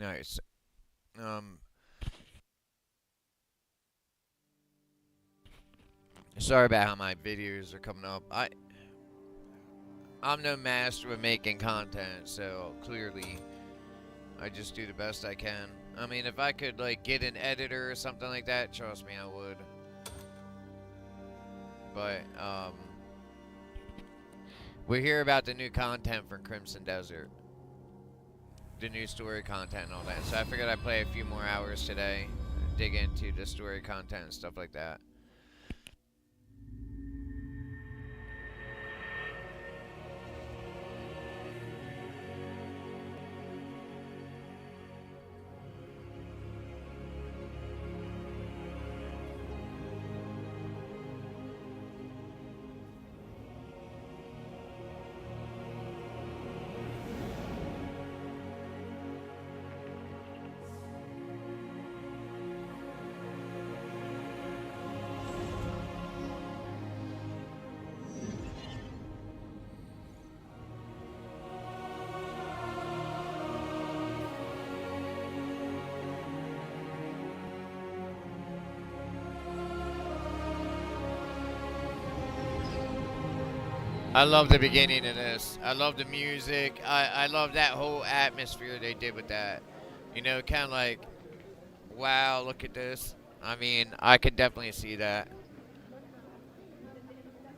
Nice. Um, Sorry about how my videos are coming up. I'm no master with making content, so clearly I just do the best I can. I mean, if I could like get an editor or something like that, trust me, I would. But we hear about the new content for Crimson Desert, the new story content and all that. So I figured I'd play a few more hours today, dig into the story content and stuff like that. I love the beginning of this. I love the music. I love that whole atmosphere they did with that. You know, kind of like, wow, look at this. I mean, I could definitely see that.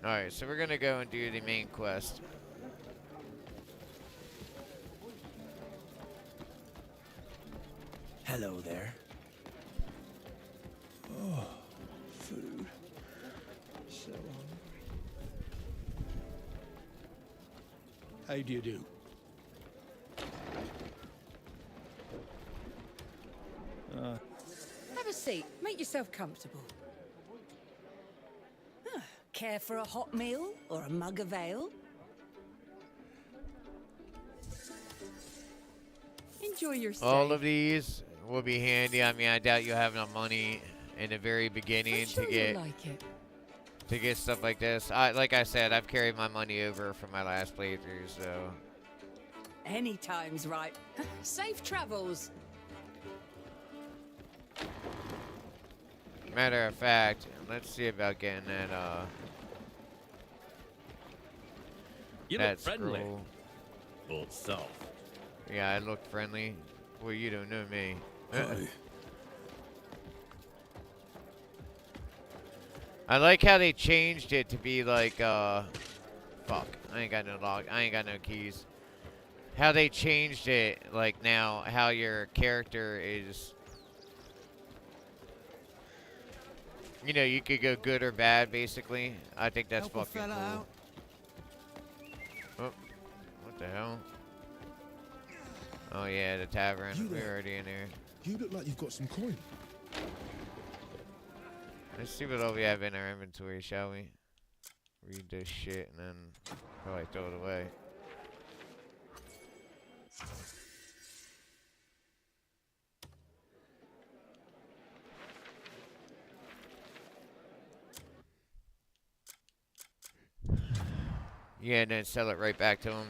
Alright, so we're going to go and do the main quest. Hello there. Oh, food. So hungry. How do you do? Have a seat. Make yourself comfortable. Care for a hot meal or a mug of ale? Enjoy your stay. All of these will be handy. I mean, I doubt you'll have enough money in the very beginning I'm sure to you'll like it. get stuff like this. Like I said, I've carried my money over from my last playthrough, so Any time's right. Safe travels. matter of fact, let's see about getting that You that look friendly. scroll. Old self. Yeah, I look friendly. Well, you don't know me. Hi. I like how they changed it to be like, fuck. I ain't got no log. I ain't got no keys. How they changed it, like now, how your character is. You know, you could go good or bad, basically. I think that's Help a fucking fella cool. out. Oh, what the hell? Oh yeah, the tavern. You We're there? already in there. You look like you've got some coin. Let's see what all we have in our inventory, shall we? Read this shit and then probably throw it away. Yeah, and then sell it right back to him.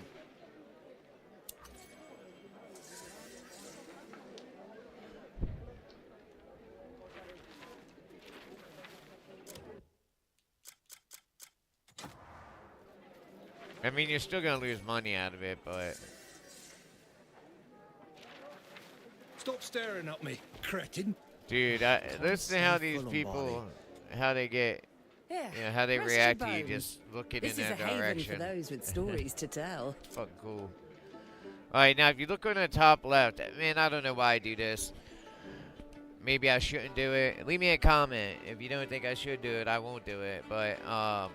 I mean, you're still gonna lose money out of it, but Stop staring at me, cretin. dude, listen to how these people, how they get, Yeah. you know, how they rest your react to you bones. just looking This in is their a haven direction. for those with stories to tell. Fucking cool. Alright, now if you look on the top left, man, I don't know why I do this. Maybe I shouldn't do it. Leave me a comment. If you don't think I should do it, I won't do it. But on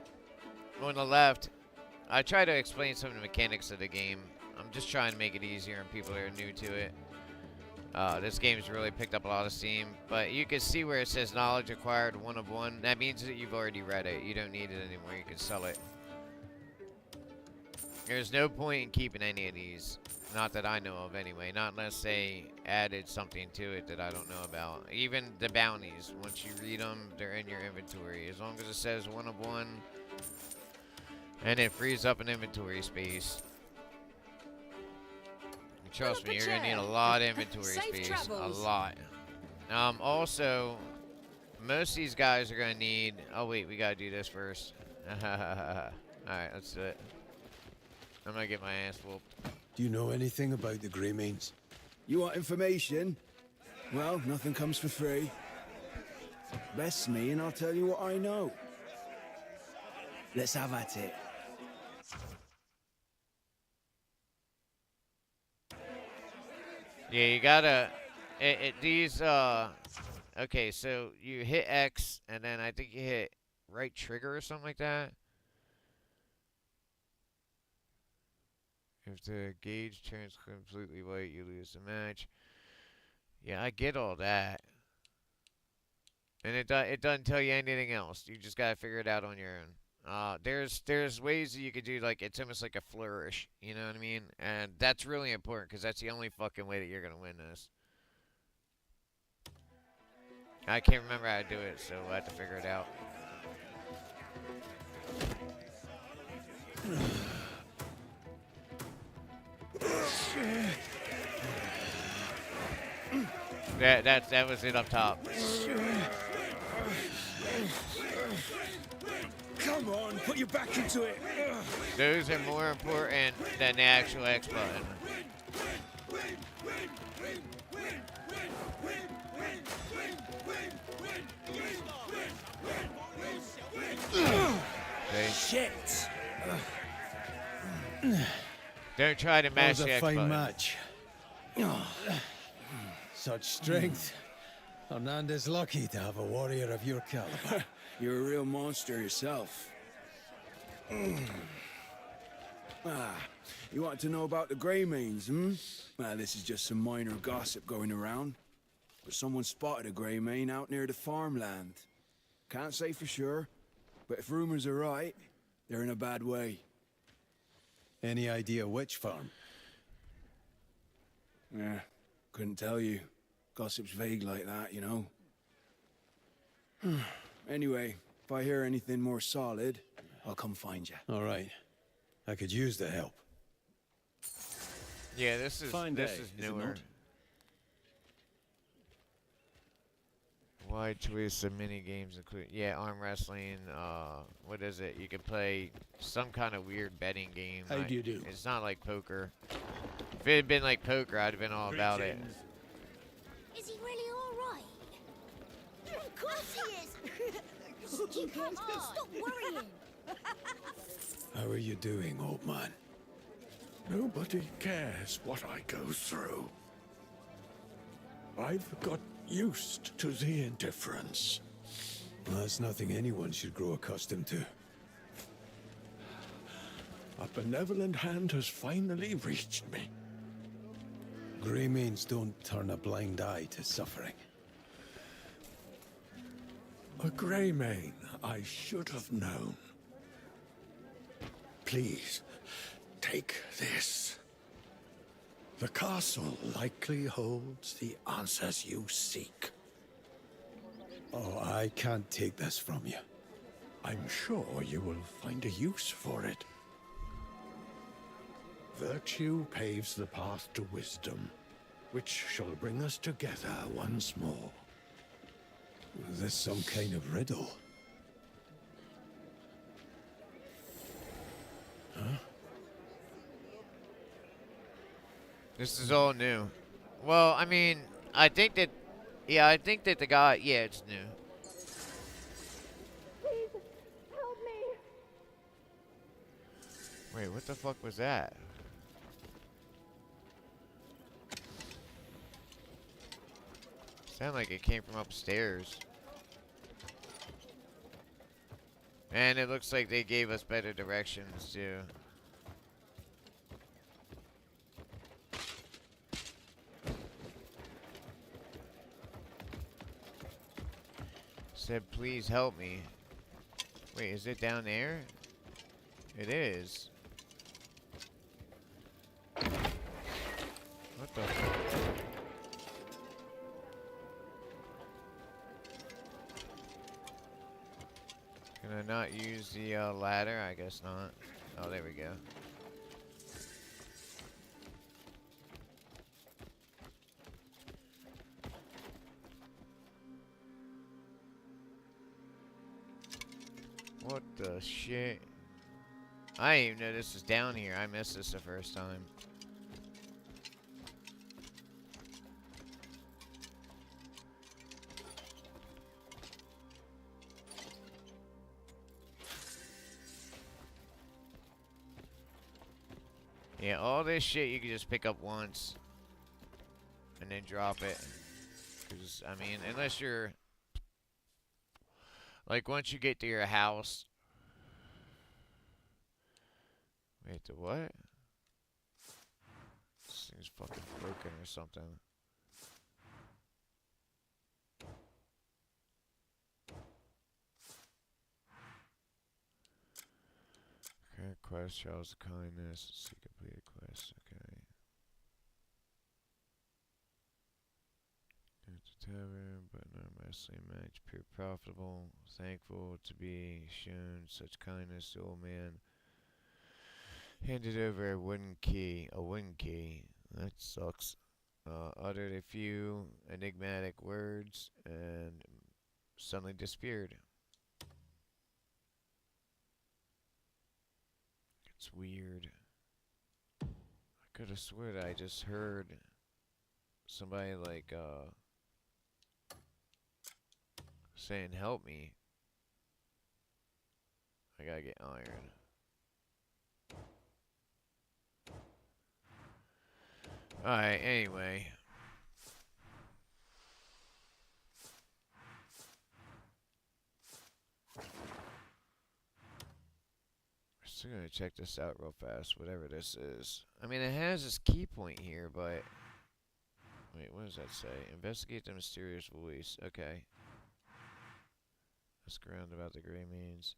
the left, I try to explain some of the mechanics of the game. I'm just trying to make it easier on people that are new to it. This game's really picked up a lot of steam. But you can see where it says knowledge acquired 1 of 1. That means that you've already read it. You don't need it anymore. You can sell it. There's no point in keeping any of these. Not that I know of anyway. Not unless they added something to it that I don't know about. Even the bounties. Once you read them, they're in your inventory. As long as it says 1 of 1. And it frees up an inventory space. Trust Pull me, up a you're gonna need a chair. lot of inventory Safe space. travels. A lot. Also, most of these guys are gonna need. Oh wait, we gotta do this first. Alright, let's do it. I'm gonna get my ass whooped. Do you know anything about the Greymanes? You want information? Well, nothing comes for free. Best me and I'll tell you what I know. Let's have at it. Yeah, you gotta. These. Okay, so you hit X, and then I think you hit right trigger or something like that. If the gauge turns completely white, you lose the match. Yeah, I get all that. And it doesn't tell you anything else. You just gotta figure it out on your own. There's ways that you could do, like, it's almost like a flourish, you know what I mean? And that's really important because that's the only fucking way that you're gonna win this. I can't remember how to do it, so I have to figure it out. That was it up top. Come on, put your back into it. Those are more important than the actual X button. Okay. Shit. Don't try to That mash was the a X fine button. match. Such strength. Hernandez lucky to have a warrior of your caliber. You're a real monster yourself. You want to know about the Greymanes, hmm? Well, this is just some minor gossip going around. But someone spotted a Greymane out near the farmland. Can't say for sure, but if rumors are right, they're in a bad way. Any idea which farm? Yeah, couldn't tell you. Gossip's vague like that, you know. Anyway, if I hear anything more solid, I'll come find you. All right. I could use the help. Yeah, this is Fine this day, is is it newer. not? Wide choice of mini games include arm wrestling. What is it? You can play some kind of weird betting game. How do you do? It's not like poker. If it had been like poker, I'd have been all about it. Is he really all right? Of course he is. Come on, stop worrying. How are you doing, old man? Nobody cares what I go through. I've got used to the indifference. Well, that's nothing anyone should grow accustomed to. A benevolent hand has finally reached me. Greymanes don't turn a blind eye to suffering. A Greymane I should have known. Please, take this. The castle likely holds the answers you seek. Oh, I can't take this from you. I'm sure you will find a use for it. Virtue paves the path to wisdom, which shall bring us together once more. Is this some kind of riddle? This is all new. Well, I mean, I think that the guy, it's new. Please, help me. Wait, what the fuck was that? Sounded like it came from upstairs. And it looks like they gave us better directions too. Said, please help me. Wait, is it down there? It is. What the fuck? Can I not use the ladder? I guess not. Oh, there we go. What the shit? I didn't even know this was down here. I missed this the first time. Yeah, all this shit you can just pick up once and then drop it. Because, I mean, unless you're... Like, once you get to your house... Wait, the what? This thing's fucking broken or something. Okay, quest, trials of kindness. See completed quest, okay. At the tavern, but not mostly match. Pure profitable. Thankful to be shown such kindness. The old man handed over a wooden key. A wooden key. That sucks. Uttered a few enigmatic words and suddenly disappeared. It's weird. I could have sworn I just heard somebody like saying help me. I gotta get iron. Alright, anyway. We're still gonna check this out real fast, whatever this is. I mean, it has this key point here, but... Wait, what does that say? Investigate the mysterious voice. Okay. Ask around about the gray means.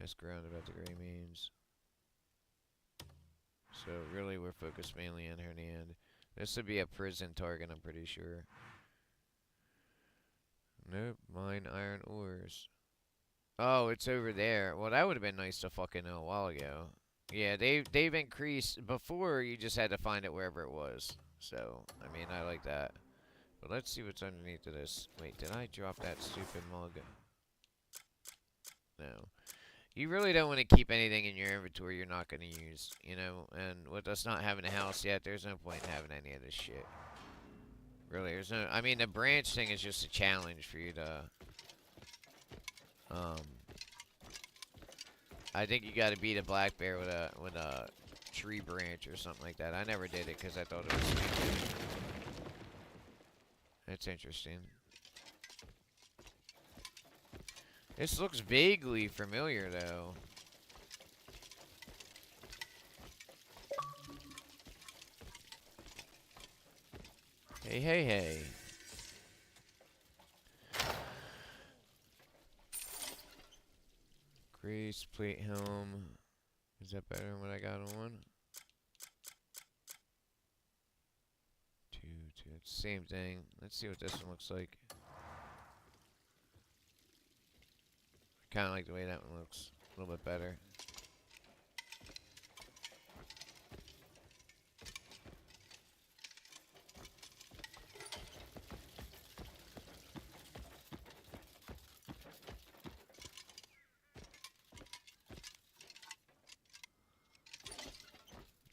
Ask around about the gray means. So really we're focused mainly on Hernand. This would be a prison target, I'm pretty sure. Nope, mine iron ores. Oh, it's over there. Well, that would have been nice to fucking know a while ago. Yeah, they've increased. Before, you just had to find it wherever it was. So, I mean, I like that. But let's see what's underneath of this. Wait, did I drop that stupid mug? No. You really don't want to keep anything in your inventory you're not going to use, you know? And with us not having a house yet, there's no point in having any of this shit. Really, there's no... I mean, the branch thing is just a challenge for you to... I think you got to beat a black bear with a tree branch or something like that. I never did it because I thought it was stupid. That's interesting. This looks vaguely familiar, though. Hey, hey, hey. Grace, plate helm. Is that better than what I got on? Two. It's the same thing. Let's see what this one looks like. I kind of like the way that one looks. A little bit better.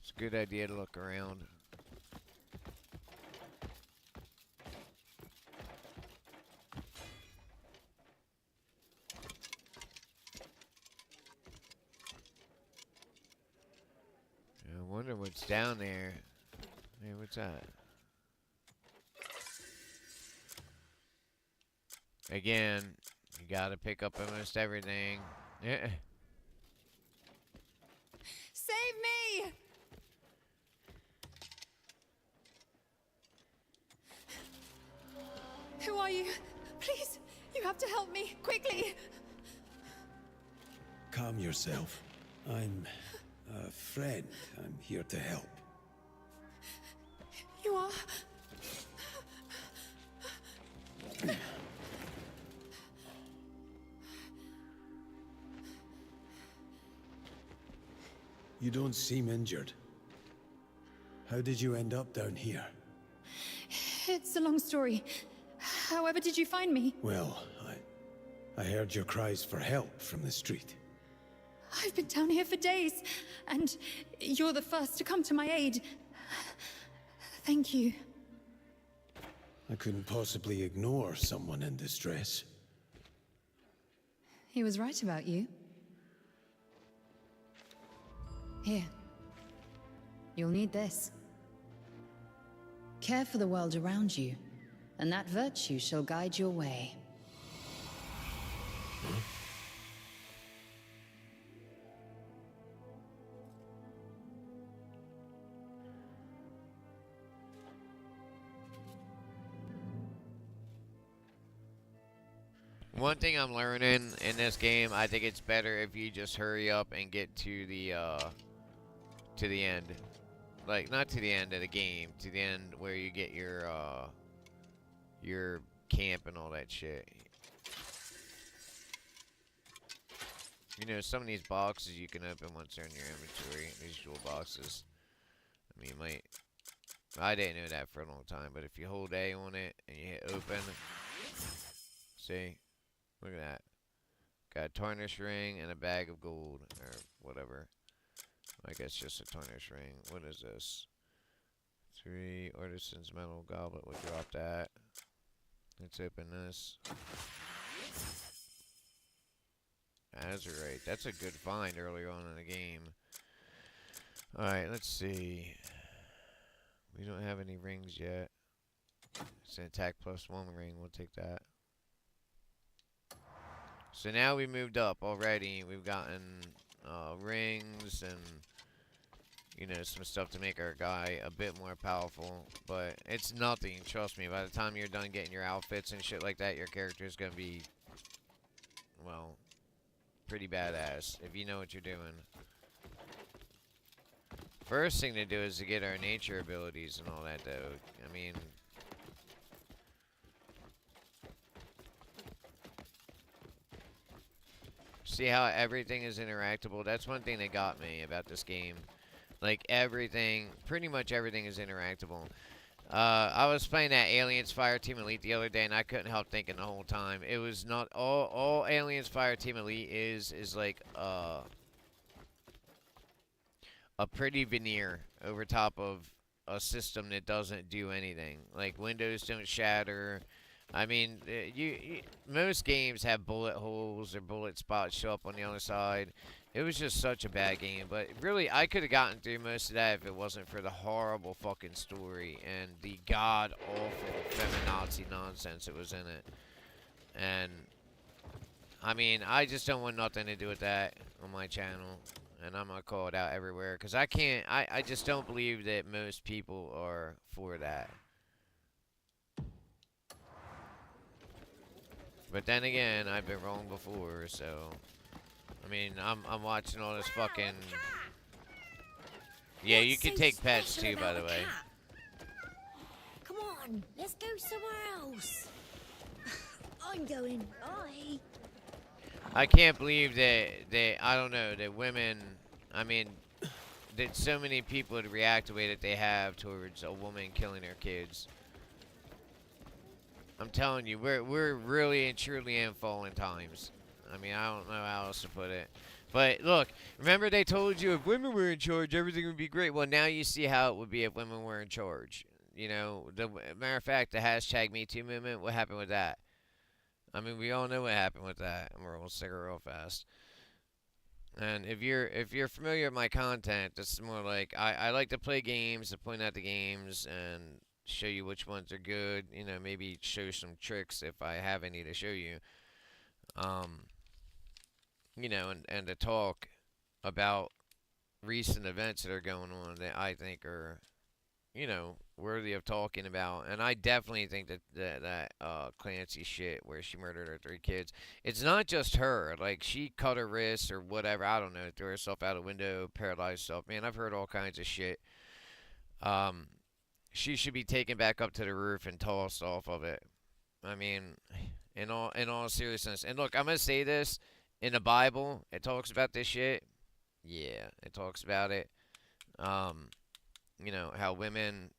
It's a good idea to look around. I wonder what's down there. Hey, what's that? Again, you gotta pick up almost everything. Yeah. Save me! Who are you? Please, you have to help me, quickly! Calm yourself. I'm a friend. I'm here to help. You are... You don't seem injured. How did you end up down here? It's a long story. However did you find me? Well, I heard your cries for help from the street. I've been down here for days, and you're the first to come to my aid. Thank you. I couldn't possibly ignore someone in distress. He was right about you. Here. You'll need this. Care for the world around you, and that virtue shall guide your way. One thing I'm learning in this game, I think it's better if you just hurry up and get to the end. Like, not to the end of the game, to the end where you get your camp and all that shit. You know, some of these boxes you can open once they're in your inventory, these jewel boxes. I mean, you might... I didn't know that for a long time, but if you hold A on it and you hit open, see? Look at that. Got a tarnished ring and a bag of gold, or whatever. I guess just a tarnished ring. What is this? 3 artisan's metal goblet. We'll drop that. Let's open this. Azurite. That's a good find earlier on in the game. Alright, let's see. We don't have any rings yet. It's an attack +1 ring. We'll take that. So now we moved up already. We've gotten rings and, you know, some stuff to make our guy a bit more powerful. But it's nothing, trust me. By the time you're done getting your outfits and shit like that, your character is going to be, well, pretty badass if you know what you're doing. First thing to do is to get our nature abilities and all that, though. I mean... See how everything is interactable? That's one thing that got me about this game. Like, everything, pretty much everything is interactable. I was playing that Aliens Fireteam Elite the other day, and I couldn't help thinking the whole time. It was not, all Aliens Fireteam Elite is like, a pretty veneer over top of a system that doesn't do anything. Like, windows don't shatter. I mean, most games have bullet holes or bullet spots show up on the other side. It was just such a bad game. But really, I could have gotten through most of that if it wasn't for the horrible fucking story and the god-awful feminazi nonsense that was in it. And, I mean, I just don't want nothing to do with that on my channel. And I'm going to call it out everywhere. Because I just don't believe that most people are for that. But then again, I've been wrong before, so... I mean, I'm watching all this fucking... Yeah, you can take pets too, by the way. Come on, let's go somewhere else. I'm going. Bye. I can't believe that I don't know, that women... I mean, that so many people would react the way that they have towards a woman killing her kids. I'm telling you, we're really and truly in fallen times. I mean, I don't know how else to put it. But look, remember they told you if women were in charge, everything would be great. Well, now you see how it would be if women were in charge. You know, matter of fact, the hashtag #MeToo movement, what happened with that? I mean, we all know what happened with that. And we're all sick of real fast. And if you're familiar with my content, it's more like I like to play games, to point out the games, and show you which ones are good, you know, maybe show some tricks if I have any to show you. You know, and to talk about recent events that are going on that I think are, you know, worthy of talking about. And I definitely think that Clancy shit where she murdered her 3 kids, it's not just her. Like, she cut her wrists or whatever, I don't know, threw herself out a window, paralyzed herself. Man, I've heard all kinds of shit. She should be taken back up to the roof and tossed off of it. I mean, in all seriousness. And look, I'm going to say this. In the Bible, it talks about this shit. Yeah, it talks about it. You know, how women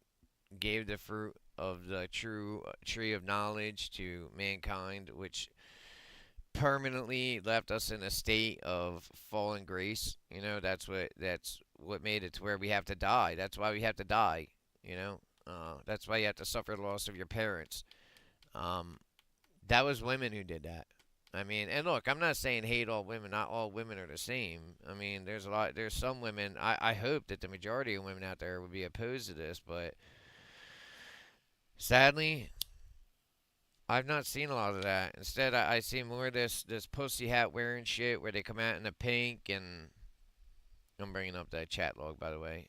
gave the fruit of the true tree of knowledge to mankind, which permanently left us in a state of fallen grace. You know, that's what made it to where we have to die. That's why we have to die. You know, that's why you have to suffer the loss of your parents. Um, that was women who did that. I mean, and look, I'm not saying hate all women. Not all women are the same. I mean, there's some women. I hope that the majority of women out there would be opposed to this, but sadly, I've not seen a lot of that. Instead, I see more of this pussy hat wearing shit where they come out in the pink, and I'm bringing up that chat log, by the way.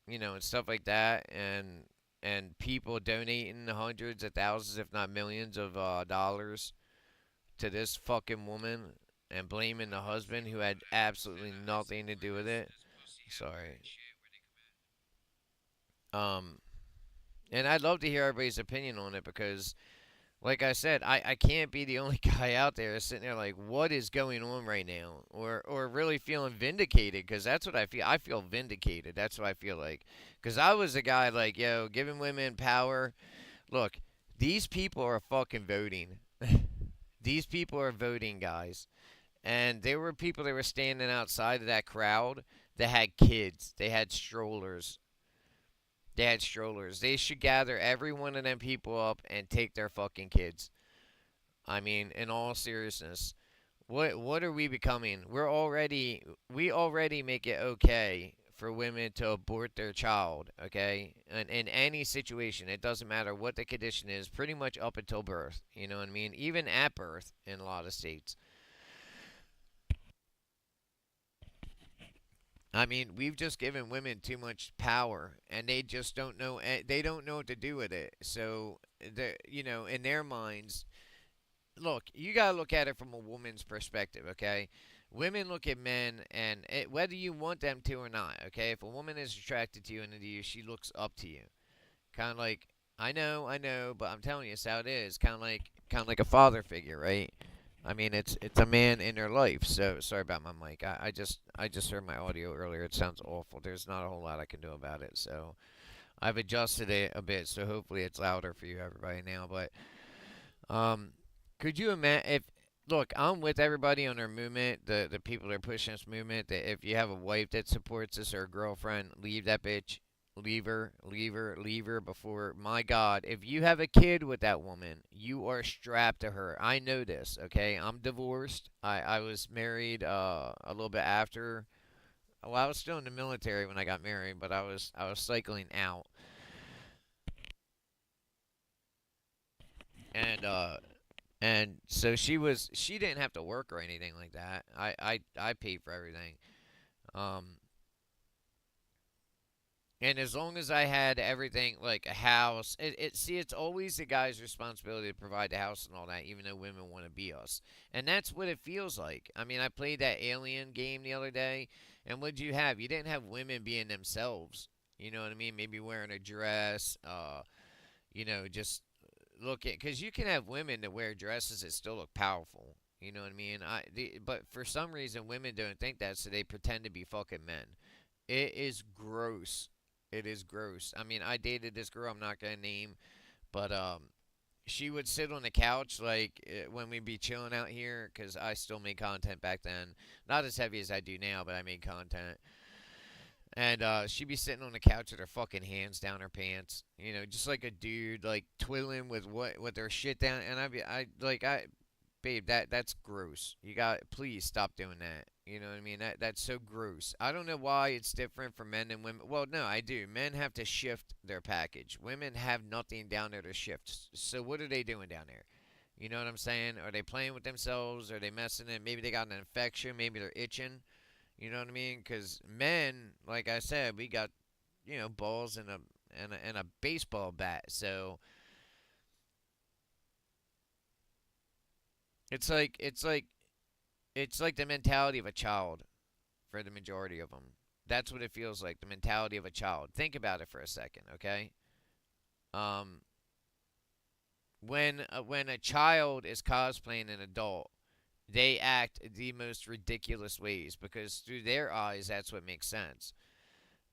You know, and stuff like that, and people donating hundreds of thousands, if not millions, of dollars to this fucking woman and blaming the husband who had absolutely nothing to do with it. Sorry. Um, and I'd love to hear everybody's opinion on it because, like I said, I can't be the only guy out there sitting there like, what is going on right now? Or really feeling vindicated, because that's what I feel. I feel vindicated. That's what I feel like. Because I was a guy like, yo, giving women power. Look, these people are fucking voting. These people are voting, guys. And there were people that were standing outside of that crowd that had kids. They had strollers. They had strollers. They should gather every one of them people up and take their fucking kids. I mean, in all seriousness, what are we becoming? We already make it okay for women to abort their child, okay? And in any situation, it doesn't matter what the condition is, pretty much up until birth. You know what I mean? Even at birth in a lot of states. I mean, we've just given women too much power, and they just don't know. They don't know what to do with it. So, you know, in their minds, look, you gotta look at it from a woman's perspective, okay? Women look at men, and whether you want them to or not, okay? If a woman is attracted to you and into you, she looks up to you, kind of like, I know, but I'm telling you, it's how it is. Kind of like a father figure, right? I mean, it's a man in their life. So sorry about my mic. I just heard my audio earlier. It sounds awful. There's not a whole lot I can do about it. So I've adjusted it a bit. So hopefully it's louder for you everybody now. But could you imagine if look, I'm with everybody on their movement. The people that are pushing this movement. That if you have a wife that supports this or a girlfriend, leave that bitch. Leave her before, my God, if you have a kid with that woman, you are strapped to her. I know this, okay? I'm divorced. I was married a little bit after. Well, I was still in the military when I got married, but I was cycling out. And so she didn't have to work or anything like that. I paid for everything. Um And as long as I had everything like a house, it's always the guy's responsibility to provide the house and all that, even though women want to be us. And that's what it feels like. I mean, I played that Alien game the other day, and what'd you have? You didn't have women being themselves. You know what I mean? Maybe wearing a dress, just look at, because you can have women that wear dresses that still look powerful. You know what I mean? But for some reason, women don't think that, so they pretend to be fucking men. It is gross. It is gross. I mean, I dated this girl I'm not gonna name, but she would sit on the couch like when we'd be chilling out here, because I still made content back then, not as heavy as I do now, but I made content. And she'd be sitting on the couch with her fucking hands down her pants, just like a dude, like twiddling with their shit down. And babe, that's gross. Please stop doing that. You know what I mean? That's so gross. I don't know why it's different for men and women. Well, no, I do. Men have to shift their package. Women have nothing down there to shift. So what are they doing down there? You know what I'm saying? Are they playing with themselves? Are they messing it? Maybe they got an infection. Maybe they're itching. You know what I mean? Because men, like I said, we got, balls and a baseball bat. So it's like the mentality of a child for the majority of them. That's what it feels like, the mentality of a child. Think about it for a second, okay? When a child is cosplaying an adult, they act the most ridiculous ways because through their eyes, that's what makes sense.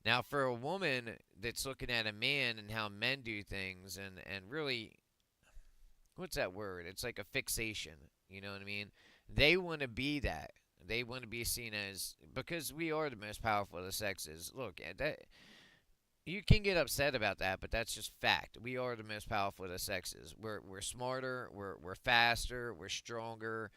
Now, for a woman that's looking at a man and how men do things, and really, what's that word? It's like a fixation. You know what I mean? They want to be that. They want to be seen as, because we are the most powerful of the sexes. Look, that you can get upset about that, but that's just fact. We are the most powerful of the sexes. We're smarter. We're faster. We're stronger.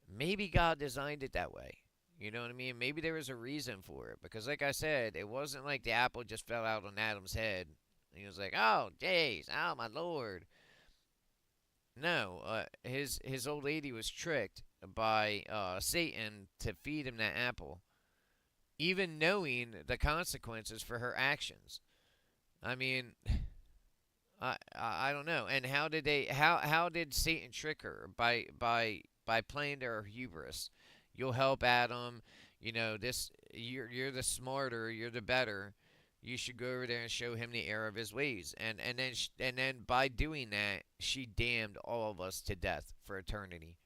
Maybe God designed it that way. You know what I mean? Maybe there was a reason for it. Because, like I said, it wasn't like the apple just fell out on Adam's head. And he was like, oh, jeez, oh, my Lord. No, his old lady was tricked by Satan to feed him that apple, even knowing the consequences for her actions. I mean, I don't know. And how did Satan trick her? By playing to her hubris. You'll help Adam. You know, this you're the smarter, you're the better. You should go over there and show him the error of his ways. And then by doing that, she damned all of us to death for eternity.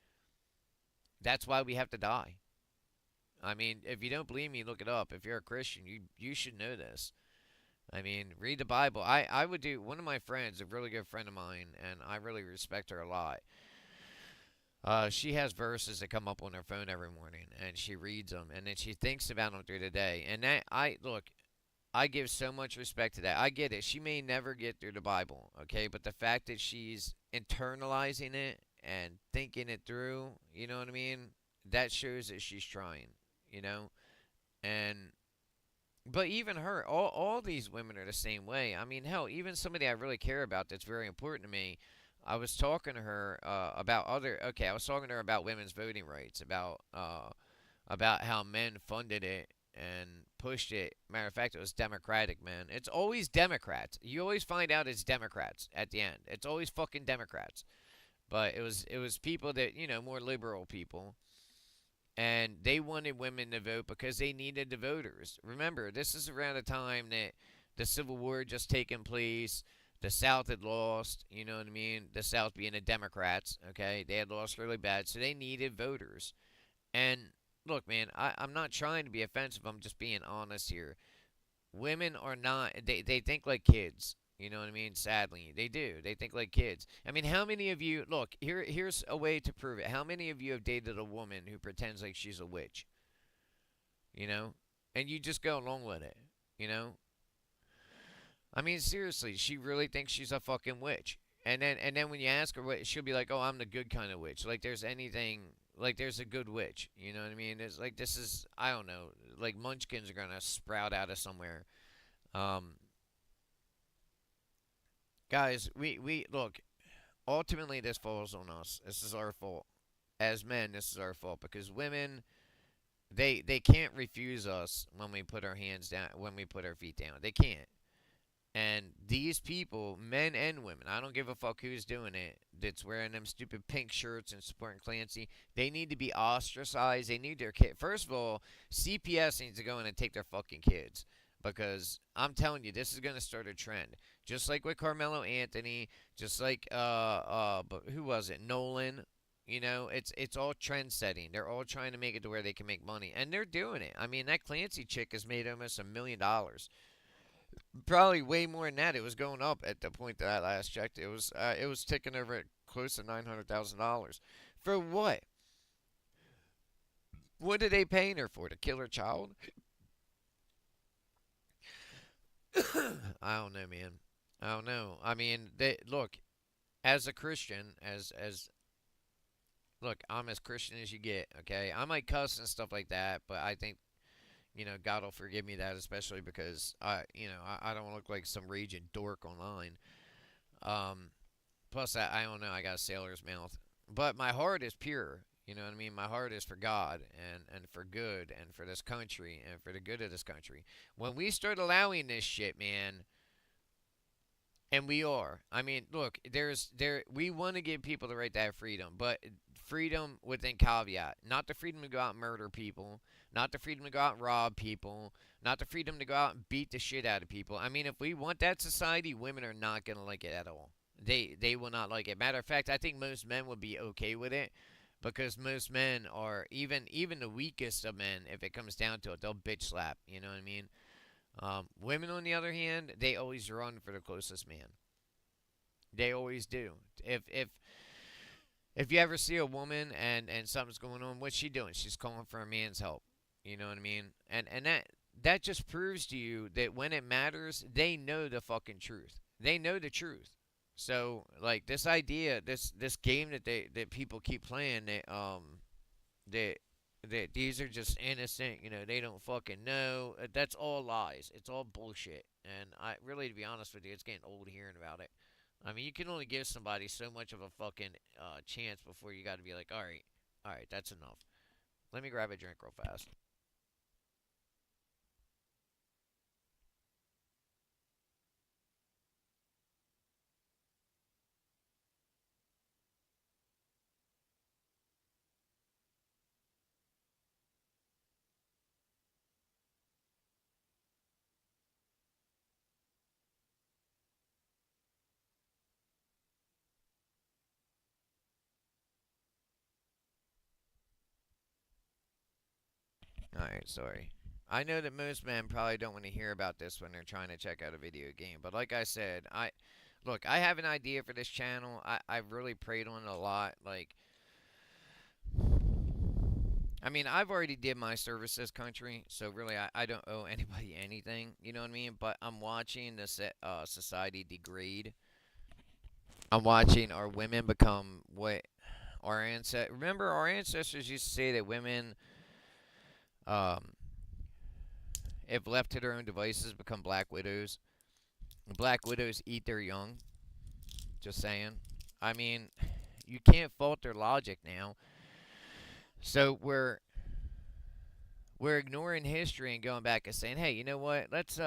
That's why we have to die. I mean, if you don't believe me, look it up. If you're a Christian, you should know this. I mean, read the Bible. I would do, one of my friends, a really good friend of mine, and I really respect her a lot. She has verses that come up on her phone every morning, and she reads them, and then she thinks about them through the day. And that I give so much respect to that. I get it. She may never get through the Bible, okay? But the fact that she's internalizing it and thinking it through, you know what I mean? That shows that she's trying, you know? And but even her, all these women are the same way. I mean, hell, even somebody I really care about that's very important to me. I was talking to her about other. Okay, I was talking to her about women's voting rights, about how men funded it and pushed it. Matter of fact, it was Democratic, man. It's always Democrats. You always find out it's Democrats at the end. It's always fucking Democrats. But it was people that, more liberal people, and they wanted women to vote because they needed the voters. Remember, this is around the time that the Civil War had just taken place. The South had lost, you know what I mean? The South being the Democrats, okay? They had lost really bad, so they needed voters. And look, man, I'm not trying to be offensive. I'm just being honest here. Women are not, they think like kids. You know what I mean? Sadly, they do. They think like kids. I mean, how many of you, look, here's a way to prove it. How many of you have dated a woman who pretends like she's a witch? You know? And you just go along with it, you know? I mean, seriously, she really thinks she's a fucking witch. And then when you ask her what, she'll be like, "Oh, I'm the good kind of witch." Like there's anything, like there's a good witch. You know what I mean? It's like this is, I don't know, like munchkins are gonna sprout out of somewhere. Um, Guys, we look. Ultimately, this falls on us. This is our fault. As men, this is our fault because women, they can't refuse us when we put our hands down, when we put our feet down. They can't. And these people, men and women, I don't give a fuck who's doing it, that's wearing them stupid pink shirts and supporting Clancy, they need to be ostracized. They need their kid. First of all, CPS needs to go in and take their fucking kids. Because I'm telling you, this is going to start a trend. Just like with Carmelo Anthony, just like, but who was it? Nolan. You know, it's all trend setting. They're all trying to make it to where they can make money. And they're doing it. I mean, that Clancy chick has made almost $1 million. Probably way more than that. It was going up at the point that I last checked. It was ticking over at close to $900,000. For what? What are they paying her for? To kill her child? I don't know, man. I don't know. I mean, they look, as a Christian, as look, I'm as Christian as you get. Okay, I might cuss and stuff like that, but I think God will forgive me that, especially because I don't look like some raging dork online. Um, Plus, I don't know, I got a sailor's mouth, but my heart is pure. You know what I mean? My heart is for God and for good and for this country and for the good of this country. When we start allowing this shit, man, and we are. I mean, look, we want to give people the right to have freedom, but freedom within caveat. Not the freedom to go out and murder people, not the freedom to go out and rob people, not the freedom to go out and beat the shit out of people. I mean, if we want that society, women are not going to like it at all. They will not like it. Matter of fact, I think most men would be okay with it because most men are, even the weakest of men, if it comes down to it, they'll bitch slap. You know what I mean? Women, on the other hand, they always run for the closest man. They always do. If you ever see a woman and something's going on, what's she doing? She's calling for a man's help. You know what I mean? And that just proves to you that when it matters, they know the fucking truth. They know the truth. So like this idea, this game that people keep playing that that these are just innocent, they don't fucking know. That's all lies. It's all bullshit. And I really, to be honest with you, it's getting old hearing about it. I mean, you can only give somebody so much of a fucking chance before you got to be like, all right, that's enough. Let me grab a drink real fast. Alright, sorry. I know that most men probably don't want to hear about this when they're trying to check out a video game, but like I said, I have an idea for this channel. I've really prayed on it a lot. Like, I mean, I've already did my service this country, so really I don't owe anybody anything, you know what I mean? But I'm watching this society degrade. I'm watching our women become what our ancestors... Remember, our ancestors used to say that women... Um, if left to their own devices, become black widows. Black widows eat their young. Just saying. I mean, you can't fault their logic now. So we're ignoring history and going back and saying, hey, you know what? Let's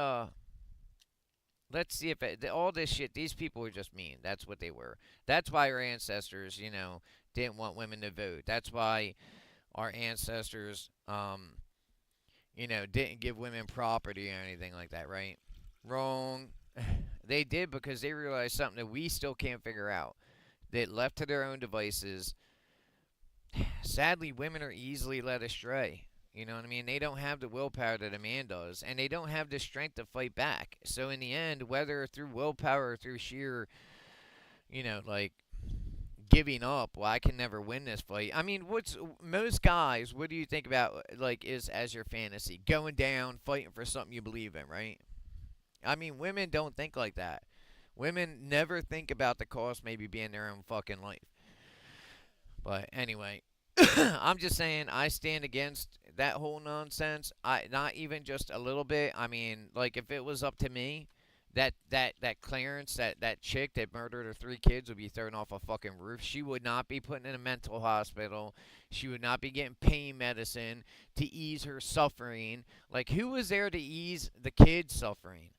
see if all this shit. These people were just mean. That's what they were. That's why our ancestors, didn't want women to vote. That's why our ancestors, didn't give women property or anything like that, right? Wrong. They did because they realized something that we still can't figure out. That left to their own devices, sadly, women are easily led astray. You know what I mean? They don't have the willpower that a man does, and they don't have the strength to fight back. So in the end, whether through willpower or through sheer, like giving up, well, I can never win this fight. I mean, most guys, what do you think about, like, is as your fantasy? Going down, fighting for something you believe in, right? I mean, women don't think like that. Women never think about the cost maybe being their own fucking life. But anyway, I'm just saying I stand against that whole nonsense. Not even just a little bit. I mean, like, if it was up to me, that Clarence, that chick that murdered her 3 kids would be thrown off a fucking roof. She would not be put in a mental hospital. She would not be getting pain medicine to ease her suffering. Like, who was there to ease the kids' suffering?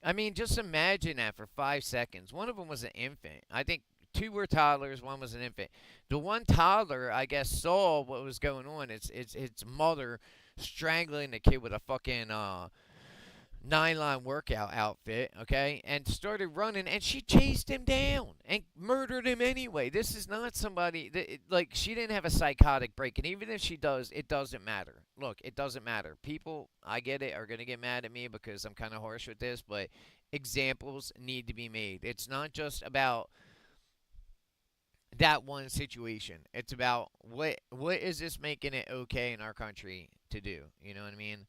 I mean, just imagine that for 5 seconds. One of them was an infant. I think 2 were toddlers, 1 was an infant. The one toddler, I guess, saw what was going on. Its mother strangling the kid with a fucking nylon workout outfit, okay, and started running, and she chased him down and murdered him anyway. This is not somebody that, like, she didn't have a psychotic break, and even if she does, it doesn't matter. Look, it doesn't matter. People, I get it, are going to get mad at me because I'm kind of harsh with this, but examples need to be made. It's not just about that one situation. It's about what is this making it okay in our country to do, you know what I mean?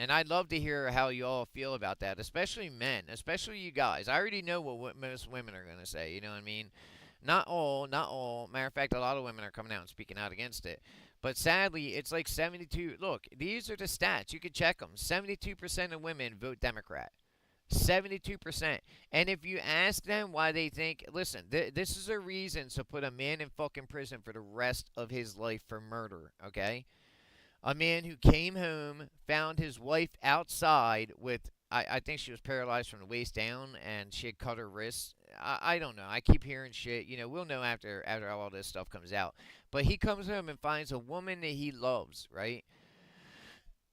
And I'd love to hear how you all feel about that, especially men, especially you guys. I already know what most women are going to say, you know what I mean? Not all. Matter of fact, a lot of women are coming out and speaking out against it. But sadly, it's like 72. Look, these are the stats. You can check them. 72% of women vote Democrat. 72%. And if you ask them why they think, listen, this is a reason to put a man in fucking prison for the rest of his life for murder, okay? A man who came home, found his wife outside with, I think she was paralyzed from the waist down, and she had cut her wrists. I don't know. I keep hearing shit. We'll know after all this stuff comes out. But he comes home and finds a woman that he loves, right?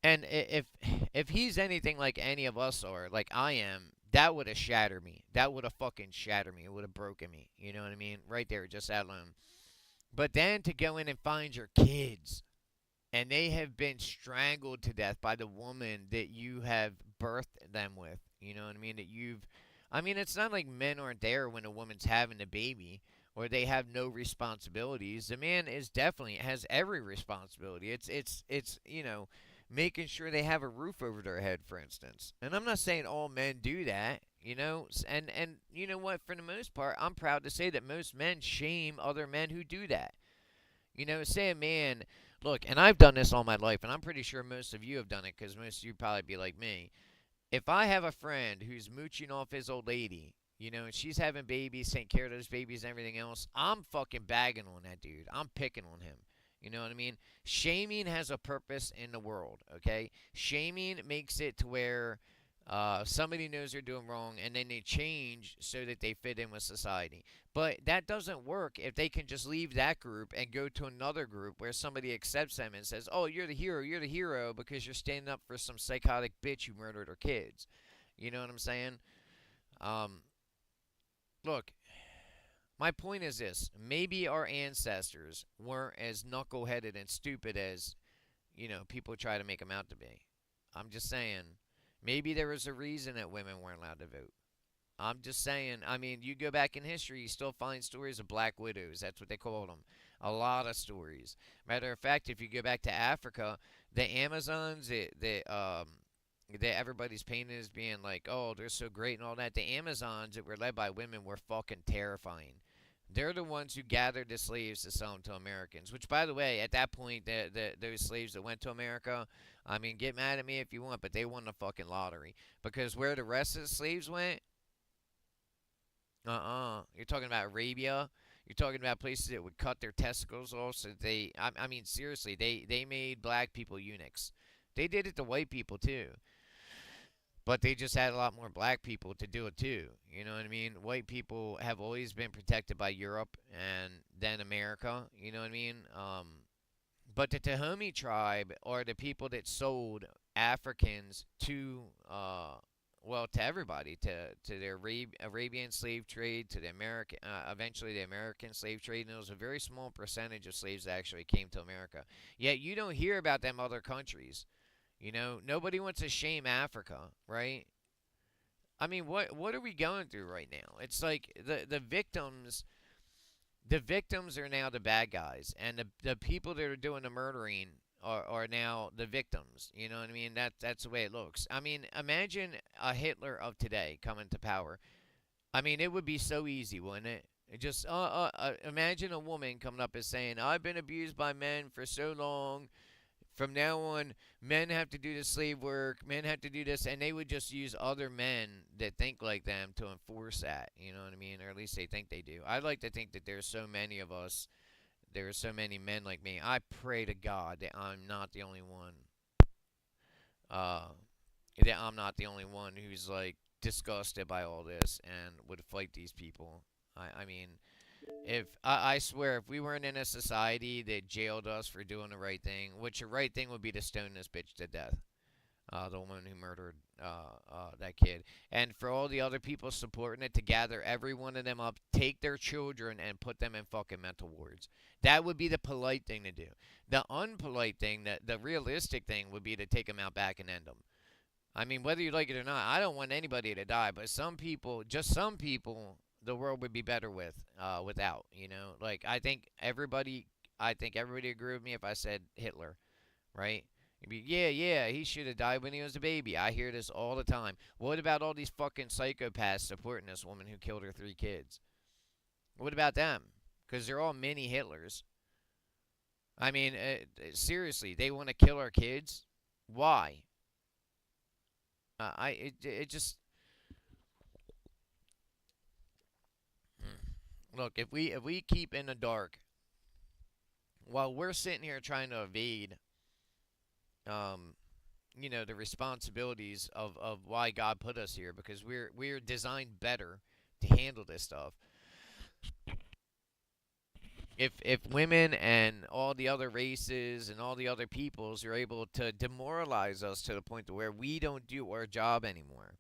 And if he's anything like any of us are, like I am, that would have shattered me. That would have fucking shattered me. It would have broken me. You know what I mean? Right there, just that alone. But then to go in and find your kids and they have been strangled to death by the woman that you have birthed them with. You know what I mean? I mean, it's not like men aren't there when a woman's having a baby or they have no responsibilities. The man is definitely has every responsibility. It's making sure they have a roof over their head, for instance. And I'm not saying all men do that, and you know what? For the most part, I'm proud to say that most men shame other men who do that. Say a man, look, and I've done this all my life, and I'm pretty sure most of you have done it because most of you probably be like me. If I have a friend who's mooching off his old lady, and she's having babies, taking care of those babies and everything else, I'm fucking bagging on that dude. I'm picking on him. You know what I mean? Shaming has a purpose in the world, okay? Shaming makes it to where somebody knows they're doing wrong and then they change so that they fit in with society. But that doesn't work if they can just leave that group and go to another group where somebody accepts them and says, oh, you're the hero because you're standing up for some psychotic bitch who murdered her kids. You know what I'm saying? Look, my point is this. Maybe our ancestors weren't as knuckleheaded and stupid as, people try to make them out to be. I'm just saying, maybe there was a reason that women weren't allowed to vote. I'm just saying, I mean, you go back in history, you still find stories of black widows. That's what they called them. A lot of stories. Matter of fact, if you go back to Africa, the Amazons, that everybody's painted as being like, oh, they're so great and all that. The Amazons that were led by women were fucking terrifying. They're the ones who gathered the slaves to sell them to Americans. Which, by the way, at that point, those slaves that went to America, I mean, get mad at me if you want, but they won the fucking lottery. Because where the rest of the slaves went, you're talking about Arabia. You're talking about places that would cut their testicles off. So I mean, seriously, they made black people eunuchs. They did it to white people, too. But they just had a lot more black people to do it too. You know what I mean? White people have always been protected by Europe and then America. You know what I mean? But the Dahomey tribe are the people that sold Africans to, to everybody, to the Arabian slave trade, to the American, eventually the American slave trade. And it was a very small percentage of slaves that actually came to America. Yet you don't hear about them other countries. Nobody wants to shame Africa, right? I mean, what are we going through right now? It's like the victims are now the bad guys, and the people that are doing the murdering are now the victims. You know what I mean? That's the way it looks. I mean, imagine a Hitler of today coming to power. I mean, it would be so easy, wouldn't it? Just imagine a woman coming up and saying, "I've been abused by men for so long. From now on, men have to do the slave work, men have to do this," and they would just use other men that think like them to enforce that, you know what I mean? Or at least they think they do. I'd like to think that there's so many of us, there are so many men like me. I pray to God that I'm not the only one, that I'm not the only one who's, like, disgusted by all this and would fight these people. I mean, if I swear, if we weren't in a society that jailed us for doing the right thing, which the right thing would be to stone this bitch to death, the woman who murdered that kid, and for all the other people supporting it to gather every one of them up, take their children and put them in fucking mental wards. That would be the polite thing to do. The unpolite thing, the realistic thing, would be to take them out back and end them. I mean, whether you like it or not, I don't want anybody to die, but some people, just some people, the world would be better without, like I think everybody agree with me if I said Hitler, right? It'd be, yeah, he should have died when he was a baby. I hear this all the time. What about all these fucking psychopaths supporting this woman who killed her 3 kids? What about them? Because they're all mini Hitlers. I mean, seriously, they want to kill our kids? Why? It just. Look, if we keep in the dark while we're sitting here trying to evade, the responsibilities of why God put us here, because we're designed better to handle this stuff. If women and all the other races and all the other peoples are able to demoralize us to the point to where we don't do our job anymore,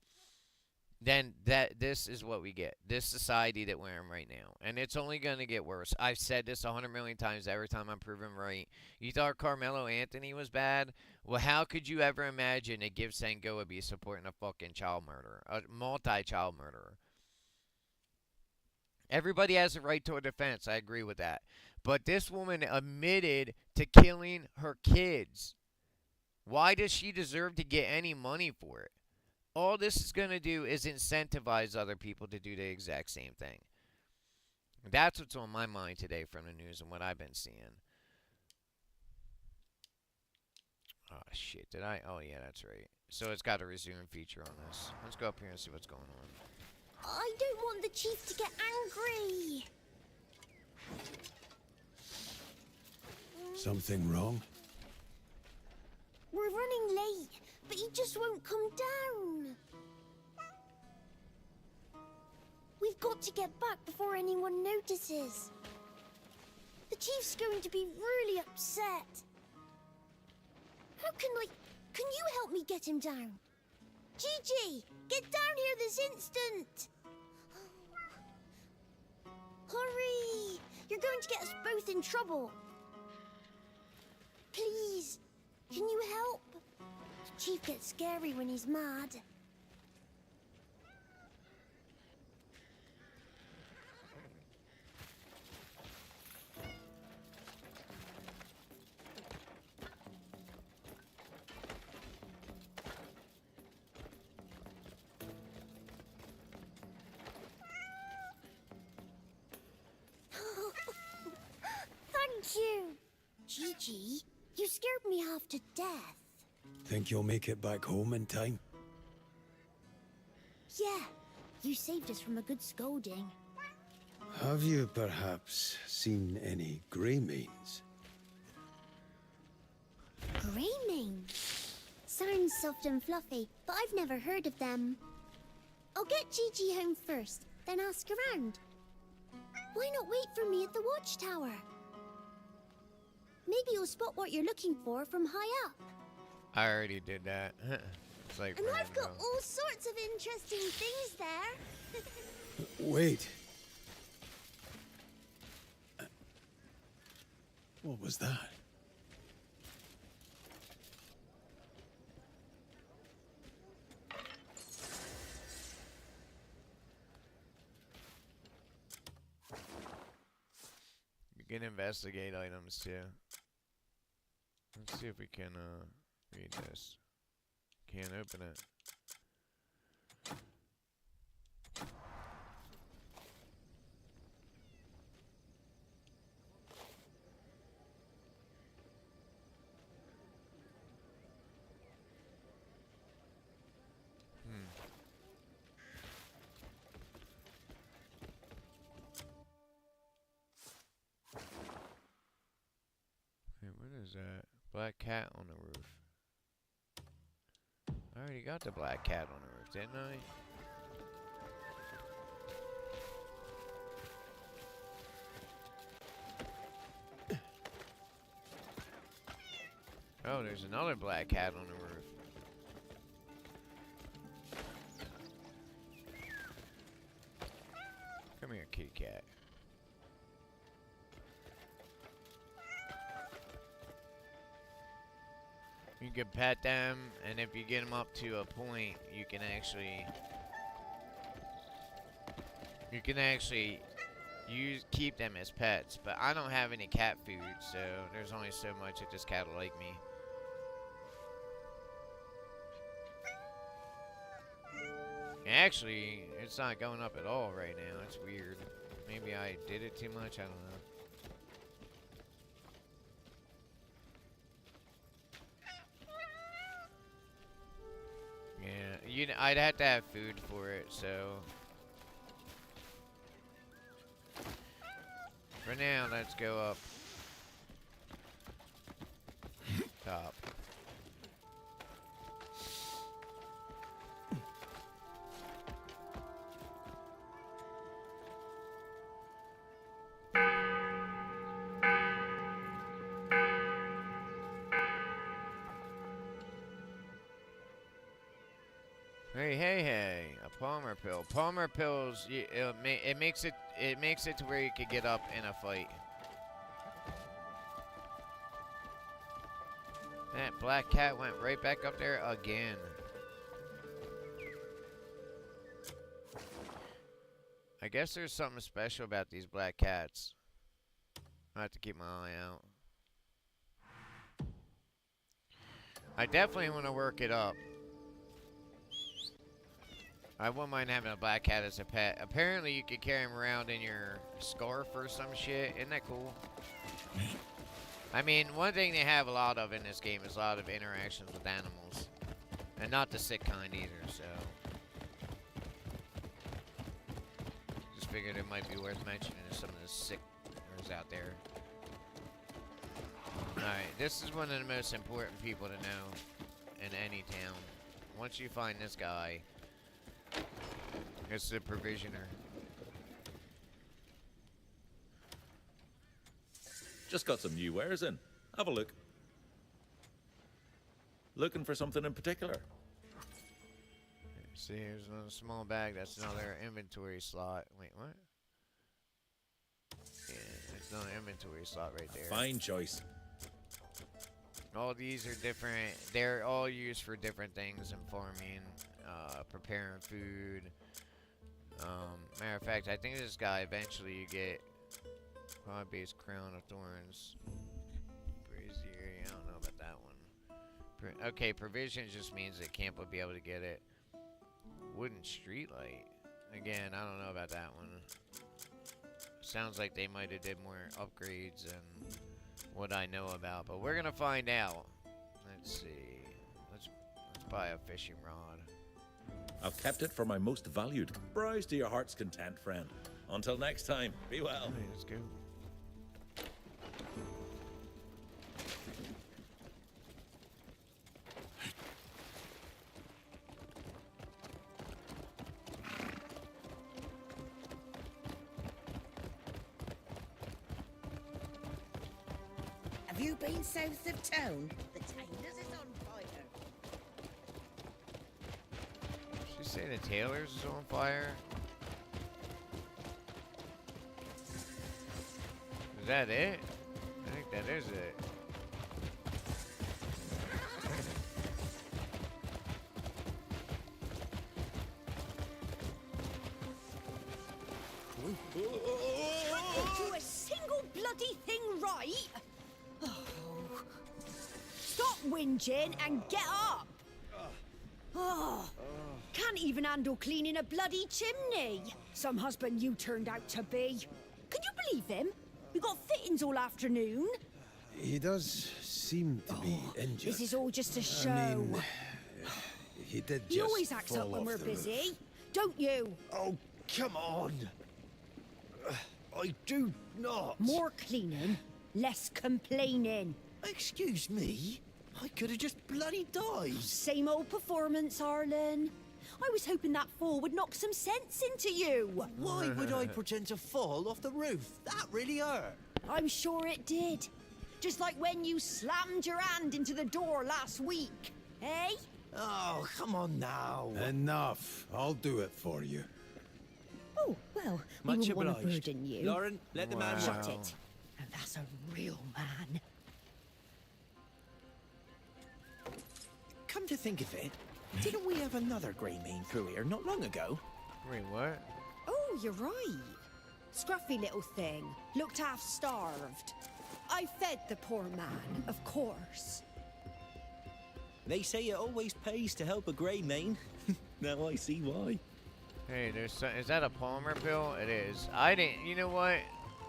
then this is what we get. This society that we're in right now. And it's only going to get worse. I've said this 100 million times every time I'm proven right. You thought Carmelo Anthony was bad? Well, how could you ever imagine that Give Sengo would be supporting a fucking child murderer? A multi-child murderer. Everybody has a right to a defense. I agree with that. But this woman admitted to killing her kids. Why does she deserve to get any money for it? All this is going to do is incentivize other people to do the exact same thing. That's what's on my mind today from the news and what I've been seeing. Oh, shit. Did I? Oh, yeah, that's right. So it's got a resume feature on this. Let's go up here and see what's going on. I don't want the chief to get angry. Something wrong? We're running late, but he just won't come down. We've got to get back before anyone notices. The chief's going to be really upset. How can you help me get him down? Gigi, get down here this instant! Hurry! You're going to get us both in trouble. Please, can you help? The chief gets scary when he's mad. Thank you. Gigi, you scared me half to death. Think you'll make it back home in time? Yeah, you saved us from a good scolding. Have you perhaps seen any Greymanes? Greymane. Sounds soft and fluffy, but I've never heard of them. I'll get Gigi home first, then ask around. Why not wait for me at the watchtower? Maybe you'll spot what you're looking for from high up. I already did that. It's like And I've got random. all sorts of interesting things there. Wait. What was that? You can investigate items too. Let's see if we can read this. Can't open it. Hey, what is that? Black cat on the roof. I already got the black cat on the roof, didn't I? Oh, there's another black cat on the roof. Come here, kitty cat. You can pet them, and if you get them up to a point, you can actually keep them as pets. But I don't have any cat food, so there's only so much that this cat will like me. Actually, it's not going up at all right now. It's weird. Maybe I did it too much. I don't know. Yeah, I'd have to have food for it, so for now, let's go up top. Hey, a Palmer pill. Palmer pills, it makes it to where you could get up in a fight. That black cat went right back up there again. I guess there's something special about these black cats. I have to keep my eye out. I definitely want to work it up. I wouldn't mind having a black cat as a pet. Apparently you can carry him around in your scarf or some shit. Isn't that cool? I mean, one thing they have a lot of in this game is a lot of interactions with animals. And not the sick kind either, so. Just figured it might be worth mentioning to some of the sickers out there. Alright, this is one of the most important people to know in any town. Once you find this guy, it's the provisioner. Just got some new wares in. Have a look. Looking for something in particular? See, here's another small bag. That's another inventory slot. Wait, what? Yeah, it's another inventory slot right there. Fine choice. All these are different. They're all used for different things in farming, preparing food. Matter of fact, I think this guy eventually you get base crown of thorns. Brazier, I don't know about that one. Okay, provisions just means that camp will be able to get it. Wooden street light. Again, I don't know about that one. Sounds like they might have did more upgrades than what I know about, but we're gonna find out. Let's see. Let's buy a fishing rod. I've kept it for my most valued. Browse to your heart's content, friend. Until next time, be well. Hey, let's go. Have you been south of town? The tailor's is on fire. Did she say the tailor's is on fire? Is that it? I think that is it. Can't do a single bloody thing right. Oh. Stop whinging and get up. Oh. Can't even handle cleaning a bloody chimney. Some husband you turned out to be. Can you believe him? We got fittings all afternoon. He does seem to be injured. This is all just a show. I mean, he did just He always acts up fall when off we're the busy, roof. don't you? Oh, come on. I do not. More cleaning, less complaining. Excuse me? I could have just bloody died. Same old performance, Arlen. I was hoping that fall would knock some sense into you. Why would I pretend to fall off the roof? That really hurt. I'm sure it did. Just like when you slammed your hand into the door last week, eh? Oh, come on now. Enough. I'll do it for you. Oh, well, we Much wouldn't want to obliged. burden you. Lauren, let the man Shut Wow. it. And that's a real man. Come to think of it, didn't we have another grey mane through here not long ago? Wait, what? Oh, you're right. Scruffy little thing. Looked half starved. I fed the poor man, of course. They say it always pays to help a grey mane. Now I see why. Hey, is that a Palmer pill? It is. I didn't, you know what?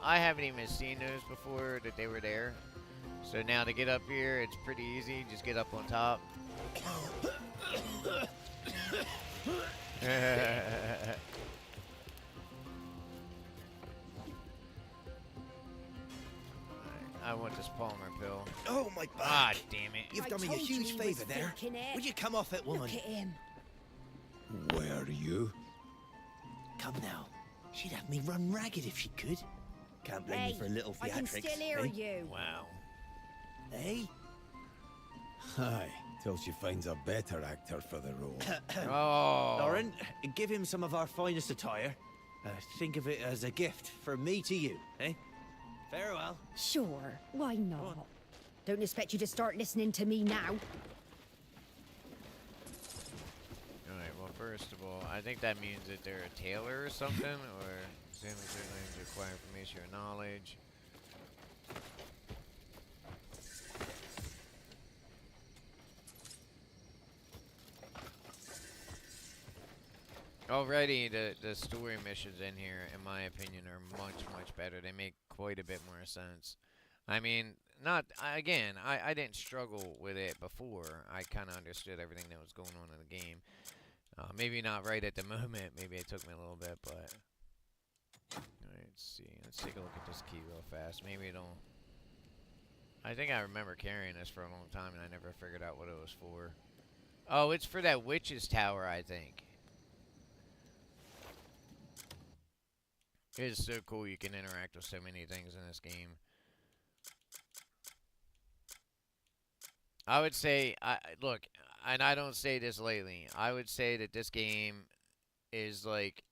I haven't even seen those before that they were there. So now to get up here, it's pretty easy. Just get up on top. I want this Palmer pill. Oh, my Ah, back. damn it. You've I done me a told you huge he was favour there. faking it. Would you come off it, woman? Look at him. Where are you? Come now. She'd have me run ragged if she could. Can't blame Hey, you for a little I can theatrics. still hear eh? you. Wow. Eh? Aye, till she finds a better actor for the role. Oh. Lauren, give him some of our finest attire. Think of it as a gift from me to you, eh? Farewell. Sure, why not? Don't expect you to start listening to me now. Alright, well, first of all, I think that means that they're a tailor or something, or examine certain items to acquire information or knowledge. Already, the story missions in here, in my opinion, are much better. They make quite a bit more sense. I mean, again, I didn't struggle with it before. I kind of understood everything that was going on in the game. Maybe not right at the moment. Maybe it took me a little bit, but... Alright, let's see. Let's take a look at this key real fast. Maybe it'll... I think I remember carrying this for a long time, and I never figured out what it was for. Oh, it's for that witch's tower, I think. It is so cool you can interact with so many things in this game. I would say, look, and I don't say this lately, I would say that this game is like,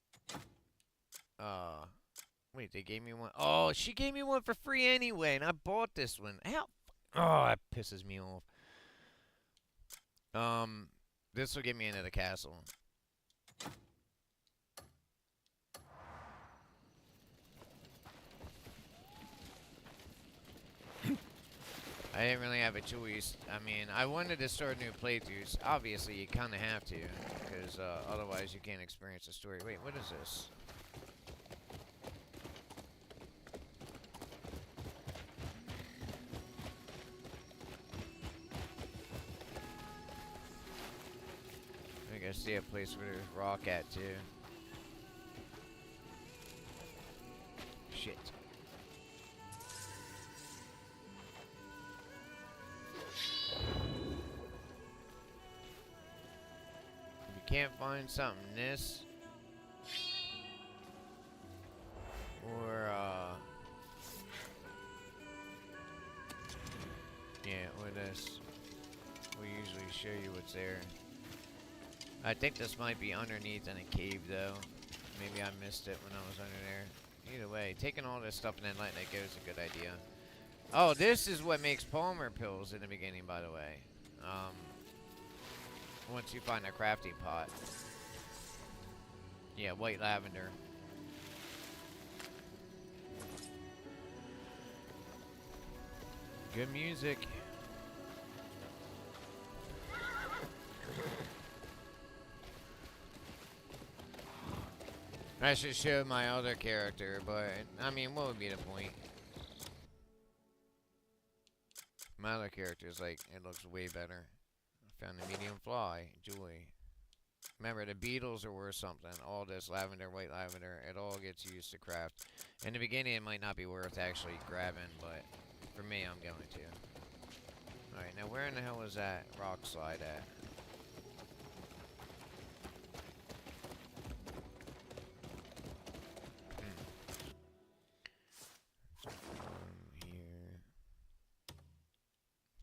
wait, they gave me one. Oh, she gave me one for free anyway, and I bought this one. How? Oh, that pisses me off. This will get me into the castle. I didn't really have a choice. I mean, I wanted to start new playthroughs. Obviously, you kind of have to, because otherwise you can't experience the story. Wait, what is this? I think I see a place where there's rock at, too. Shit. Can't find something this or yeah, or this will usually show you what's there. I think this might be underneath in a cave though. Maybe I missed it when I was under there. Either way, taking all this stuff and then letting it go is a good idea. Oh, this is what makes Palmer pills in the beginning, by the way. Once you find a crafting pot. Yeah, white lavender. Good music. I should show my other character, but I mean, what would be the point? My other character is like, it looks way better. Found a medium fly, Julie. Remember, the beetles are worth something. All this lavender, white lavender, it all gets used to craft. In the beginning, it might not be worth actually grabbing, but for me, I'm going to. Alright, now where in the hell is that rock slide at? Here.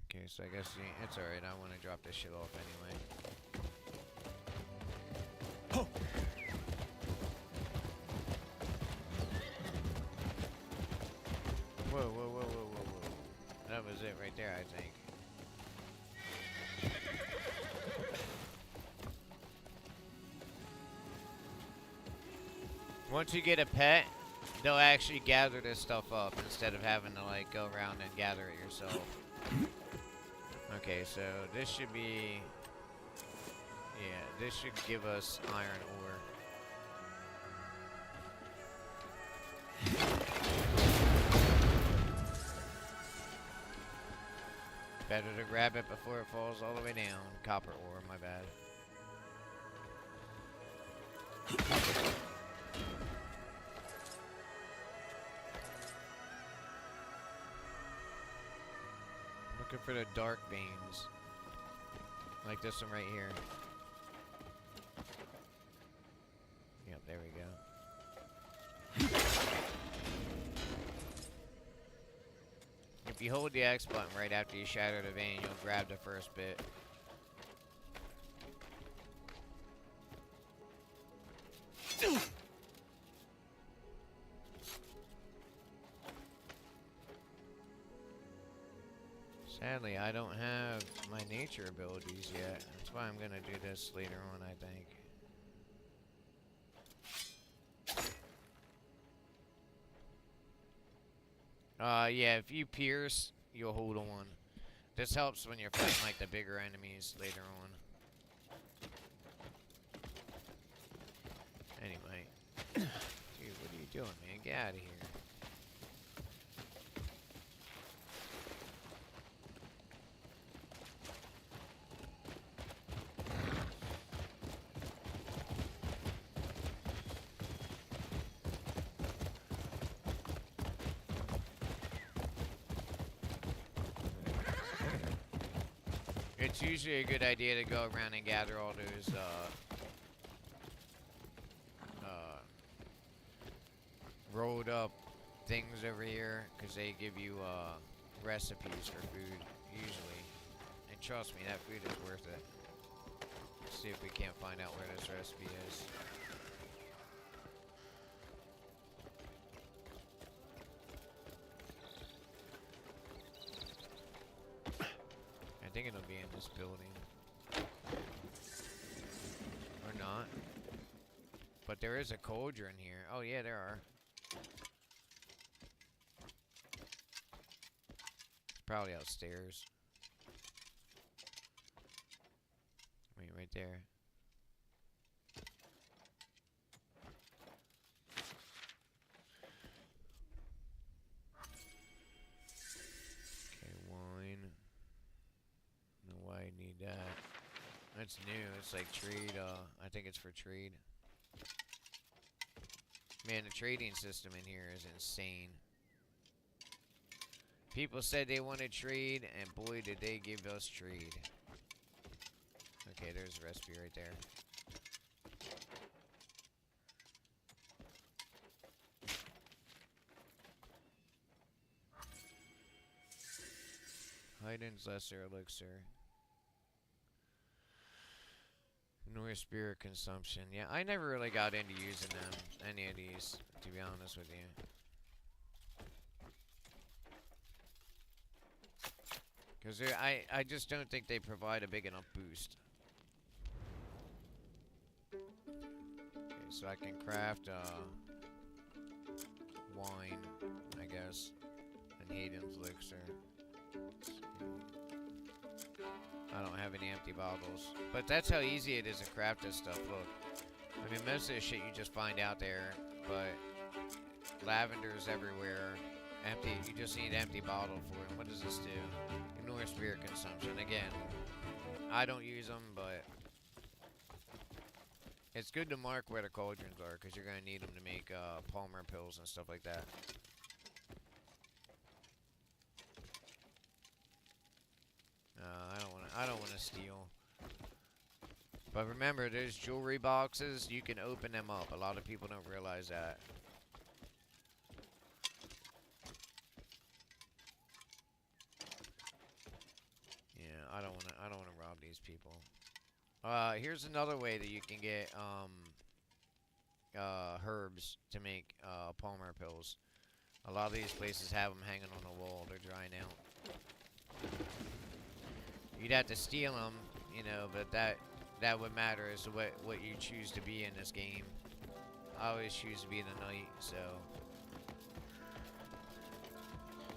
Okay, so I guess it's alright. I want to drop this shit off anyway. Oh. Whoa, whoa, whoa, whoa, whoa, whoa. That was it right there, I think. Once you get a pet, they'll actually gather this stuff up instead of having to like go around and gather it yourself. Okay, so this should be... Yeah, this should give us iron ore. Better to grab it before it falls all the way down. Copper ore, my bad. Looking for the dark veins. Like this one right here. Yep, there we go. If you hold the X button right after you shatter the vein, you'll grab the first bit. Apparently, I don't have my nature abilities yet. That's why I'm gonna do this later on, I think. Yeah, if you pierce, you'll hold on. This helps when you're fighting like the bigger enemies later on. Anyway. Dude, what are you doing, man? Get out of here. It's usually a good idea to go around and gather all those, rolled up things over here, because they give you, recipes for food, usually. And trust me, that food is worth it. Let's see if we can't find out where this recipe is. I think it'll be in this building. Or not. But there is a cauldron here. Oh yeah, there are. It's probably upstairs. Wait, right there. Okay, wine. No, why I need that. That's new. It's like trade. I think it's for trade. Man, the trading system in here is insane. People said they wanted trade, and boy, did they give us trade. Okay, there's a recipe right there. Heiden's lesser elixir. North spirit consumption. Yeah, I never really got into using them, any of these, to be honest with you. Because I just don't think they provide a big enough boost. Okay, so I can craft wine, I guess, and Hayden's elixir. I don't have any empty bottles. But that's how easy it is to craft this stuff, look. I mean, most of this shit you just find out there, but lavender's everywhere. Empty, you just need an empty bottle for it. What does this do? Ignore spirit consumption. Again, I don't use them, but it's good to mark where the cauldrons are, because you're going to need them to make Palmer pills and stuff like that. I don't want to steal. But remember, those jewelry boxes, you can open them up. A lot of people don't realize that. Yeah, I don't want to rob these people. Here's another way that you can get herbs to make Palmer pills. A lot of these places have them hanging on the wall. They're drying out. You'd have to steal them, you know, but that would matter as to what you choose to be in this game. I always choose to be the knight, so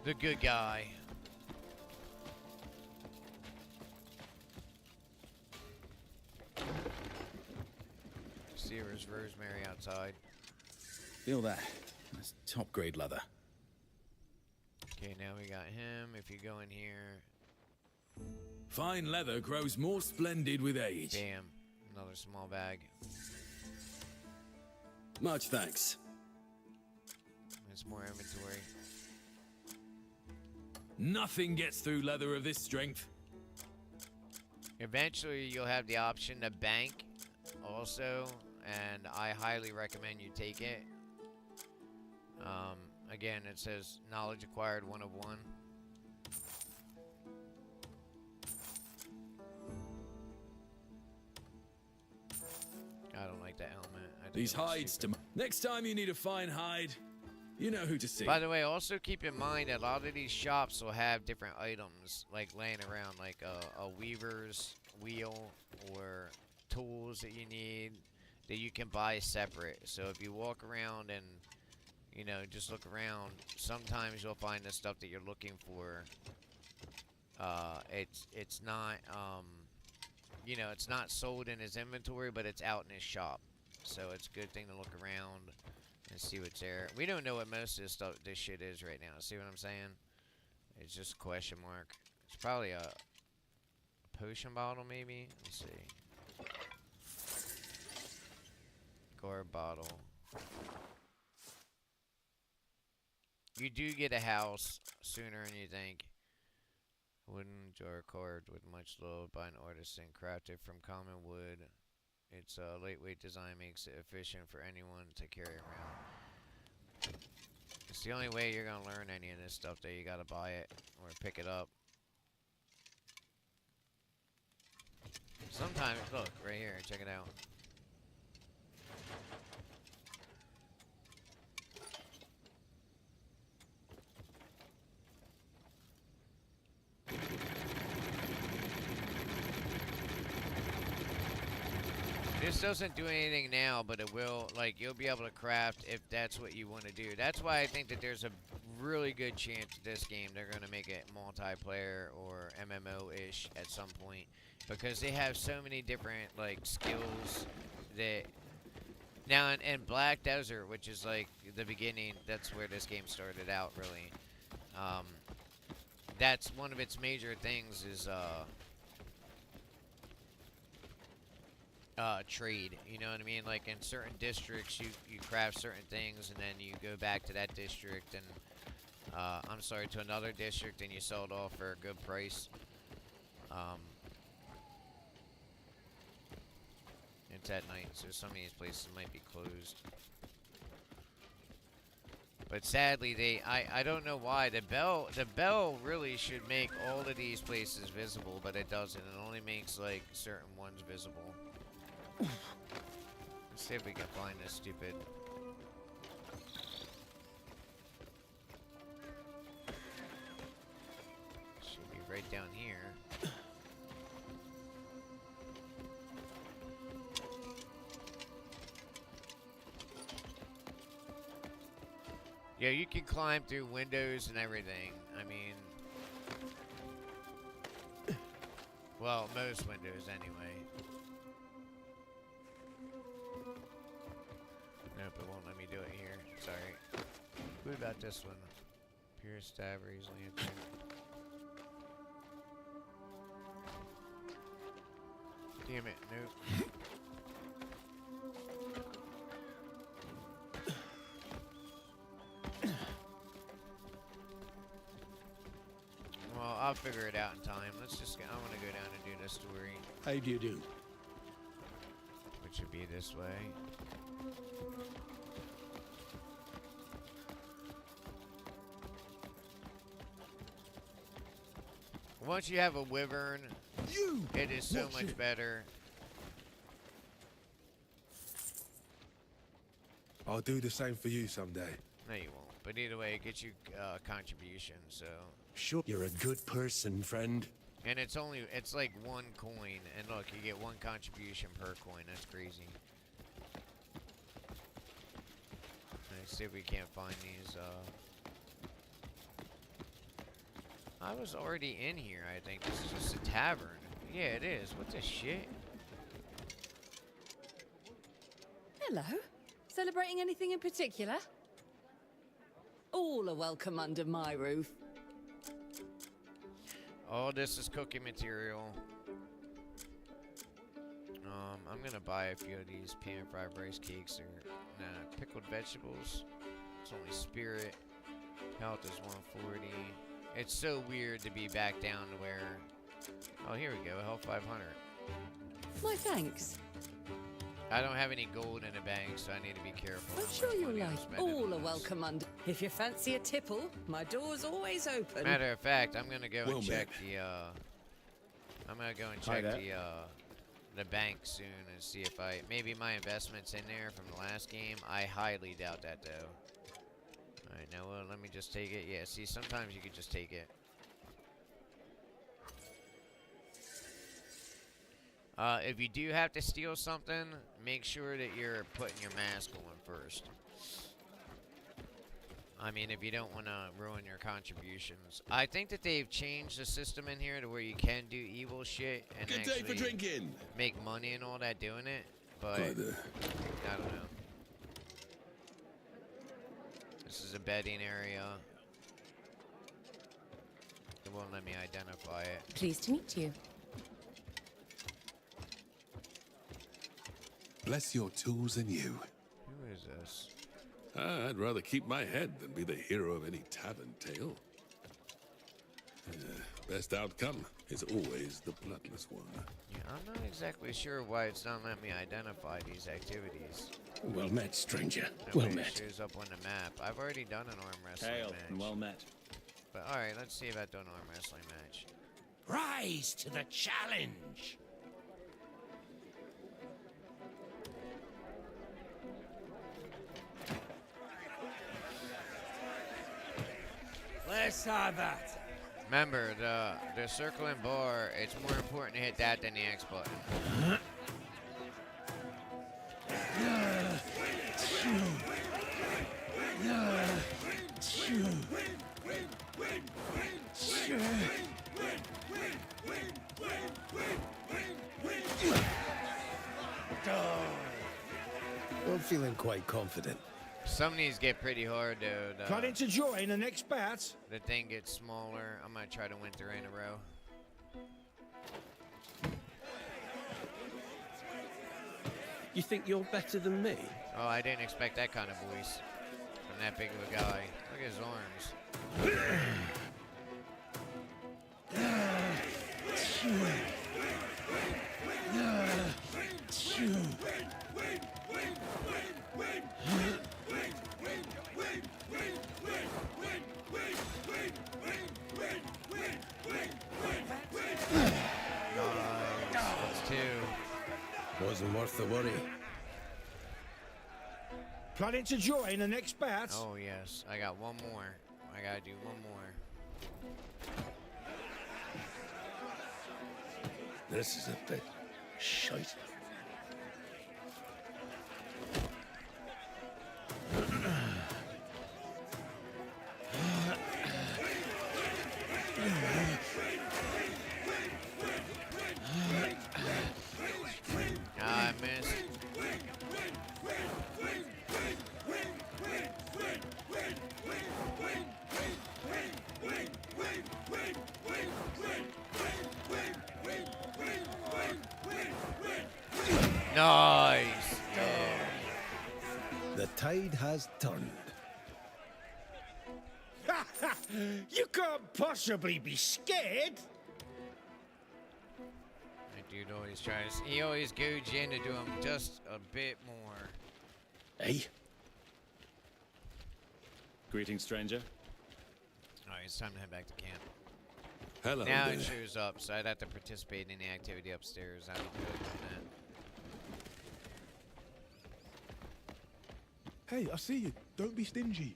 the good guy. See, there's rosemary outside. Feel that. That's top grade leather. Okay, now we got him. If you go in here, Fine leather grows more splendid with age. bam, another small bag. Much thanks. There's more inventory. Nothing gets through leather of this strength. Eventually, you'll have the option to bank also, and I highly recommend you take it. Again, it says knowledge acquired 1 of 1. I don't like that helmet. I think These it looks hides stupid. to... Next time you need a fine hide, You know who to see. By the way, also keep in mind that a lot of these shops will have different items like laying around, like a weaver's wheel or tools that you need that you can buy separate. So if you walk around and, you know, just look around, sometimes you'll find the stuff that you're looking for. It's not you know, it's not sold in his inventory, but it's out in his shop. So it's a good thing to look around and see what's there. We don't know what most of this shit is right now. See what I'm saying? It's just a question mark. It's probably a potion bottle, maybe. Let's see. Gourd bottle. You do get a house sooner than you think. Wooden jar carved with much love by an artisan, crafted from common wood. Its lightweight design makes it efficient for anyone to carry around. It's the only way you're gonna learn any of this stuff, that you gotta buy it or pick it up. Sometimes, look, right here, check it out. This doesn't do anything now, but it will, like, you'll be able to craft if that's what you want to do. That's why I think that there's a really good chance this game they're going to make it multiplayer or MMO-ish at some point, because they have so many different, like, skills that... Now, in Black Desert, which is, like, the beginning, that's where this game started out, really. That's one of its major things is, trade, you know what I mean? Like in certain districts, you craft certain things, and then you go back to that district, and I'm sorry, to another district, and you sell it off for a good price. It's at night, so some of these places might be closed. But sadly, I don't know why. The bell really should make all of these places visible, but it doesn't. It only makes like certain ones visible. Let's see if we can find this stupid. Should be right down here. Yeah, you can climb through windows and everything. I mean, well, most windows anyway. Nope, it won't let me do it here. Sorry. What about this one? Pure Stavery's lantern. Damn it, nope. Well, I'll figure it out in time. Let's just, I want to go down and do the story. How do you do? Which would be this way. Once you have a wyvern, it is so much better. I'll do the same for you someday. No, you won't. But either way, it gets you contribution, so. Sure, you're a good person, friend. And it's like 1 coin. And look, you get 1 contribution per coin. That's crazy. Let's see if we can't find these, I was already in here, I think. This is just a tavern. Yeah, it is. What the shit? Hello. Celebrating anything in particular? All are welcome under my roof. Oh, this is cooking material. I'm gonna buy a few of these pan-fried rice cakes. Or pickled vegetables. It's only spirit. Health is 140. It's so weird to be back down to where... Oh, here we go. Health 500. My thanks. I don't have any gold in the bank, so I need to be careful. I'm sure you'll like. All are welcome under. If you fancy a tipple, my door's always open. Matter of fact, I'm gonna go and check the. I'm gonna go and check the bank soon and see if maybe my investment's in there from the last game. I highly doubt that though. Alright, now let me just take it. Yeah, see, sometimes you could just take it. If you do have to steal something, make sure that you're putting your mask on first. I mean, if you don't want to ruin your contributions. I think that they've changed the system in here to where you can do evil shit and Good day for drinking. make money and all that doing it. But, Hi there. I don't know. This is a bedding area. It won't let me identify it. Pleased to meet you. Bless your tools and you. Who is this? I'd rather keep my head than be the hero of any tavern tale. Best outcome is always the bloodless one. Yeah, I'm not exactly sure why it's not letting me identify these activities. Well met, stranger. Nobody Well met. shows up on the map. I've already done an arm wrestling Hail match. and well met. But alright, let's see about doing an arm wrestling match. Rise to the challenge. Let's have that. Remember, the circle and bar, it's more important to hit that than the X button. I'm feeling quite confident. Some of these get pretty hard, though. Planning to join the next bat? The thing gets smaller. I'm gonna try to win 3 in a row. You think you're better than me? Oh, I didn't expect that kind of voice from that big of a guy. Look at his arms. Nice. That's 2. Wasn't worth the worry. Planning to join the next bat? Oh, yes. I got one more. I gotta do one more. This is a bit shite. Ah, I missed. Nice. Yeah. The tide has turned. You can't possibly be scared. That dude always tries. He always goes in to do him just a bit more. Hey. Greetings, stranger. Alright, it's time to head back to camp. Hello Now there. it shows up, so I'd have to participate in the activity upstairs. I don't feel like doing that. Hey, I see you. Don't be stingy.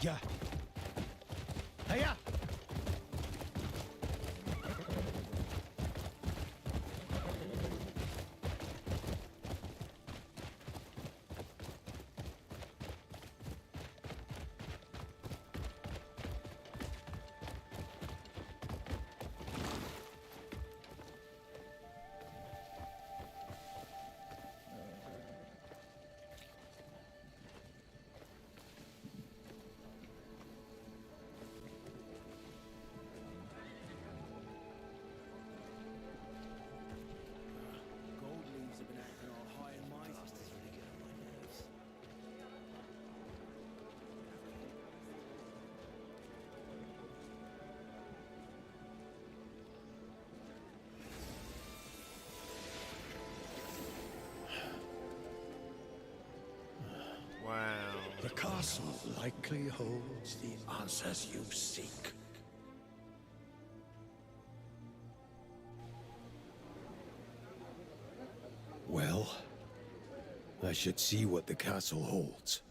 Yeah. Hiya. castle likely holds the answers you seek. Well, I should see what the castle holds.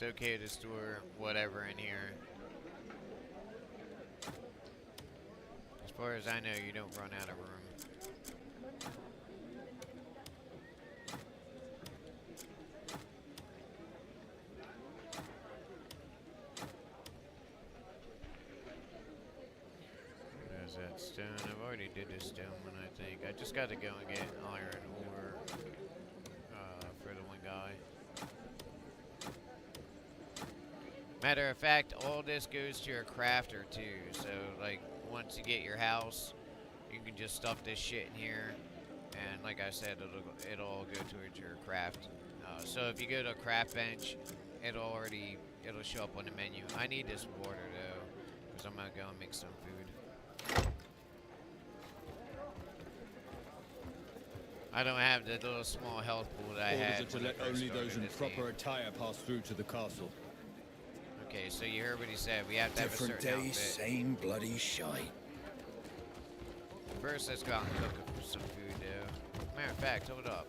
It's okay to store whatever in here. As far as I know, you don't run out of room. There's that stone. I've already did this stone one, I think. I just got to go and get iron ore for the one guy. Matter of fact, all this goes to your crafter too. So, like, once you get your house, you can just stuff this shit in here, and like I said, it'll all go towards your craft. So if you go to a craft bench, it'll show up on the menu. I need this water though, because I'm gonna go and make some food. I don't have the little small health pool that I had. Orders are to let only those in proper attire pass through to the castle. Okay, so you heard what he said. We have to have a Different certain day, outfit. same bloody shite. First, let's go out and cook some food, though. Matter of fact, hold up.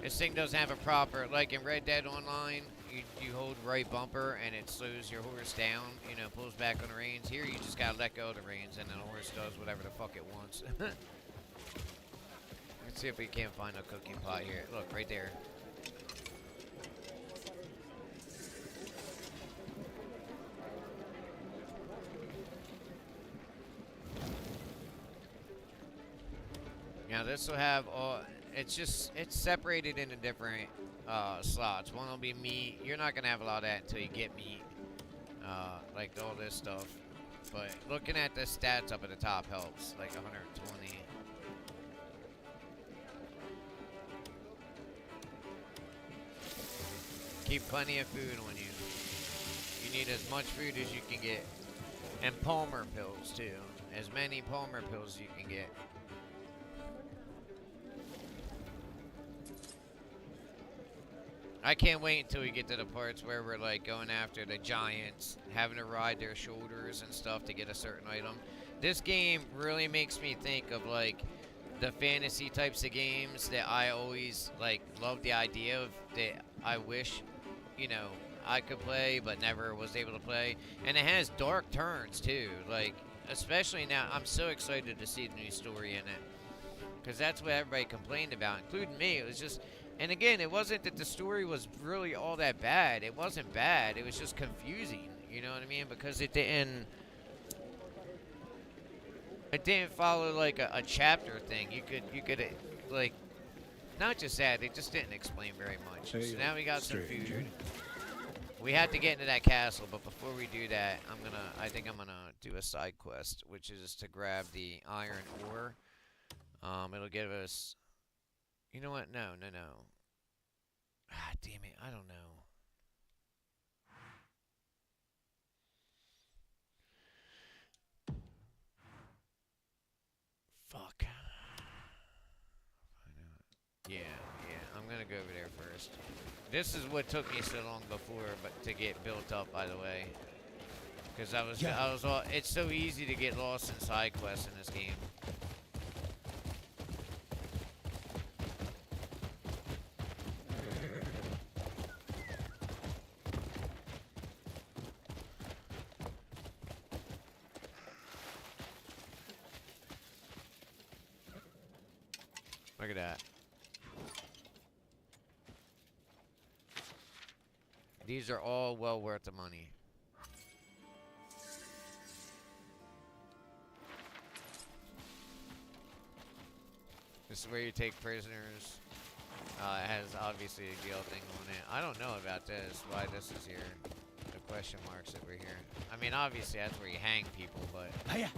This thing doesn't have a proper, like in Red Dead Online, you hold right bumper and it slows your horse down, you know, pulls back on the reins. Here, you just gotta let go of the reins and then the horse does whatever the fuck it wants. Let's see if we can't find a cooking pot here. Look, right there. Now this will have all, it's separated into different slots. One will be meat. You're not gonna have a lot of that until you get meat, like all this stuff. But looking at the stats up at the top helps, like 120. Keep plenty of food on you. You need as much food as you can get. And Palmer pills too. As many Palmer pills as you can get. I can't wait until we get to the parts where we're like going after the giants, having to ride their shoulders and stuff to get a certain item. This game really makes me think of like the fantasy types of games that I always like love the idea of, that I wish, you know, I could play but never was able to play. And it has dark turns too, like especially now. I'm so excited to see the new story in it, because that's what everybody complained about, including me. It was just, and again, it wasn't that the story was really all that bad. It wasn't bad. It was just confusing. You know what I mean? Because it didn't follow like a chapter thing. You could like, not just that. It just didn't explain very much. Hey, so now we got some stranger. food. We have to get into that castle, but before we do that, I think I'm gonna do a side quest, which is to grab the iron ore. It'll give us. You know what? No. Ah, damn it. I don't know. Fuck. Yeah. I'm gonna go over there first. This is what took me so long before, but to get built up, by the way. Because I was all. It's so easy to get lost in side quests in this game. Look at that. These are all well worth the money. This is where you take prisoners. It has obviously a jail thing on it. I don't know about this, why this is here. The question marks over here. I mean, obviously that's where you hang people, but... Hiya.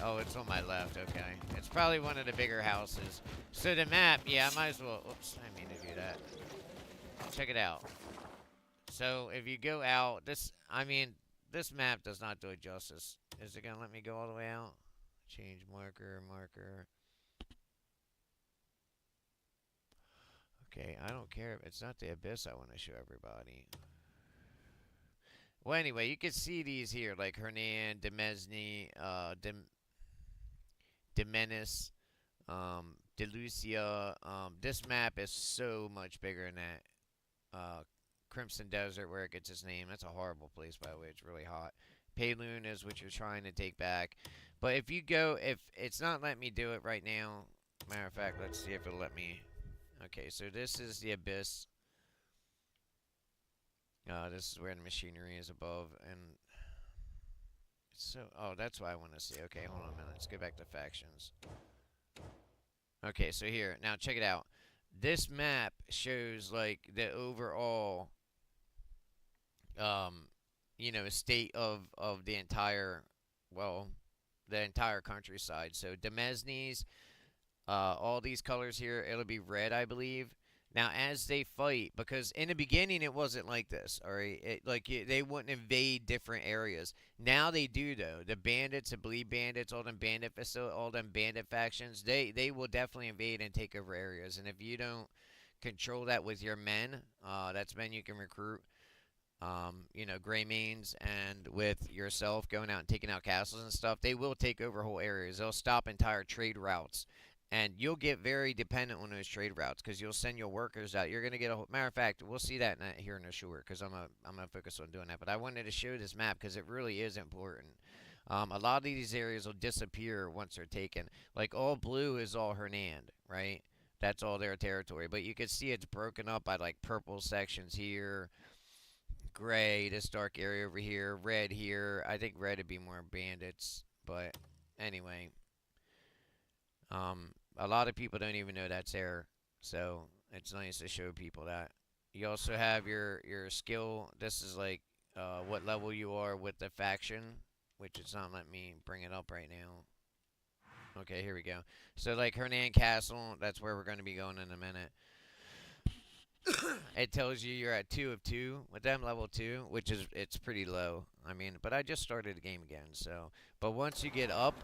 Oh, it's on my left. Okay. It's probably one of the bigger houses. So the map, yeah, I might as well. Oops, I mean to do that. Check it out. So if you go out, this map does not do it justice. Is it gonna let me go all the way out? Change marker. Okay, I don't care. It's not the abyss I want to show everybody. Well, anyway, you can see these here, like Hernan, Demesne, Demenis, Delucia. This map is so much bigger than that. Crimson Desert, where it gets its name. That's a horrible place, by the way. It's really hot. Payloon is what you're trying to take back. But if you go, if it's not letting me do it right now, matter of fact, let's see if it'll let me. Okay, so this is the abyss. This is where the machinery is above, and it's so. Oh, that's what I want to see. Okay, hold on a minute. Let's go back to factions. Okay, so here now, check it out. This map shows like the overall, you know, state of the entire, well, the entire countryside. So Demesnes, all these colors here, it'll be red, I believe. Now, as they fight, because in the beginning it wasn't like this, all right? They wouldn't invade different areas. Now they do, though. The bandits, the bleed bandits, all them bandit factions, they will definitely invade and take over areas. And if you don't control that with your men, that's men you can recruit, you know, gray mains, and with yourself going out and taking out castles and stuff, they will take over whole areas. They'll stop entire trade routes. And you'll get very dependent on those trade routes because you'll send your workers out. You're going to get a whole... Matter of fact, we'll see that here in a short because I'm gonna focus on doing that. But I wanted to show this map because it really is important. A lot of these areas will disappear once they're taken. Like, all blue is all Hernand, right? That's all their territory. But you can see it's broken up by, like, purple sections here. Gray, this dark area over here. Red here. I think red would be more bandits. But anyway... a lot of people don't even know that's there, so it's nice to show people that. You also have your skill. This is like what level you are with the faction, which it's not letting me bring it up right now. Okay, here we go. So like Hernan Castle, that's where we're going to be going in a minute. It tells you you're at 2 of 2 with them, level 2, which is, it's pretty low. I mean, but I just started the game again, so. But once you get up,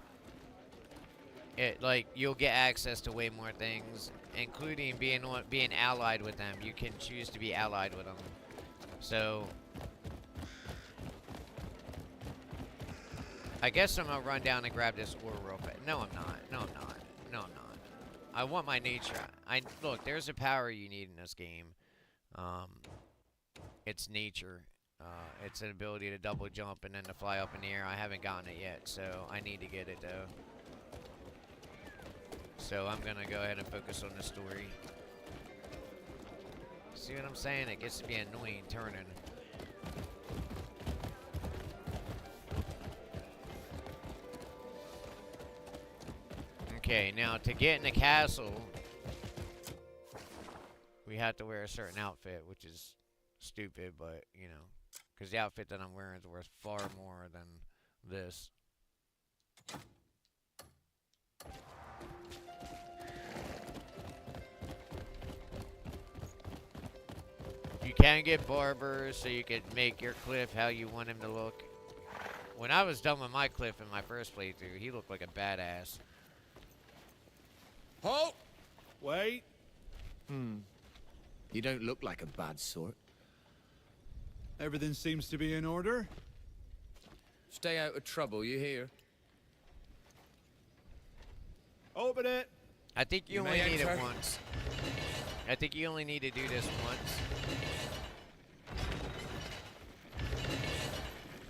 you'll get access to way more things, including being allied with them. You can choose to be allied with them. So I guess I'm gonna run down and grab this ore real quick. No, I'm not. No, I'm not. No, I'm not. I want my nature. Look, there's a power you need in this game. It's nature. It's an ability to double jump and then to fly up in the air. I haven't gotten it yet, so I need to get it though. So I'm gonna go ahead and focus on the story. See what I'm saying? It gets to be annoying turning. Okay, now to get in the castle, we have to wear a certain outfit, which is stupid, but you know, because the outfit that I'm wearing is worth far more than this. You can get barbers, so you can make your Cliff how you want him to look. When I was done with my Cliff in my first playthrough, he looked like a badass. Halt! Wait. You don't look like a bad sort. Everything seems to be in order. Stay out of trouble, you hear? Open it. I think you only need it once. I think you only need to do this once.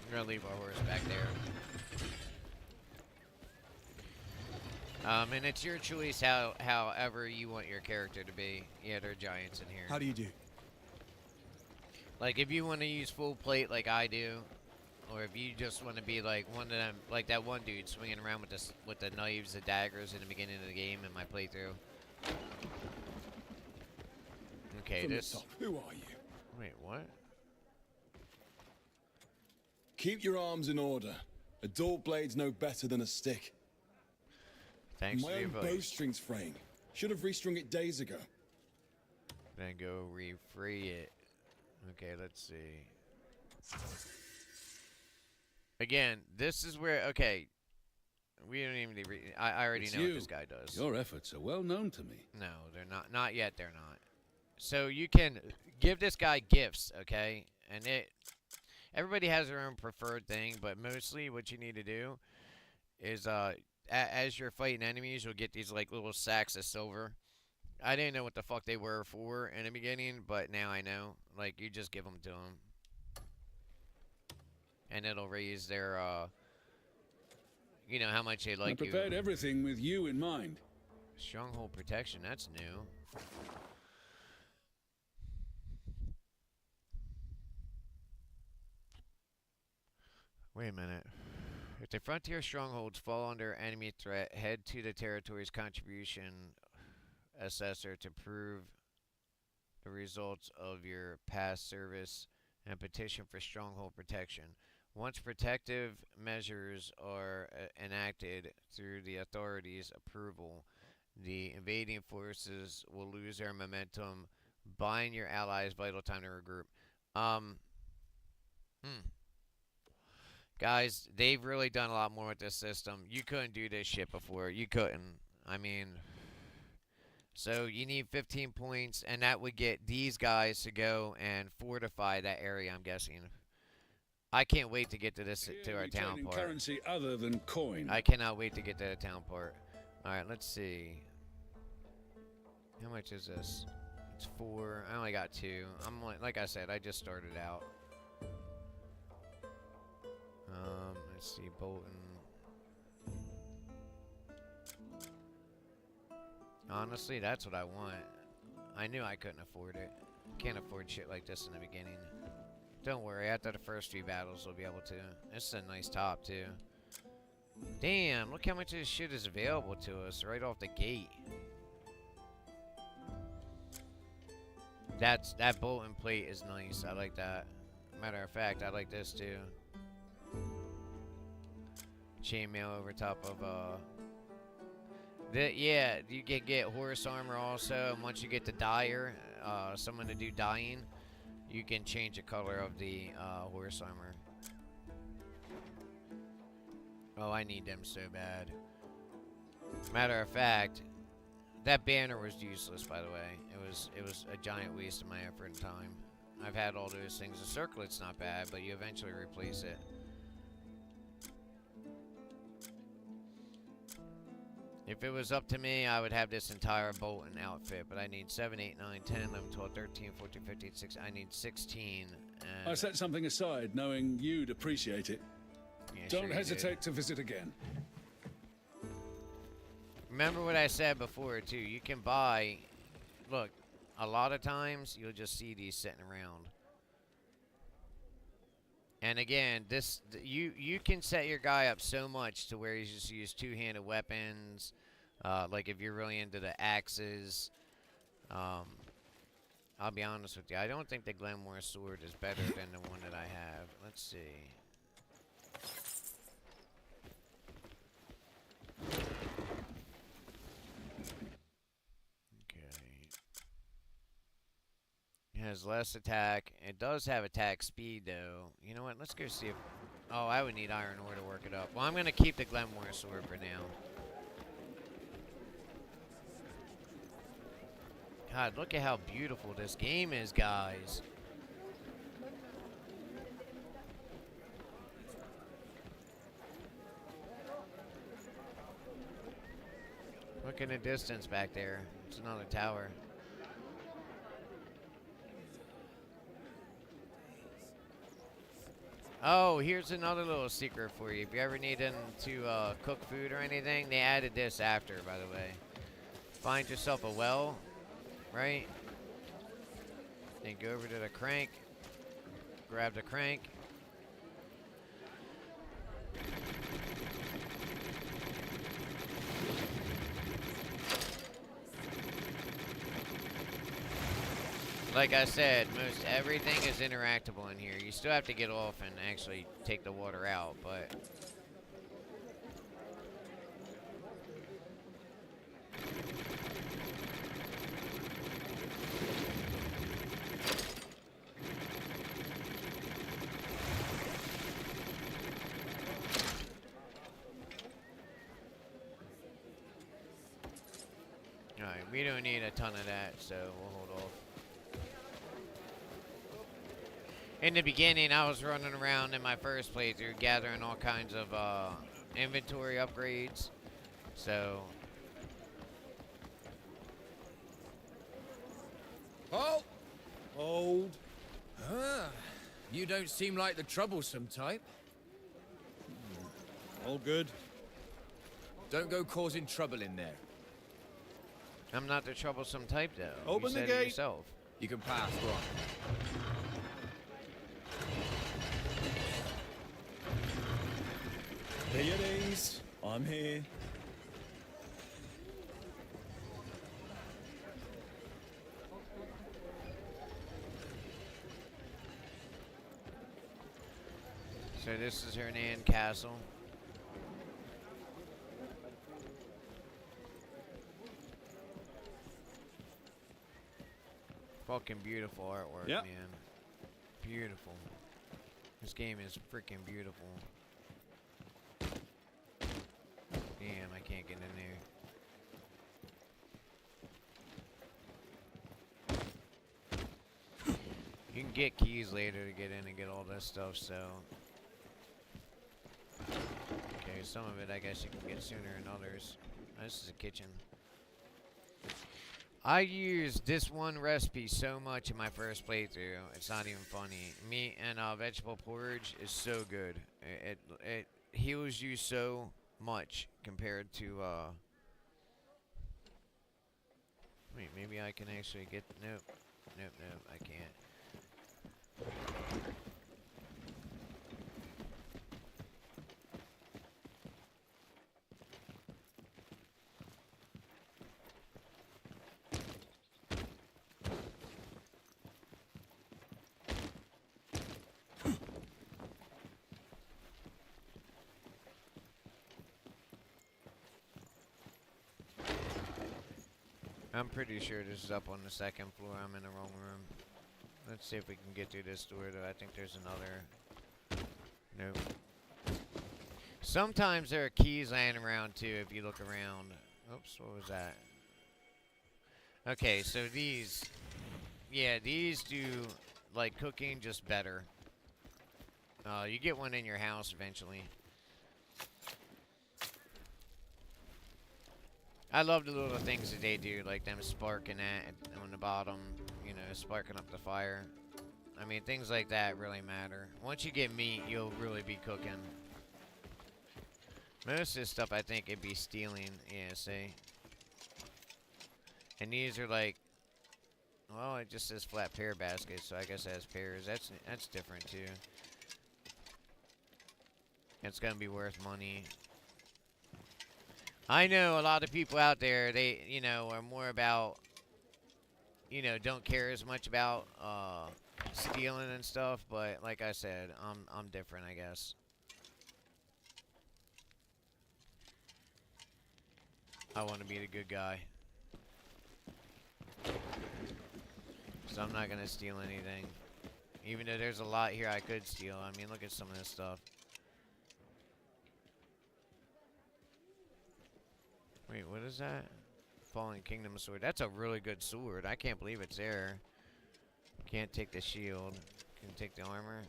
I'm gonna leave our horse back there. And it's your choice however you want your character to be. Yeah, there are giants in here. How do you do? Like, if you want to use full plate like I do, or if you just want to be like one of them, like that one dude swinging around with the knives, the daggers in the beginning of the game in my playthrough. Okay, From this... the top, who are you? Wait, what? Keep your arms in order. A dull blade's no better than a stick. Thanks My for your own advice. bowstring's fraying. Should have restrung it days ago. Then go refree it. Okay, let's see. Again, this is where, okay, we don't even need I already It's know what you. this guy does. Your efforts are well known to me. No, they're not. Not yet, they're not. So you can give this guy gifts, okay? And everybody has their own preferred thing, but mostly what you need to do is, as you're fighting enemies, you'll get these, like, little sacks of silver. I didn't know what the fuck they were for in the beginning, but now I know. Like, you just give them to them. And it'll raise their, you know, how much they like I prepared you. everything with you in mind. Stronghold protection, that's new. Wait a minute. If the frontier strongholds fall under enemy threat, head to the territory's contribution assessor to prove the results of your past service and petition for stronghold protection. Once protective measures are enacted through the authorities' approval, the invading forces will lose their momentum, buying your allies vital time to regroup. Guys, they've really done a lot more with this system. You couldn't do this shit before. You couldn't. I mean, so you need 15 points, and that would get these guys to go and fortify that area, I'm guessing. I can't wait to get to this, to our town Retaining part. currency other than coin. I cannot wait to get to the town part. Alright, let's see. How much is this? It's 4. I only got 2. I'm like I said, I just started out. Let's see, Bolton. Honestly, that's what I want. I knew I couldn't afford it. Can't afford shit like this in the beginning. Don't worry, after the first few battles, we'll be able to. This is a nice top, too. Damn, look how much of this shit is available to us right off the gate. That Bolton plate is nice. I like that. Matter of fact, I like this, too. Chainmail over top of, yeah, you can get horse armor also, and once you get the dyer, someone to do dyeing, you can change the color of the horse armor. Oh, I need them so bad. Matter of fact, that banner was useless, by the way. It was a giant waste of my effort and time. I've had all those things. The circlet's not bad, but you eventually replace it. If it was up to me, I would have this entire Bolton outfit, but I need 7, 8, 9, 10, 11, 12, 13, 14, 15, 16. I need 16. I set something aside knowing you'd appreciate it. Yeah, Don't sure hesitate to visit again. Remember what I said before, too. You can buy... Look, a lot of times, you'll just see these sitting around. And again, you can set your guy up so much to where he's just use two-handed weapons. Like if you're really into the axes. I'll be honest with you. I don't think the Glenmore sword is better than the one that I have. Let's see. It has less attack. It does have attack speed, though. You know what? Let's go see if... Oh, I would need iron ore to work it up. Well, I'm going to keep the Glenmore sword for now. God, look at how beautiful this game is, guys. Look in the distance back there. It's another tower. Oh, here's another little secret for you. If you ever need them to cook food or anything, they added this after, by the way. Find yourself a well, right? Then go over to the crank. Grab the crank. Like I said, most everything is interactable in here. You still have to get off and actually take the water out, but... Alright, we don't need a ton of that, so we'll hold off. In the beginning, I was running around in my first playthrough gathering all kinds of inventory upgrades. So... Halt! Hold. Ah, you don't seem like the troublesome type. All good. Don't go causing trouble in there. I'm not the troublesome type, though. Open you the said gate. It yourself. You can pass, go on. Pay your days. I'm here. So this is Hernan Castle. Fucking beautiful artwork, Yep. man. Beautiful. This game is freaking beautiful. Damn, I can't get in there. You can get keys later to get in and get all this stuff, so... Okay, some of it I guess you can get sooner than others. This is a kitchen. I used this one recipe so much in my first playthrough. It's not even funny. Meat and vegetable porridge is so good. It heals you so much compared to wait, maybe I can actually get nope, I can't. I'm pretty sure this is up on the second floor. I'm in the wrong room. Let's see if we can get through this door, though. I think there's another. Nope. Sometimes there are keys laying around, too, if you look around. Oops, what was that? Okay, so these... Yeah, these do, like, cooking just better. You get one in your house eventually. I love the little things that they do, like them sparking that on the bottom, you know, sparking up the fire. I mean, things like that really matter. Once you get meat, you'll really be cooking. Most of this stuff, I think, it'd be stealing. Yeah, see? And these are like, well, it just says flat pear basket, so I guess it has pears. That's different, too. It's gonna be worth money. I know a lot of people out there, they, you know, are more about, you know, don't care as much about stealing and stuff, but like I said, I'm different, I guess. I want to be the good guy. So I'm not going to steal anything. Even though there's a lot here I could steal. I mean, look at some of this stuff. Wait, what is that? Fallen Kingdom sword. That's a really good sword. I can't believe it's there. Can't take the shield. Can take the armor.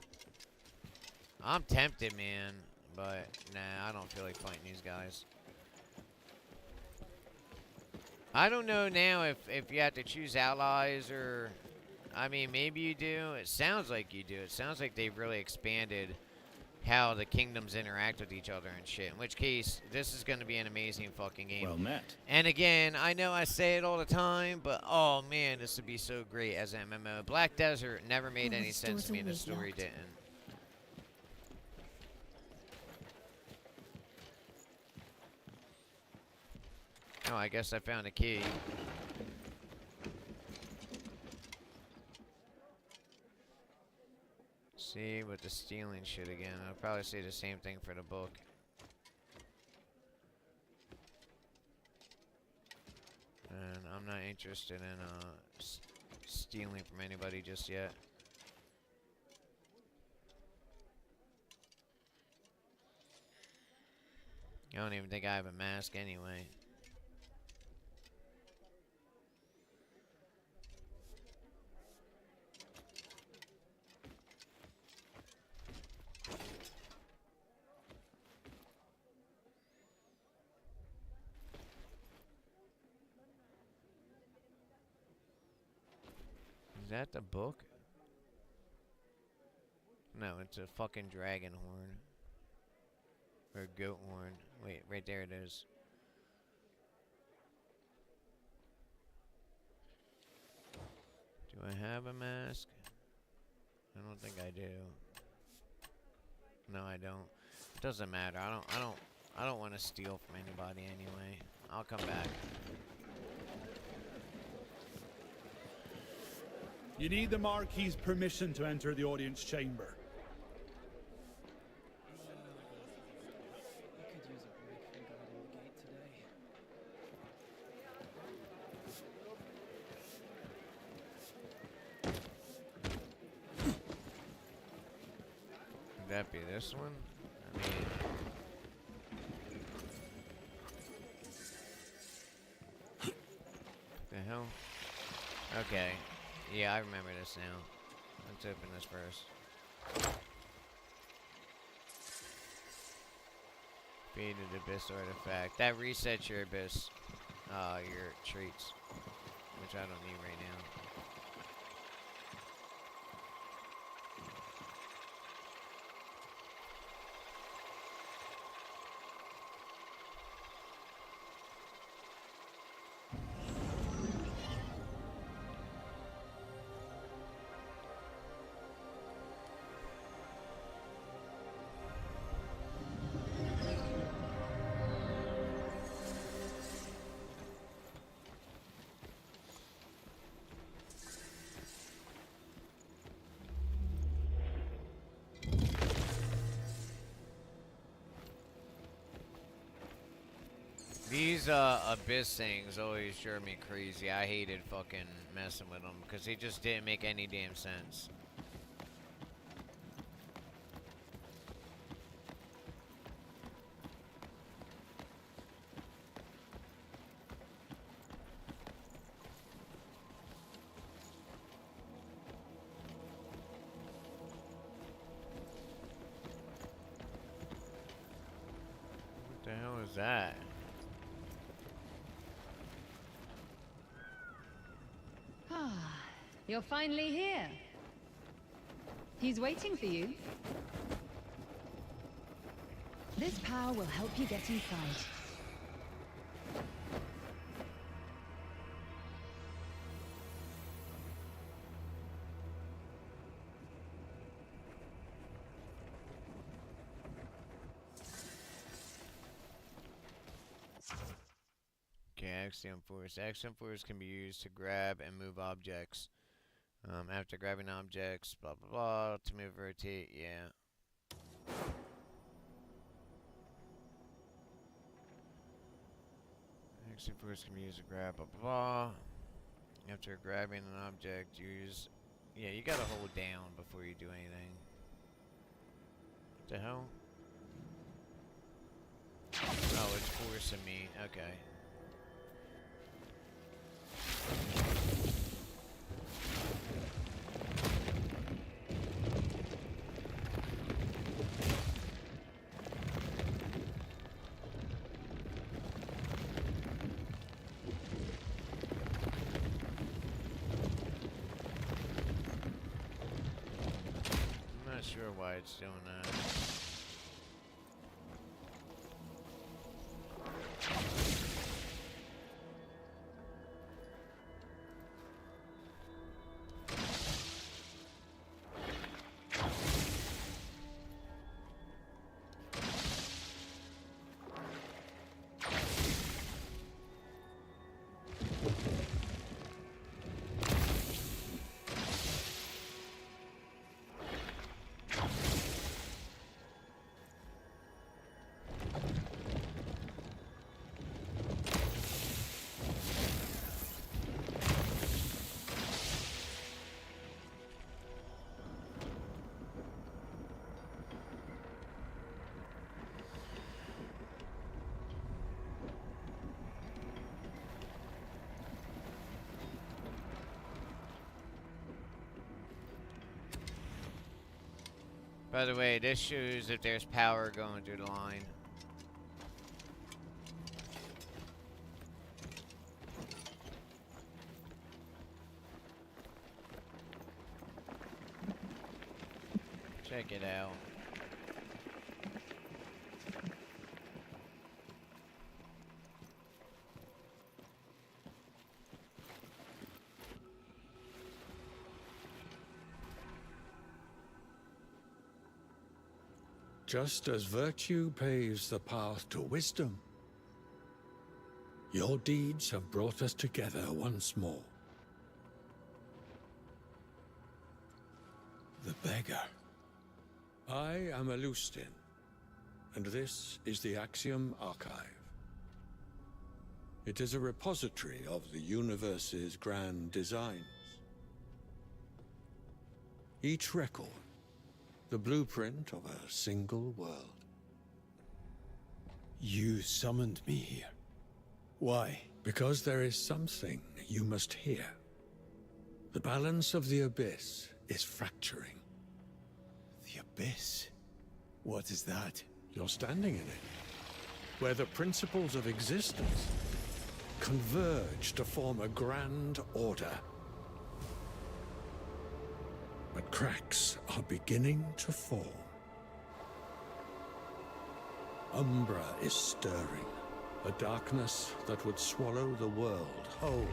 I'm tempted, man. But, nah, I don't feel like fighting these guys. I don't know now if you have to choose allies or... I mean, maybe you do. It sounds like you do. It sounds like they've really expanded how the kingdoms interact with each other and shit. In which case, this is going to be an amazing fucking game. Well met. And again, I know I say it all the time, but oh man, this would be so great as an MMO. Black Desert never made any sense to me, and the story didn't. Oh, I guess I found a key. See, with the stealing shit again. I'll probably say the same thing for the book. And I'm not interested in stealing from anybody just yet. I don't even think I have a mask anyway. Is that the book? No, it's a fucking dragon horn. Or goat horn. Wait, right there it is. Do I have a mask? I don't think I do. No, I don't. It doesn't matter. I don't want to steal from anybody anyway. I'll come back. You need the Marquis's permission to enter the audience chamber. Could that be this one? I mean... the hell? Okay. Yeah, I remember this now. Let's open this first. Faded Abyss artifact. That resets your Abyss, your traits, which I don't need right now. These Abyss things always drove me crazy. I hated fucking messing with them because they just didn't make any damn sense. What the hell is that? Ah, you're finally here. He's waiting for you. This power will help you get inside. Okay, Axiom Force. Axiom Force can be used to grab and move objects. After grabbing objects, blah blah blah, to move, rotate, yeah. Axiom Force can be used to grab, blah blah blah. After grabbing an object, use... Yeah, you gotta hold down before you do anything. What the hell? Oh, it's forcing me, okay. I'm not sure why it's doing that. By the way, this shows if there's power going through the line. Check it out. Just as virtue paves the path to wisdom, your deeds have brought us together once more. The beggar. I am a Lustin, and this is the Axiom Archive. It is a repository of the universe's grand designs. Each record, the blueprint of a single world. You summoned me here. Why? Because there is something you must hear. The balance of the abyss is fracturing. The abyss? What is that? You're standing in it, where the principles of existence converge to form a grand order. But cracks are beginning to form. Umbra is stirring, a darkness that would swallow the world whole.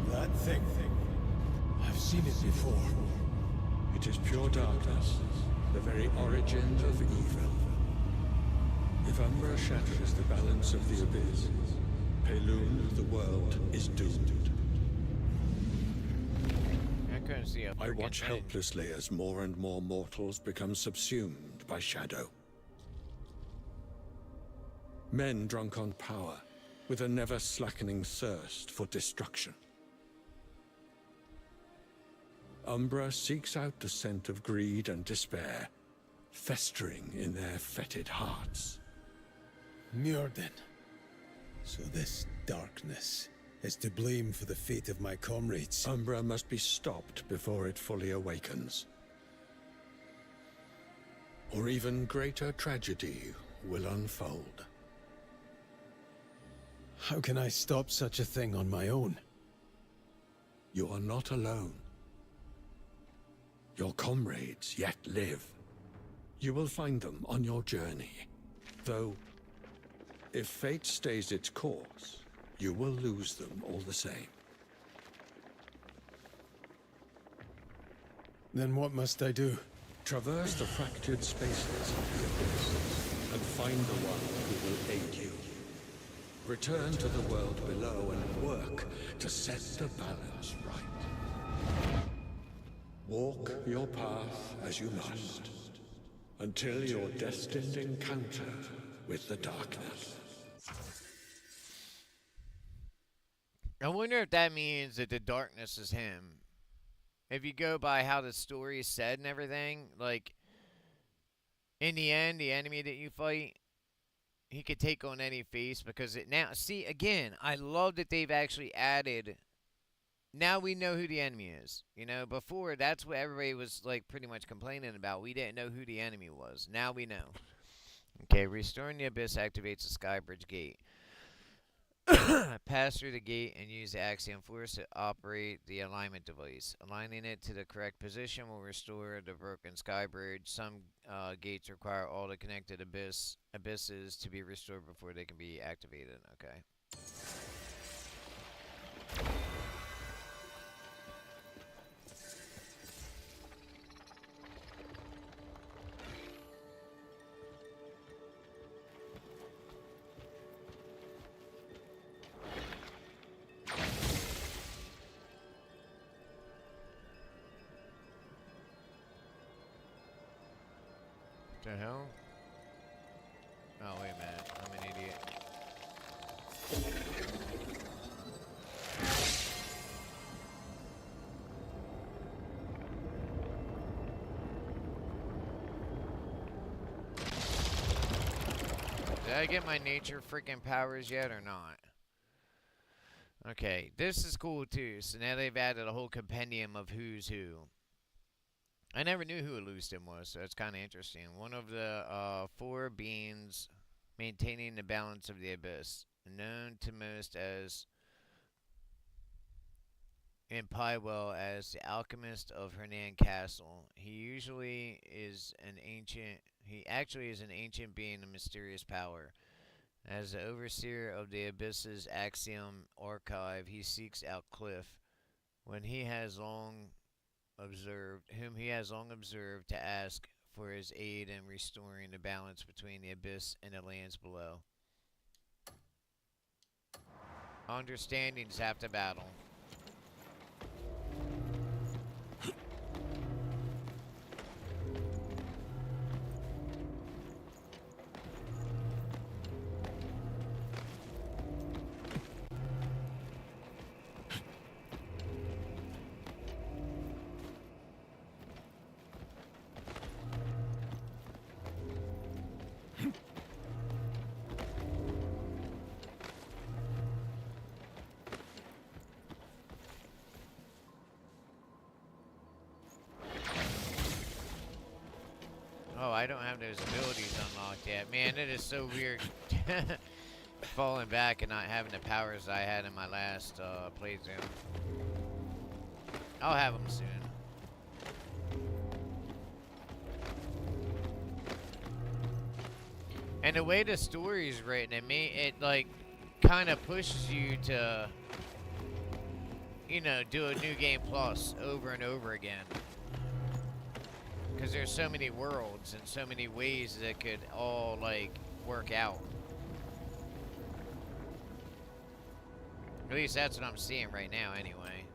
That thing. I've seen it before. It is pure darkness, the very origin of evil. If Umbra shatters the balance of the abyss, Pelun, the world, is doomed. I couldn't see a I watch freaking thing. helplessly as more and more mortals become subsumed by shadow. Men drunk on power, with a never-slackening thirst for destruction. Umbra seeks out the scent of greed and despair, festering in their fetid hearts. Mjordan. So this darkness is to blame for the fate of my comrades. Umbra must be stopped before it fully awakens. Or even greater tragedy will unfold. How can I stop such a thing on my own? You are not alone. Your comrades yet live. You will find them on your journey. Though, if fate stays its course, you will lose them all the same. Then what must I do? Traverse the fractured spaces of the abyss and find the one who will aid you. Return to the world below and work to set the balance right. Walk your path as you must, until your destined encounter with the darkness. I wonder if that means that the darkness is him. If you go by how the story is said and everything, like, in the end, the enemy that you fight, he could take on any face because it now, see, again, I love that they've actually added, now we know who the enemy is. You know, before, that's what everybody was, like, pretty much complaining about. We didn't know who the enemy was. Now we know. Okay, restoring the abyss activates the Skybridge gate. Pass through the gate and use the Axiom Force to operate the alignment device. Aligning it to the correct position will restore the broken Skybridge. Some gates require all the connected abysses to be restored before they can be activated. Okay. The hell? Oh, wait a minute. I'm an idiot. Did I get my nature freaking powers yet or not? Okay, this is cool too. So now they've added a whole compendium of who's who. I never knew who Elustin was, so it's kind of interesting. One of the four beings maintaining the balance of the abyss, known to most as in Pywell as the alchemist of Hernan Castle. He actually is an ancient being of mysterious power. As the overseer of the Abyss's Axiom Archive, he seeks out Cliff, whom he has long observed to ask for his aid in restoring the balance between the Abyss and the lands below. Understandings half the battle. Oh, I don't have those abilities unlocked yet. Man, it is so weird falling back and not having the powers I had in my last playthrough. I'll have them soon. And the way the story is written, it like kind of pushes you to, you know, do a new game plus over and over again. Because there's so many worlds and so many ways that could all, like, work out. At least that's what I'm seeing right now, anyway.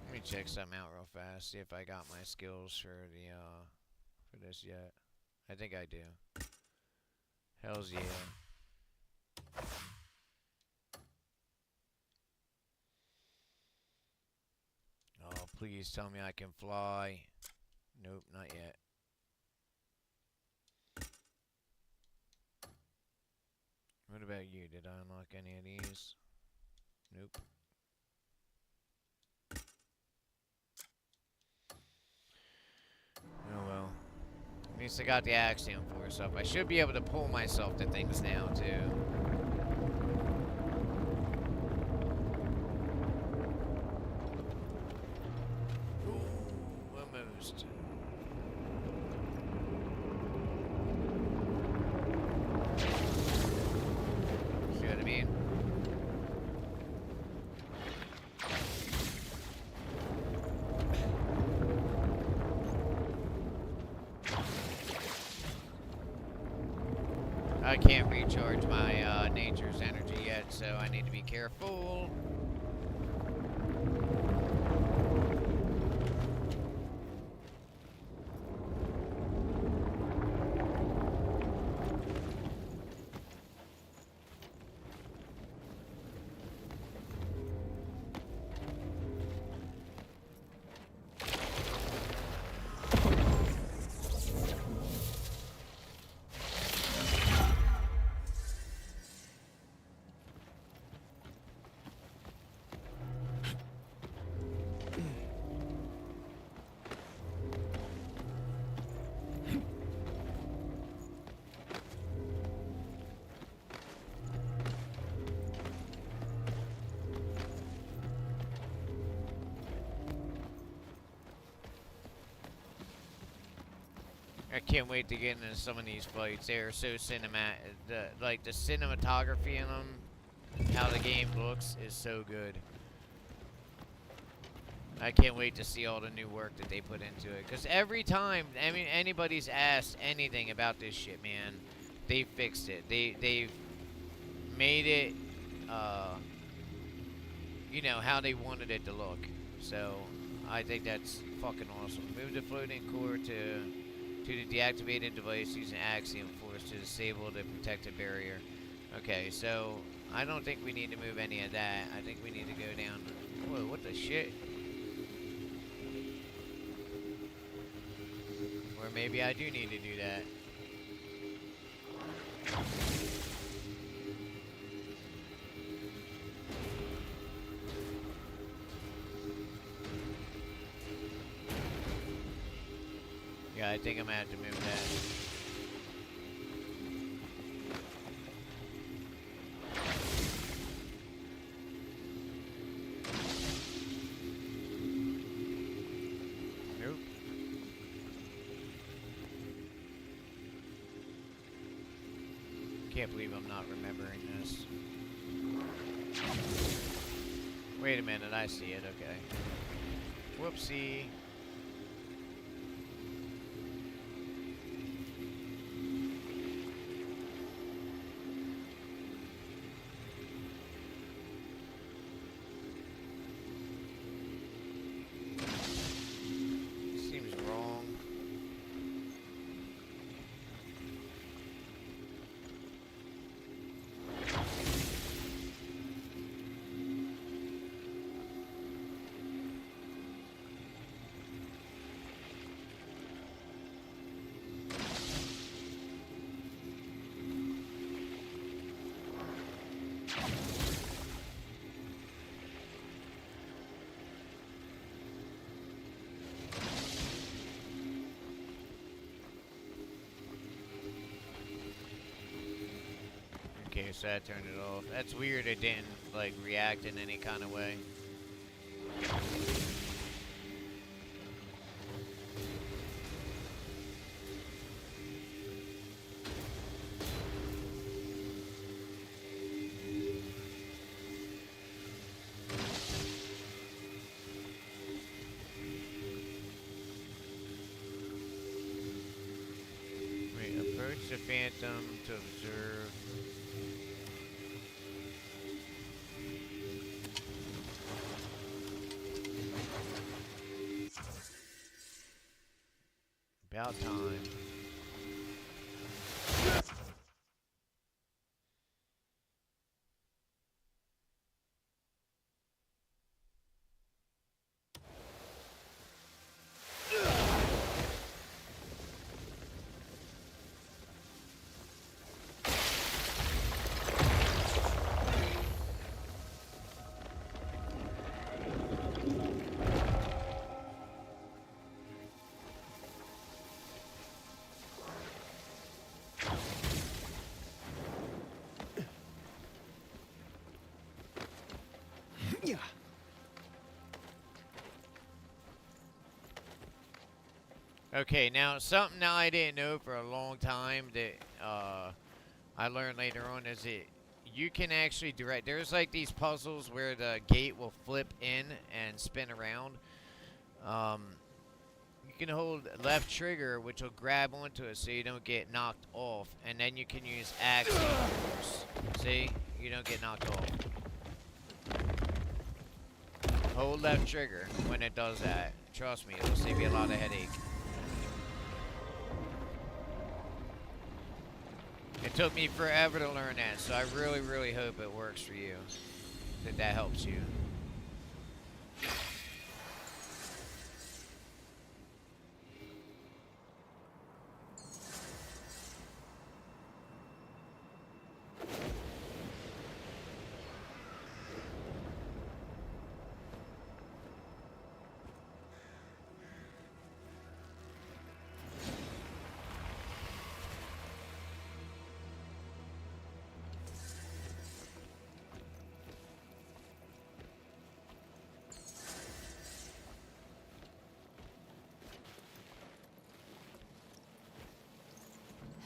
Let me check something out real fast, see if I got my skills for the, for this yet. I think I do. Hells yeah. Oh, please tell me I can fly. Nope, not yet. What about you? Did I unlock any of these? Nope. Oh well. At least I got the Axiom Force up. I should be able to pull myself to things now, too. Ooh, almost. See what I mean? I can't recharge my nature's energy yet, so I need to be careful. I can't wait to get into some of these fights. They are so cinematic. The cinematography in them, how the game looks, is so good. I can't wait to see all the new work that they put into it. Because every time, I mean, anybody's asked anything about this shit, man, they fixed it. They've made it, you know, how they wanted it to look. So, I think that's fucking awesome. Move the floating core to the deactivated device using Axiom Force to disable the protective barrier. Okay, so I don't think we need to move any of that. I think we need to go down Whoa, what the shit? Or maybe I do need to do that. Yeah, I think I'm gonna have to move that. Can't believe I'm not remembering this. Wait a minute, I see it, okay. Whoopsie. Seems wrong. Okay, so I turned it off. That's weird it didn't, like, react in any kind of way. Wait, approach the phantom to observe. About time. Yeah. Okay, now something that I didn't know for a long time that I learned later on is that you can actually direct. There's like these puzzles where the gate will flip in and spin around. You can hold left trigger, which will grab onto it so you don't get knocked off, and then you can use axe and force. See, you don't get knocked off. Hold left trigger when it does that. Trust me, it'll save you a lot of headache. It took me forever to learn that, so I really, really hope it works for you. That helps you.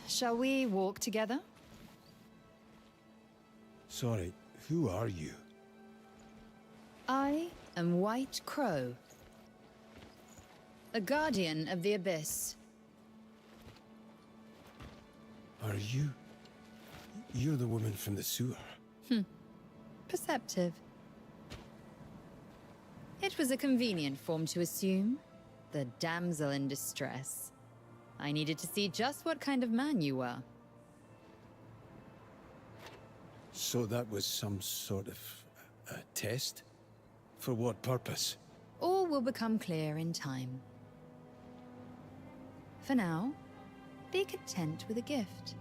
Shall we walk together? Sorry, who are you? I am White Crow, a guardian of the Abyss. Are you? You're the woman from the sewer. Perceptive. It was a convenient form to assume. The damsel in distress. I needed to see just what kind of man you were. So that was some sort of test? For what purpose? All will become clear in time. For now, be content with a gift.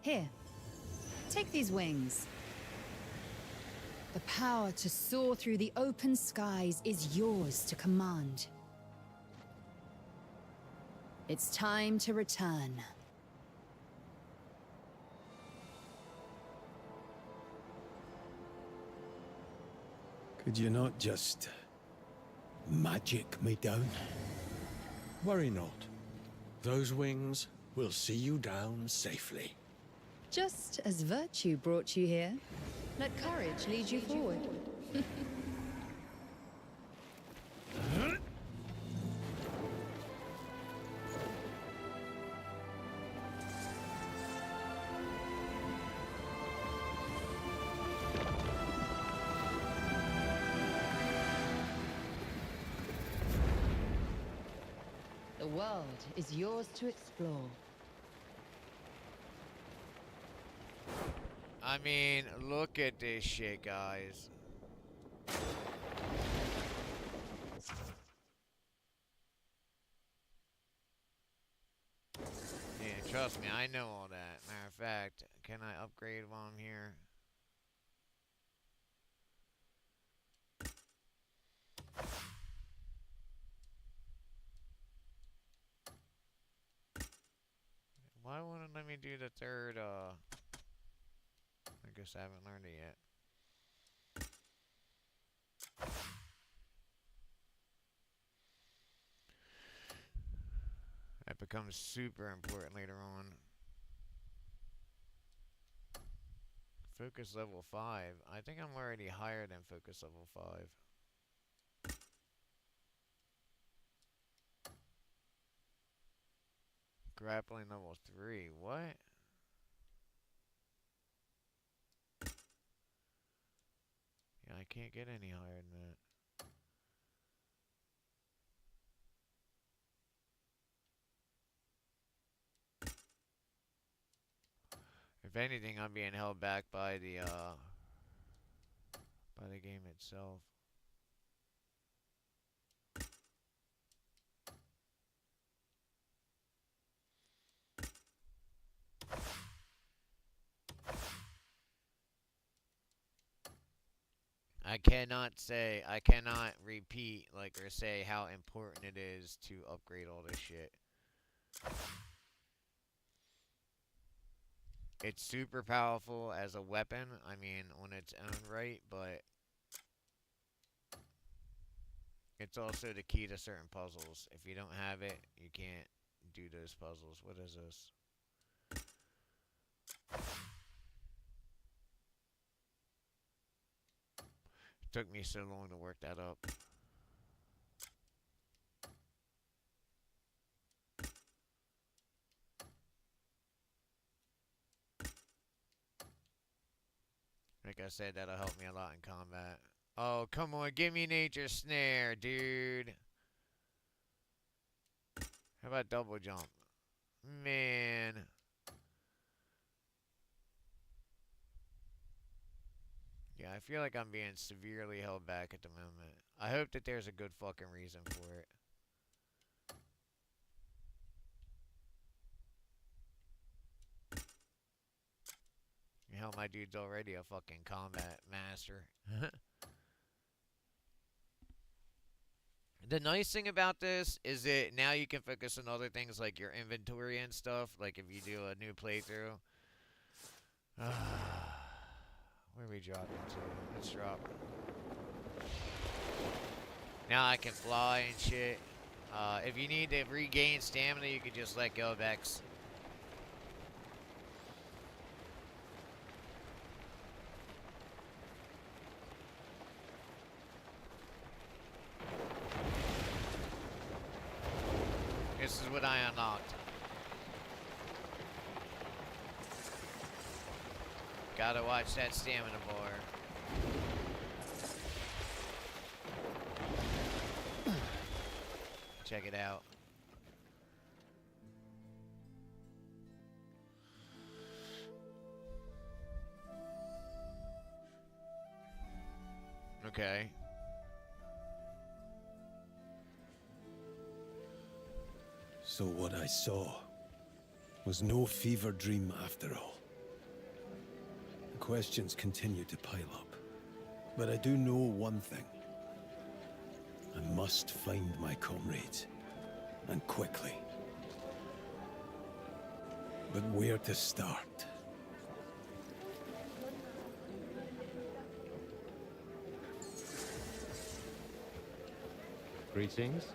Here, take these wings. The power to soar through the open skies is yours to command. It's time to return. Could you not just magic me down? Worry not. Those wings will see you down safely. Just as virtue brought you here, let courage lead you forward. The world is yours to explore. I mean, look at this shit, guys. Yeah, trust me, I know all that. Matter of fact, can I upgrade while I'm here? Why wouldn't it let me do the third, I guess I haven't learned it yet. That becomes super important later on. Focus level 5. I think I'm already higher than focus level 5. Grappling level 3. What? Yeah, I can't get any higher than that. If anything, I'm being held back by the game itself. I cannot repeat, like, or say how important it is to upgrade all this shit. It's super powerful as a weapon, I mean, on its own right, but it's also the key to certain puzzles. If you don't have it, you can't do those puzzles. What is this? It took me so long to work that up. Like I said, that'll help me a lot in combat. Oh, come on, give me Nature's Snare, dude. How about double jump? Man. Yeah, I feel like I'm being severely held back at the moment. I hope that there's a good fucking reason for it. Hell, my dude's already a fucking combat master. The nice thing about this is that now you can focus on other things like your inventory and stuff. Like if you do a new playthrough. Where are we dropping to? Let's drop. Now I can fly and shit. If you need to regain stamina, you can just let go of X. This is what I unlocked. Gotta watch that stamina bar. Check it out. Okay. So what I saw was no fever dream after all. The questions continue to pile up. But I do know one thing. I must find my comrades. And quickly. But where to start? Greetings.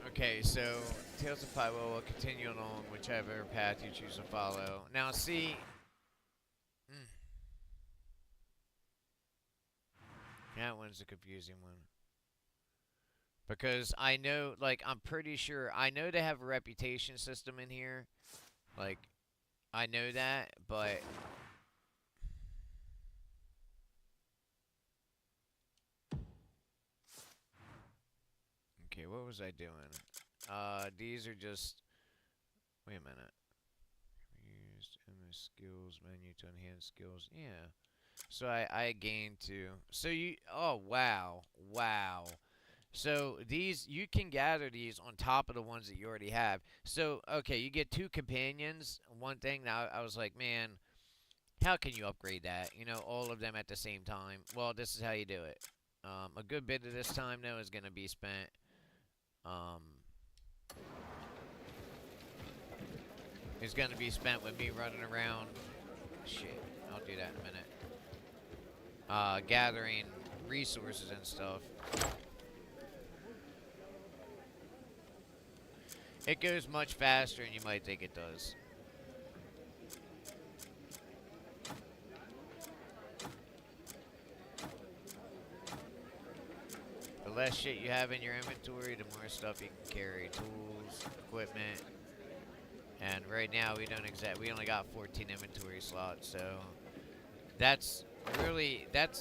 Okay, so Tales of Pyro will continue along whichever path you choose to follow. Now, see. That one's a confusing one. Because I know, like, I'm pretty sure, I know they have a reputation system in here. Like, I know that, but... Okay, what was I doing? These are just... Wait a minute. Used MS skills menu to enhance skills. Yeah. So I gained 2. So you... Oh, wow. Wow. So these, you can gather these on top of the ones that you already have. So, okay, you get 2 companions. One thing, now I was like, man, how can you upgrade that? You know, all of them at the same time. Well, this is how you do it. A good bit of this time, though, is going to be spent... is going to be spent with me running around. Shit, I'll do that in a minute. Gathering resources and stuff. It goes much faster than you might think it does. The less shit you have in your inventory, the more stuff you can carry. Tools, equipment. And right now we only got 14 inventory slots, so that's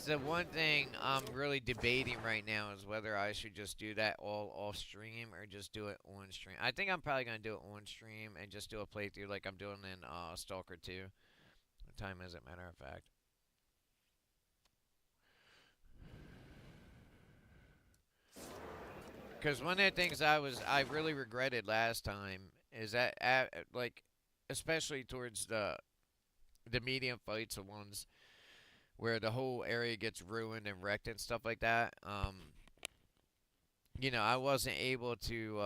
the one thing I'm really debating right now is whether I should just do that all off stream or just do it on stream. I think I'm probably gonna do it on stream and just do a playthrough like I'm doing in Stalker 2. What time is it, matter of fact? Because one of the things I really regretted last time is that, like, especially towards the medium fights, the ones where the whole area gets ruined and wrecked and stuff like that, you know, I wasn't able to,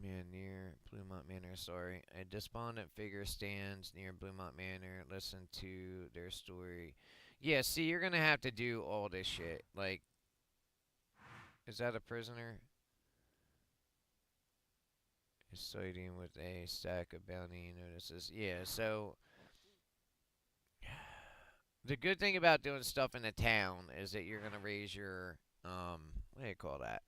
man, near Bluemont Manor, sorry. A despondent figure stands near Bluemont Manor. Listen to their story. Yeah, see, you're gonna have to do all this shit. Like, is that a prisoner? Is sighting with a stack of bounty notices. Yeah, so the good thing about doing stuff in the town is that you're gonna raise your what do you call that?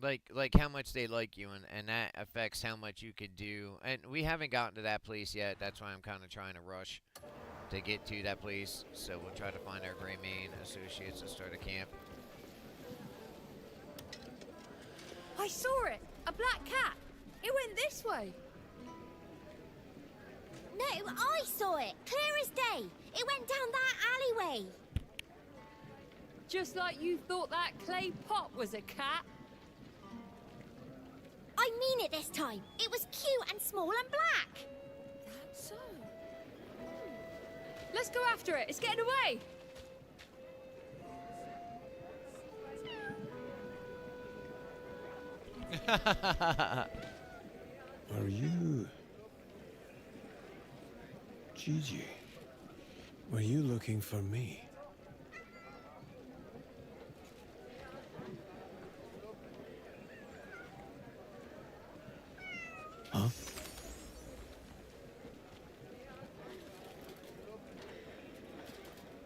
Like how much they like you, and that affects how much you could do. And we haven't gotten to that place yet. That's why I'm kind of trying to rush to get to that place. So we'll try to find our Grey Mane associates and start a camp. I saw it! A black cat! It went this way! No, I saw it! Clear as day! It went down that alleyway! Just like you thought that clay pot was a cat? I mean it this time! It was cute and small and black! That's so. Let's go after it! It's getting away! Are you... Gigi? Were you looking for me? Huh?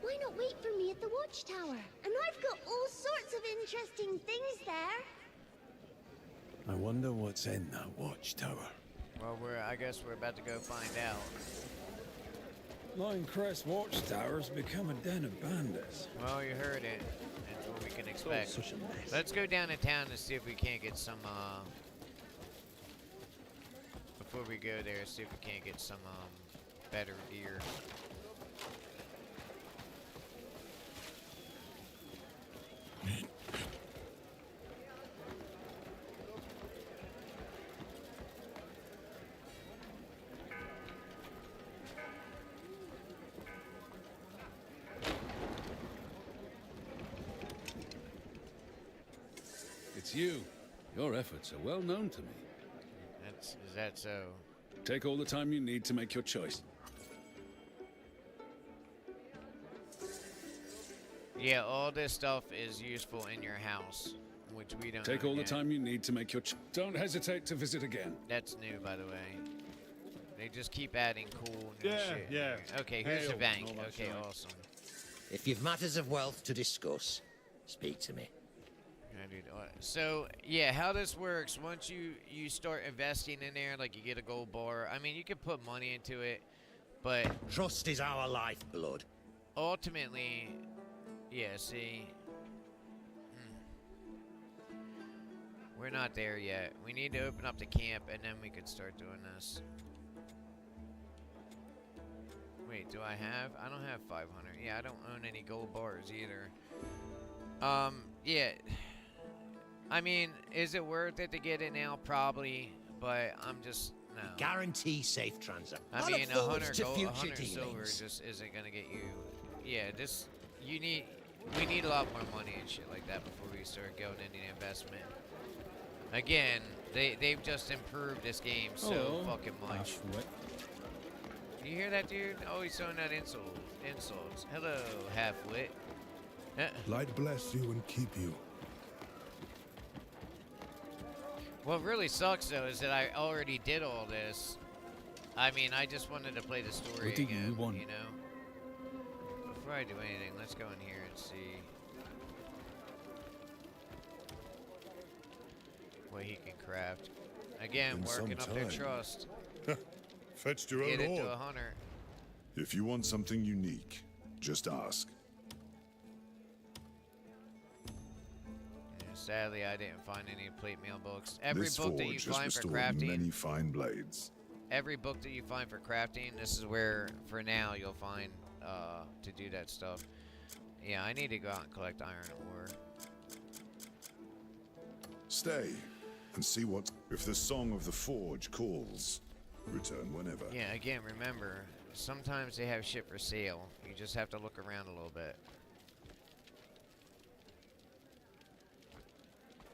Why not wait for me at the watchtower? And I've got all sorts of interesting things there. I wonder what's in that watchtower. Well, I guess we're about to go find out. Linecrest Watchtower's become a den of bandits. Well, you heard it. That's what we can expect. Let's go down to town and see if we can't get some before we go there, see if we can't get some better gear. It's you. Your efforts are well known to me. Is that so? Take all the time you need to make your choice. Yeah, all this stuff is useful in your house, which we don't Take know all yet. the time you need to make your Don't hesitate to visit again. That's new, by the way. They just keep adding cool new shit. yeah. Okay, here's the Hail, bank. all that Okay, shit. awesome. If you've matters of wealth to discuss, speak to me. Yeah, dude, so, yeah, how this works, once you start investing in there, like you get a gold bar, I mean, you can put money into it, but... Trust is our lifeblood. Ultimately, yeah, see... We're not there yet. We need to open up the camp, and then we could start doing this. Wait, do I have? I don't have 500. Yeah, I don't own any gold bars either. Yeah. I mean, is it worth it to get it now? Probably, but I'm just no. Guarantee safe transaction. I mean, 100 to gold, future 100 silver dealings. just isn't gonna get you. Yeah, we need a lot more money and shit like that before we start going into the investment. Again, they've just improved this game so fucking much. You hear that, dude? Oh, he's throwing out insults. Hello, half-wit. Light bless you and keep you. What really sucks, though, is that I already did all this. I mean, I just wanted to play the story What do again, you want? you know? Before I do anything, let's go in here and see what he can craft. Again, In some working up their time. trust. Fetched your Get own it to ore. 100. If you want something unique, just ask. Yeah, sadly, I didn't find any plate mail books. Every This book that you forge has find for restored crafting, many fine blades. every book that you find for crafting, this is where, for now, you'll find to do that stuff. Yeah, I need to go out and collect iron ore. Stay and see what. If the song of the forge calls, return whenever. Yeah, again, remember, sometimes they have shit for sale. You just have to look around a little bit.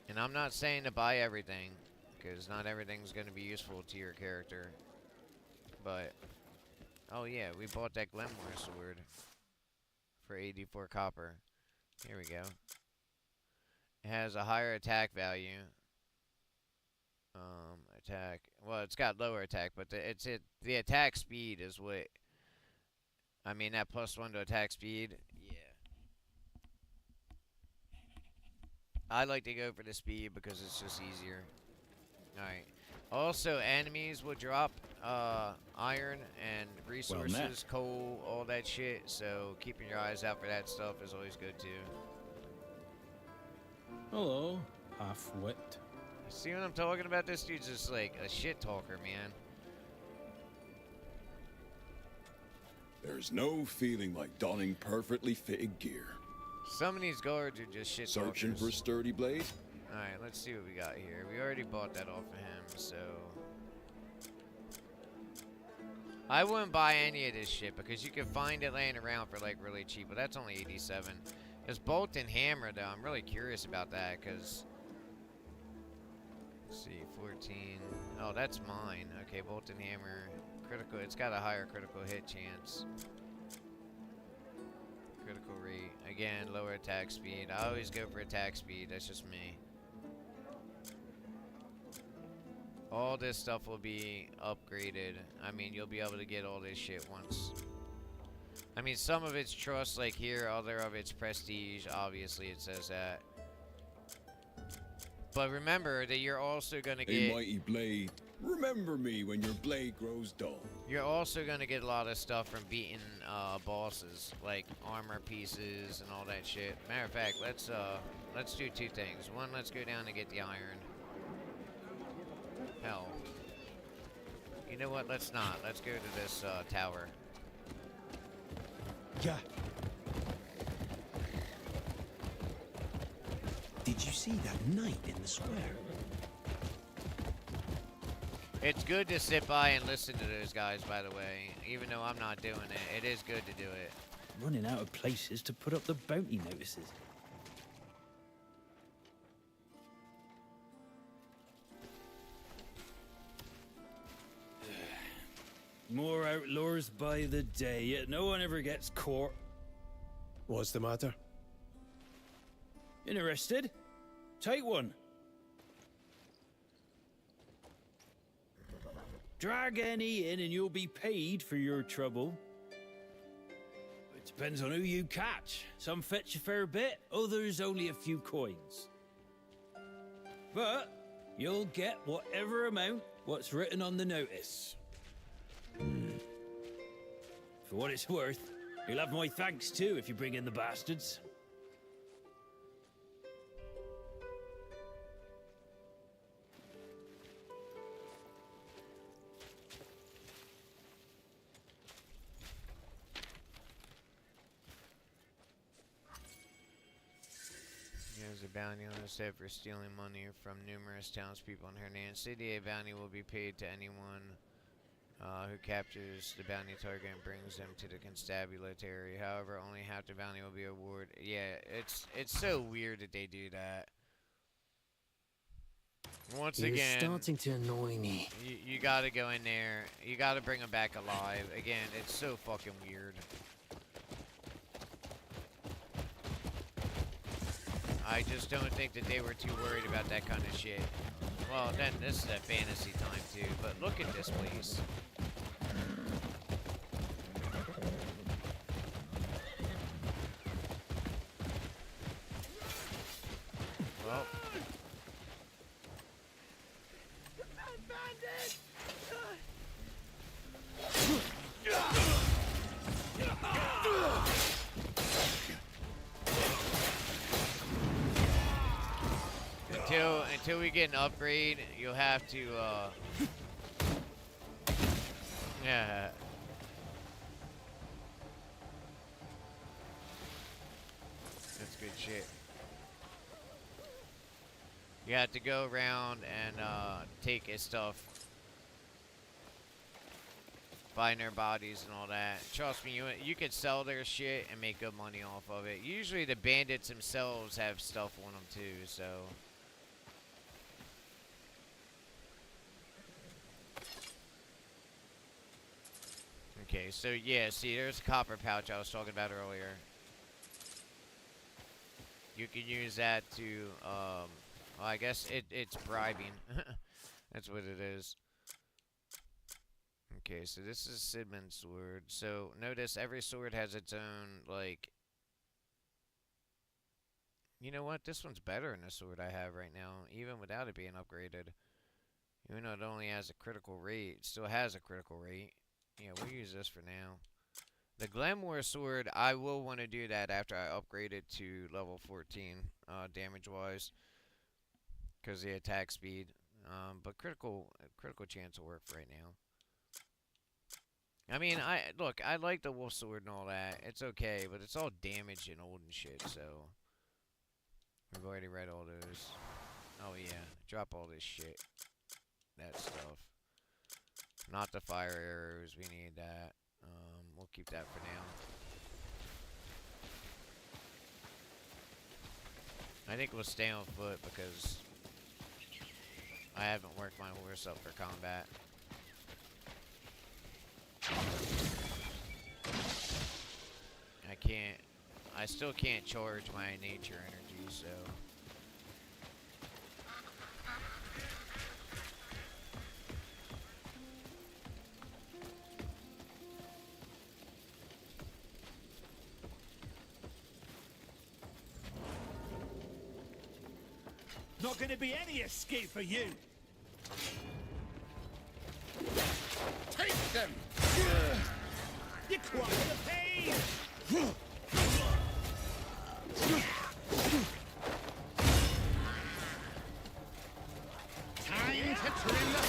And I'm not saying to buy everything, because not everything's going to be useful to your character. But, oh yeah, we bought that Glenmore sword for 84 copper. Here we go. It has a higher attack value. Attack. Well, it's got lower attack, but the attack speed is what. I mean, that +1 to attack speed. Yeah. I like to go for the speed because it's just easier. All right. Also, enemies will drop iron and resources, coal, all that shit. So keeping your eyes out for that stuff is always good too. Hello, half-wit. See what I'm talking about? This dude's just like a shit talker, man. There's no feeling like donning perfectly fitted gear. Some of these guards are just shit Searching talkers. for a sturdy blade? Alright, let's see what we got here. We already bought that off of him, so... I wouldn't buy any of this shit because you can find it laying around for like really cheap, but that's only 87. This bolt and hammer though, I'm really curious about that because... Let's see, 14. Oh, that's mine. Okay, bolt and hammer. Critical, it's got a higher critical hit chance. Critical rate. Again, lower attack speed. I always go for attack speed, that's just me. All this stuff will be upgraded. I mean, you'll be able to get all this shit once. I mean, some of it's trust, like here, other of it's prestige. Obviously, it says that. But remember that you're also going to A get... mighty blade. Remember me when your blade grows dull. You're also going to get a lot of stuff from beating bosses, like armor pieces and all that shit. Matter of fact, let's do two things. One, let's go down and get the iron. Hell. You know what? Let's not. Let's go to this tower. Yeah. Did you see that knight in the square? It's good to sit by and listen to those guys, by the way. Even though I'm not doing it, it is good to do it. Running out of places to put up the bounty notices. More outlaws by the day, yet no one ever gets caught. What's the matter? Interested? Take one. Drag any in and you'll be paid for your trouble. It depends on who you catch. Some fetch a fair bit, others only a few coins. But you'll get whatever amount what's written on the notice. For what it's worth, you'll have my thanks too if you bring in the bastards. There's a bounty on the head for stealing money from numerous townspeople in Hernan City. A bounty will be paid to anyone who captures the bounty target and brings them to the constabulary. However, only half the bounty will be awarded. Yeah, it's so weird that they do that. Once You're again, starting to annoy me. you gotta go in there. You gotta bring them back alive. Again, it's so fucking weird. I just don't think that they were too worried about that kind of shit. Well, then this is a fantasy time too, but look at this place. Well. Until we get an upgrade, you'll have to, yeah. That's good shit. You have to go around and, take his stuff. Find their bodies and all that. Trust me, you could sell their shit and make good money off of it. Usually the bandits themselves have stuff on them too, so... Okay, so yeah, see, there's a copper pouch I was talking about earlier. You can use that to, well, I guess it's bribing. That's what it is. Okay, so this is Sidman's sword. So, notice every sword has its own, like... You know what? This one's better than the sword I have right now, even without it being upgraded. Even though it only has a critical rate, it still has a critical rate. Yeah, we'll use this for now. The Glamour sword, I will want to do that after I upgrade it to level 14, damage-wise. Because the attack speed. But critical chance will work for right now. I mean, look, I like the wolf sword and all that. It's okay, but it's all damaged and old and shit, so... We've already read all those. Oh yeah, drop all this shit. That stuff. Not the fire arrows, we need that. We'll keep that for now. I think we'll stay on foot because I haven't worked my horse up for combat. I still can't charge my nature energy, so... Not gonna be any escape for you! Take them! You cry the pain! Time to trim the...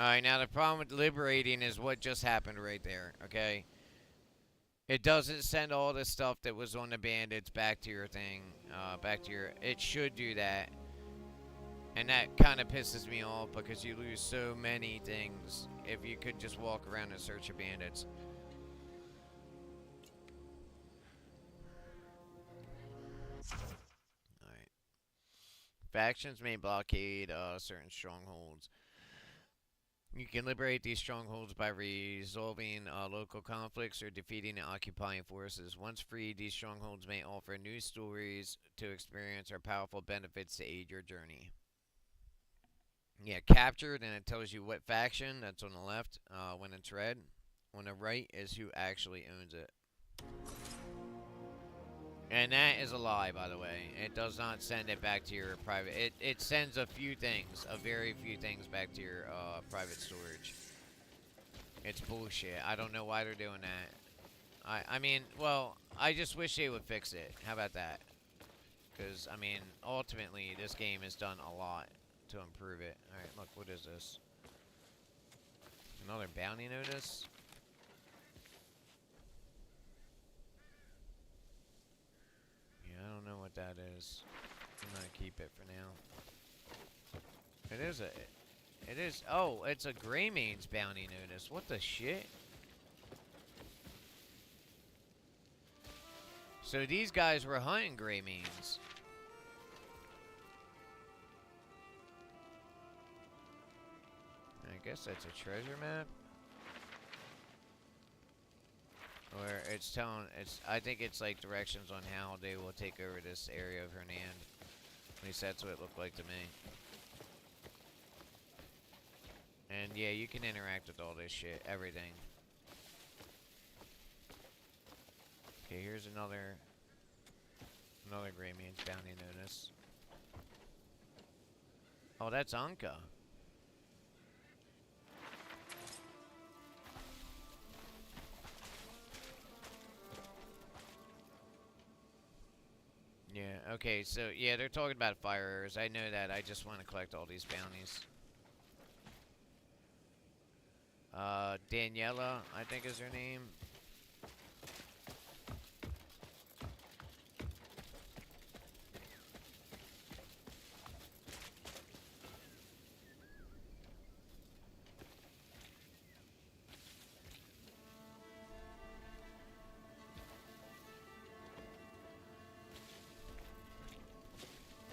Alright, now the problem with liberating is what just happened right there, okay? It doesn't send all the stuff that was on the bandits back to your thing, back to your... It should do that. And that kind of pisses me off because you lose so many things if you could just walk around and search for bandits. Alright. Factions may blockade certain strongholds. You can liberate these strongholds by resolving local conflicts or defeating the occupying forces. Once freed, these strongholds may offer new stories to experience or powerful benefits to aid your journey. Yeah, captured, and it tells you what faction. That's on the left when it's red. On the right is who actually owns it. And that is a lie, by the way. It does not send it back to your private... It sends a few things, a very few things back to your private storage. It's bullshit. I don't know why they're doing that. I mean, well, I just wish they would fix it. How about that? Because, I mean, ultimately, this game has done a lot to improve it. Alright, look, what is this? Another bounty notice? I don't know what that is. I'm gonna keep it for now. It is, oh, it's a Greymane's bounty notice. What the shit? So these guys were hunting Greymanes. I guess that's a treasure map. Where it's telling, I think it's like directions on how they will take over this area of Hernand. At least that's what it looked like to me. And yeah, you can interact with all this shit, everything. Okay, here's another Greymane's bounty notice. Oh, that's Anka. Yeah, okay, so, yeah, they're talking about fire arrows. I know that. I just want to collect all these bounties. Daniela, I think is her name.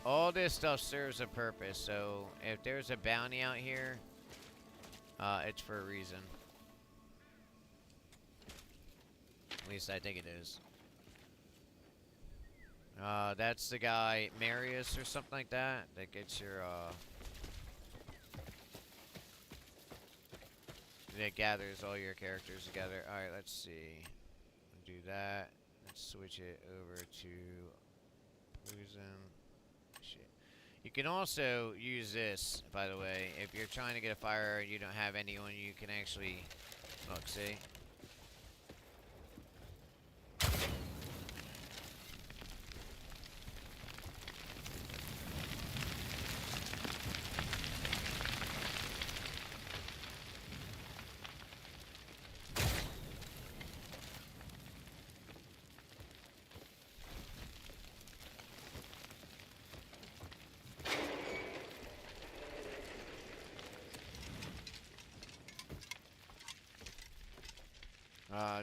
All this stuff serves a purpose, so if there's a bounty out here, it's for a reason. At least I think it is. That's the guy, Marius or something like that, that gets your, that gathers all your characters together. Alright, let's see. Do that. Let's switch it over to Poison. Shit. You can also use this, by the way. If you're trying to get a fire and you don't have any on you, you can actually... Look, see?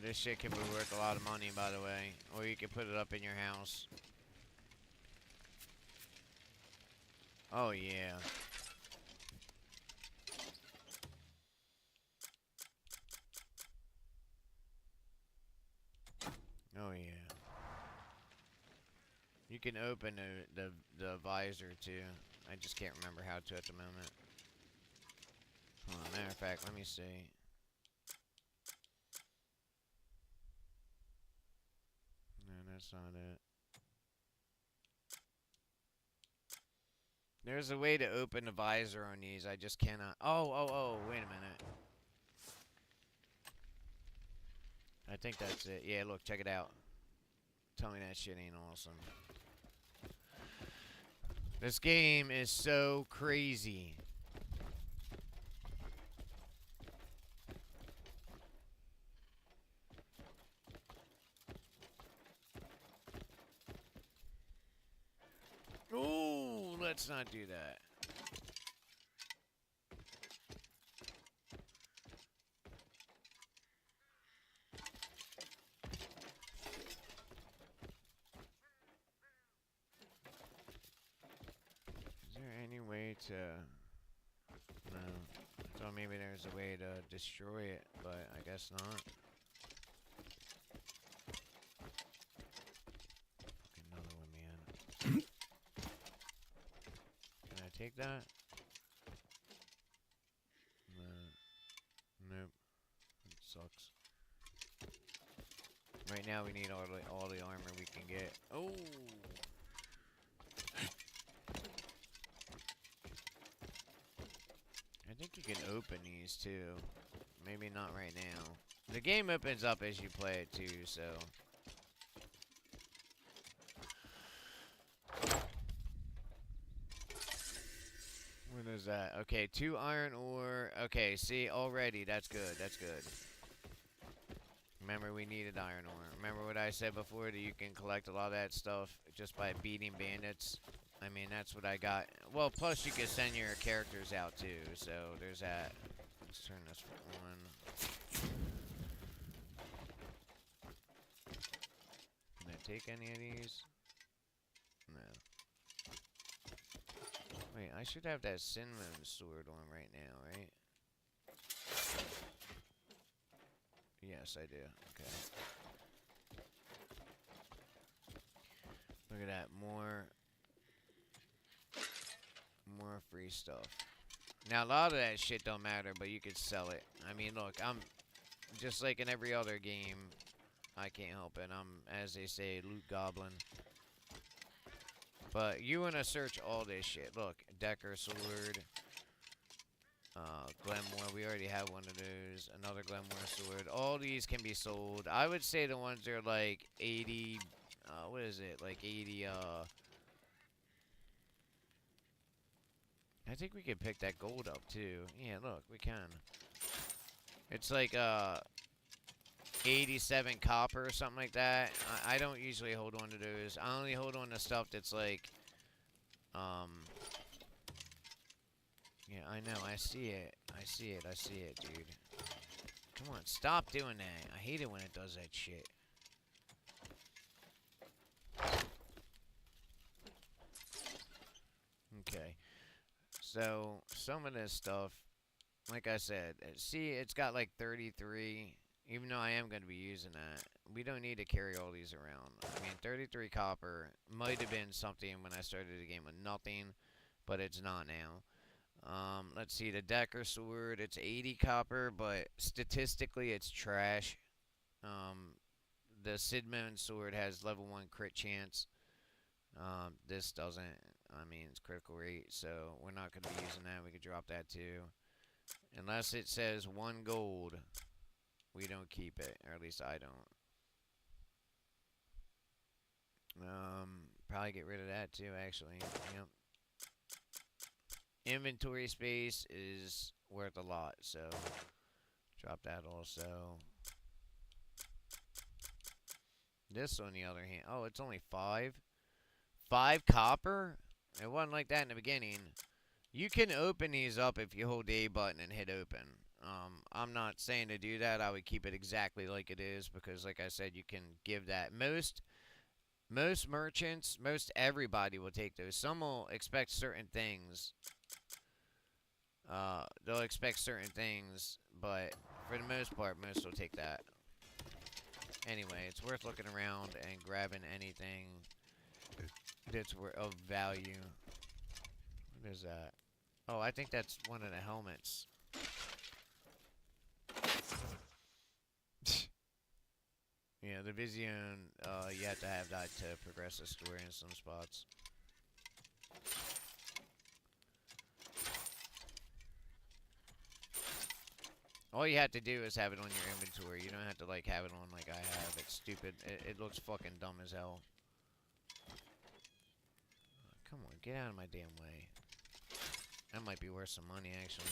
This shit can be worth a lot of money, by the way. Or you can put it up in your house. Oh, yeah. Oh, yeah. You can open the visor, too. I just can't remember how to at the moment. Matter of fact, let me see. No, that's not it. There's a way to open the visor on these. I just cannot. Oh, wait a minute. I think that's it. Yeah, look, check it out. Tell me that shit ain't awesome. This game is so crazy. let's not do that. Is there any way to... No. So maybe there's a way to destroy it, but I guess not. Another one, man. Can I take that? No. Nope. It sucks. Right now we need all the armor we can get. Oh! I think you can open these too. Maybe not right now. The game opens up as you play it too, so. What is that? Okay, 2 iron ore. Okay, see, already, that's good, that's good. Remember, we needed iron ore. Remember what I said before, that you can collect a lot of that stuff just by beating bandits? I mean, that's what I got. Well, plus you can send your characters out too, so there's that. Let's turn this on. Can I take any of these? No. Wait, I should have that cinnamon sword on right now, right? Yes, I do. Okay. Look at that. More free stuff. Now, a lot of that shit don't matter, but you could sell it. I mean, look, I'm just like in every other game. I can't help it. I'm, as they say, loot goblin. But you want to search all this shit. Look, Decker sword. Glenmore, we already have one of those. Another Glenmore sword. All these can be sold. I would say the ones that are like 80... what is it? Like 80, I think we could pick that gold up, too. Yeah, look, we can. It's like, 87 copper or something like that. I don't usually hold on to those. I only hold on to stuff that's like, yeah, I know. I see it. I see it. I see it, dude. Come on, stop doing that. I hate it when it does that shit. Okay. So, some of this stuff, like I said, see, it's got like 33, even though I am going to be using that. We don't need to carry all these around. I mean, 33 copper might have been something when I started the game with nothing, but it's not now. Let's see, the Decker sword, it's 80 copper, but statistically it's trash. The Sidmon sword has level 1 crit chance. This doesn't. I mean, it's critical rate, so we're not going to be using that. We could drop that too. Unless it says 1 gold, we don't keep it, or at least I don't. Probably get rid of that too, actually. Yep. Inventory space is worth a lot, so drop that also. This, on the other hand, oh, it's only 5. 5 copper? It wasn't like that in the beginning. You can open these up if you hold the A button and hit open. I'm not saying to do that. I would keep it exactly like it is because, like I said, you can give that. Most merchants, most everybody will take those. Some will expect certain things. They'll expect certain things, but for the most part, most will take that. Anyway, it's worth looking around and grabbing anything that's of value. What is that? Oh, I think that's one of the helmets. Yeah, the Vision, you have to have that to progress the story in some spots. All you have to do is have it on your inventory. You don't have to, like, have it on like I have. It's stupid. It looks fucking dumb as hell. Come on, get out of my damn way. That might be worth some money, actually.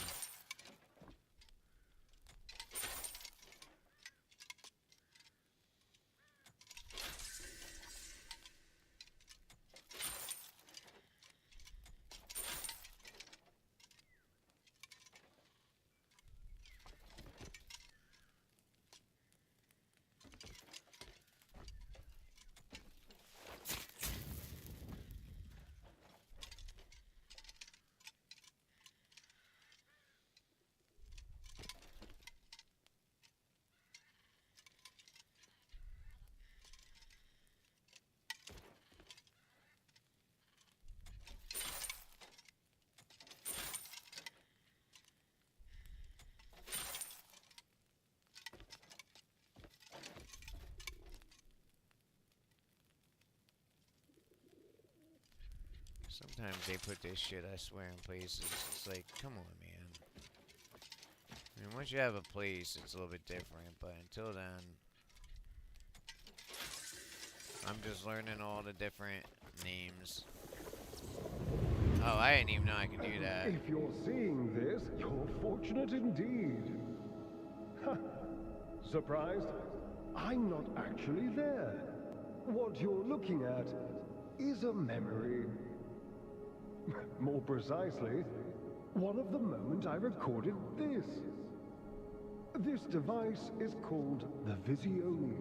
Sometimes they put this shit, I swear, in places. It's like, come on, man. I mean, once you have a place, it's a little bit different, but until then, I'm just learning all the different names. Oh, I didn't even know I could do that. If you're seeing this, you're fortunate indeed. Ha! Surprised? I'm not actually there. What you're looking at is a memory. More precisely, one of the moment I recorded this. This device is called the Visione.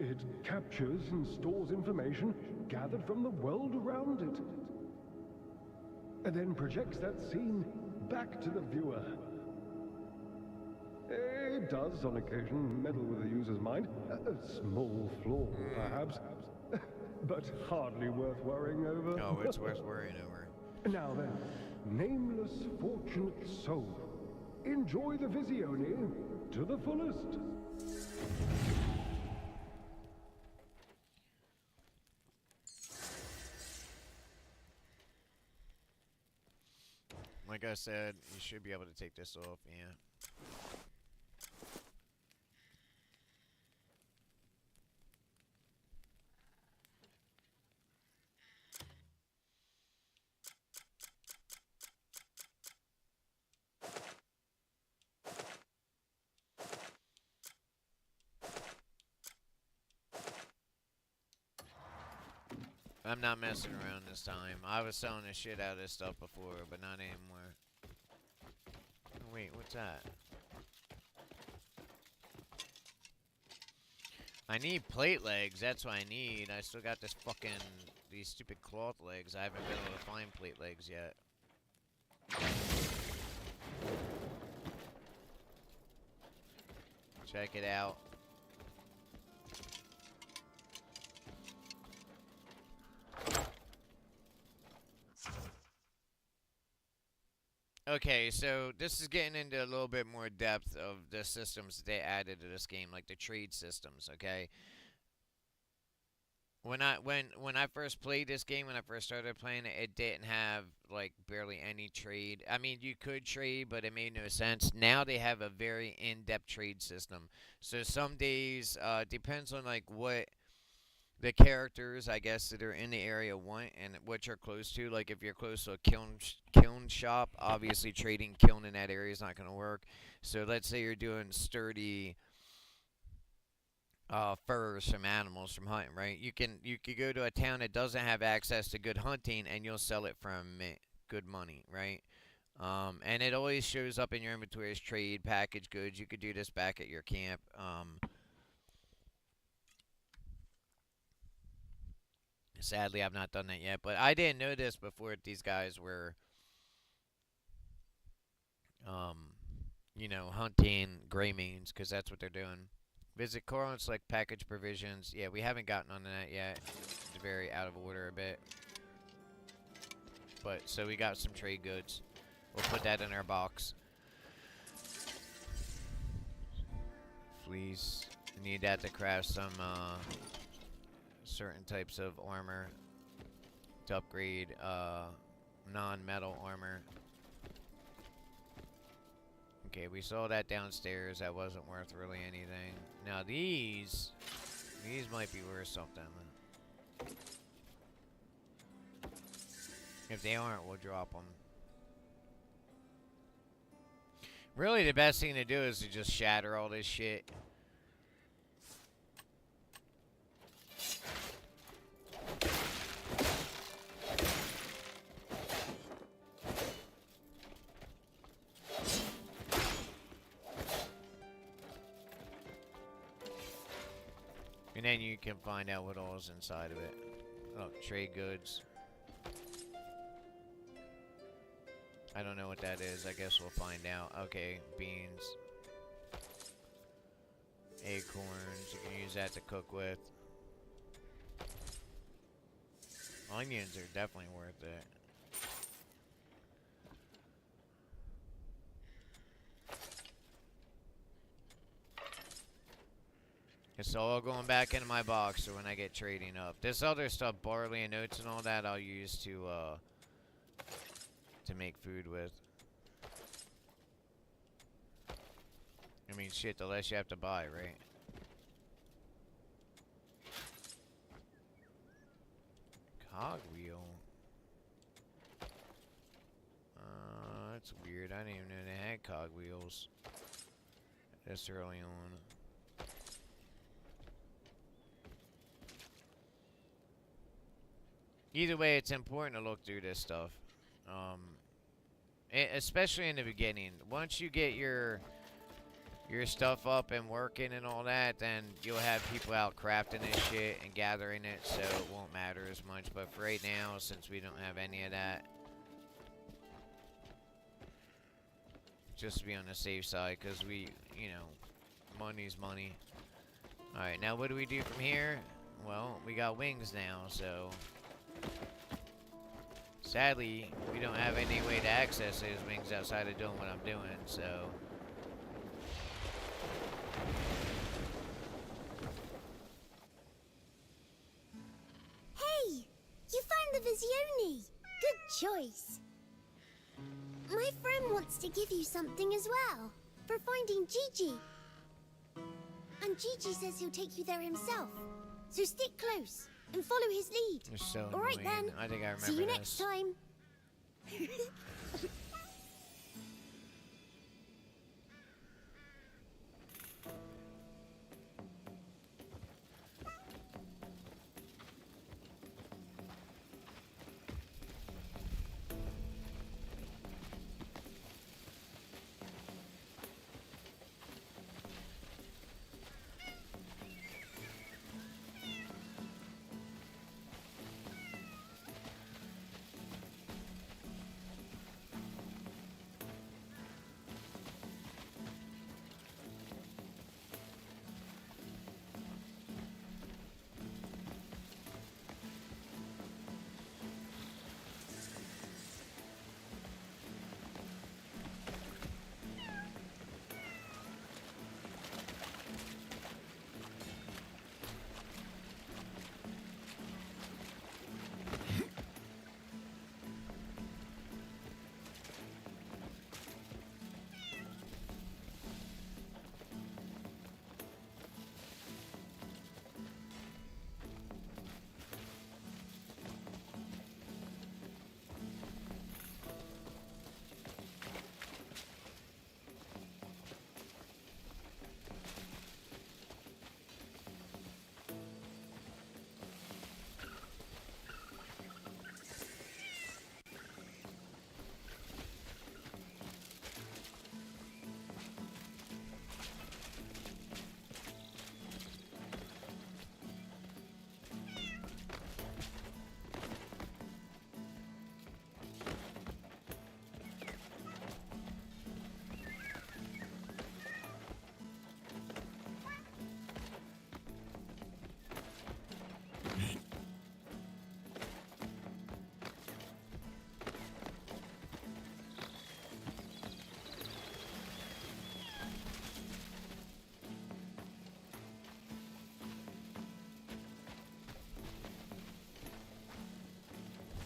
It captures and stores information gathered from the world around it, and then projects that scene back to the viewer. It does, on occasion, meddle with the user's mind. A small flaw, perhaps, but hardly worth worrying over. No, it's worth worrying over. Now then, nameless fortunate soul, enjoy the Visione to the fullest. Like I said, you should be able to take this off, yeah. I'm not messing around this time. I was selling the shit out of this stuff before, but not anymore. Oh, wait, what's that? I need plate legs. That's what I need. I still got this fucking... these stupid cloth legs. I haven't been able to find plate legs yet. Check it out. Okay, so this is getting into a little bit more depth of the systems that they added to this game, like the trade systems, okay? When I first played this game, when I first started playing it, it didn't have like barely any trade. I mean, you could trade, but it made no sense. Now they have a very in-depth trade system. So some days depends on like what the characters, I guess, that are in the area want and what you're close to. Like, if you're close to a kiln shop, obviously trading kiln in that area is not going to work. So let's say you're doing sturdy furs from animals from hunting, right? You could go to a town that doesn't have access to good hunting, and you'll sell it from good money, right? And it always shows up in your inventory as trade, package goods. You could do this back at your camp. Sadly, I've not done that yet, but I didn't know this before these guys were, you know, hunting gray mains, because that's what they're doing. Visit Coral and select package provisions. Yeah, we haven't gotten on that yet. It's very out of order a bit. But, so we got some trade goods. We'll put that in our box. Fleece. We need that to craft some, certain types of armor to upgrade non-metal armor. Okay, we saw that downstairs. That wasn't worth really anything. Now these might be worth something. If they aren't, we'll drop them. Really, the best thing to do is to just shatter all this shit. And then you can find out what all is inside of it. Oh, trade goods. I don't know what that is. I guess we'll find out. Okay, beans. Acorns. You can use that to cook with. Onions are definitely worth it. It's all going back into my box so when I get trading up. This other stuff, barley and oats and all that, I'll use to make food with. I mean, shit, the less you have to buy, right? Cogwheel. That's weird. I didn't even know they had cogwheels this early on. Either way, it's important to look through this stuff. Especially in the beginning. Once you get your stuff up and working and all that, then you'll have people out crafting this shit and gathering it, so it won't matter as much. But for right now, since we don't have any of that, just to be on the safe side, because we, you know, money's money. Alright, now what do we do from here? Well, we got wings now, so sadly, we don't have any way to access those wings outside of doing what I'm doing, so Hey! You found the Visione! Good choice. My friend wants to give you something as well, for finding Gigi. And Gigi says he'll take you there himself. So stick close and follow his lead. you're so All right annoying. then. I think I remember See you this. next time.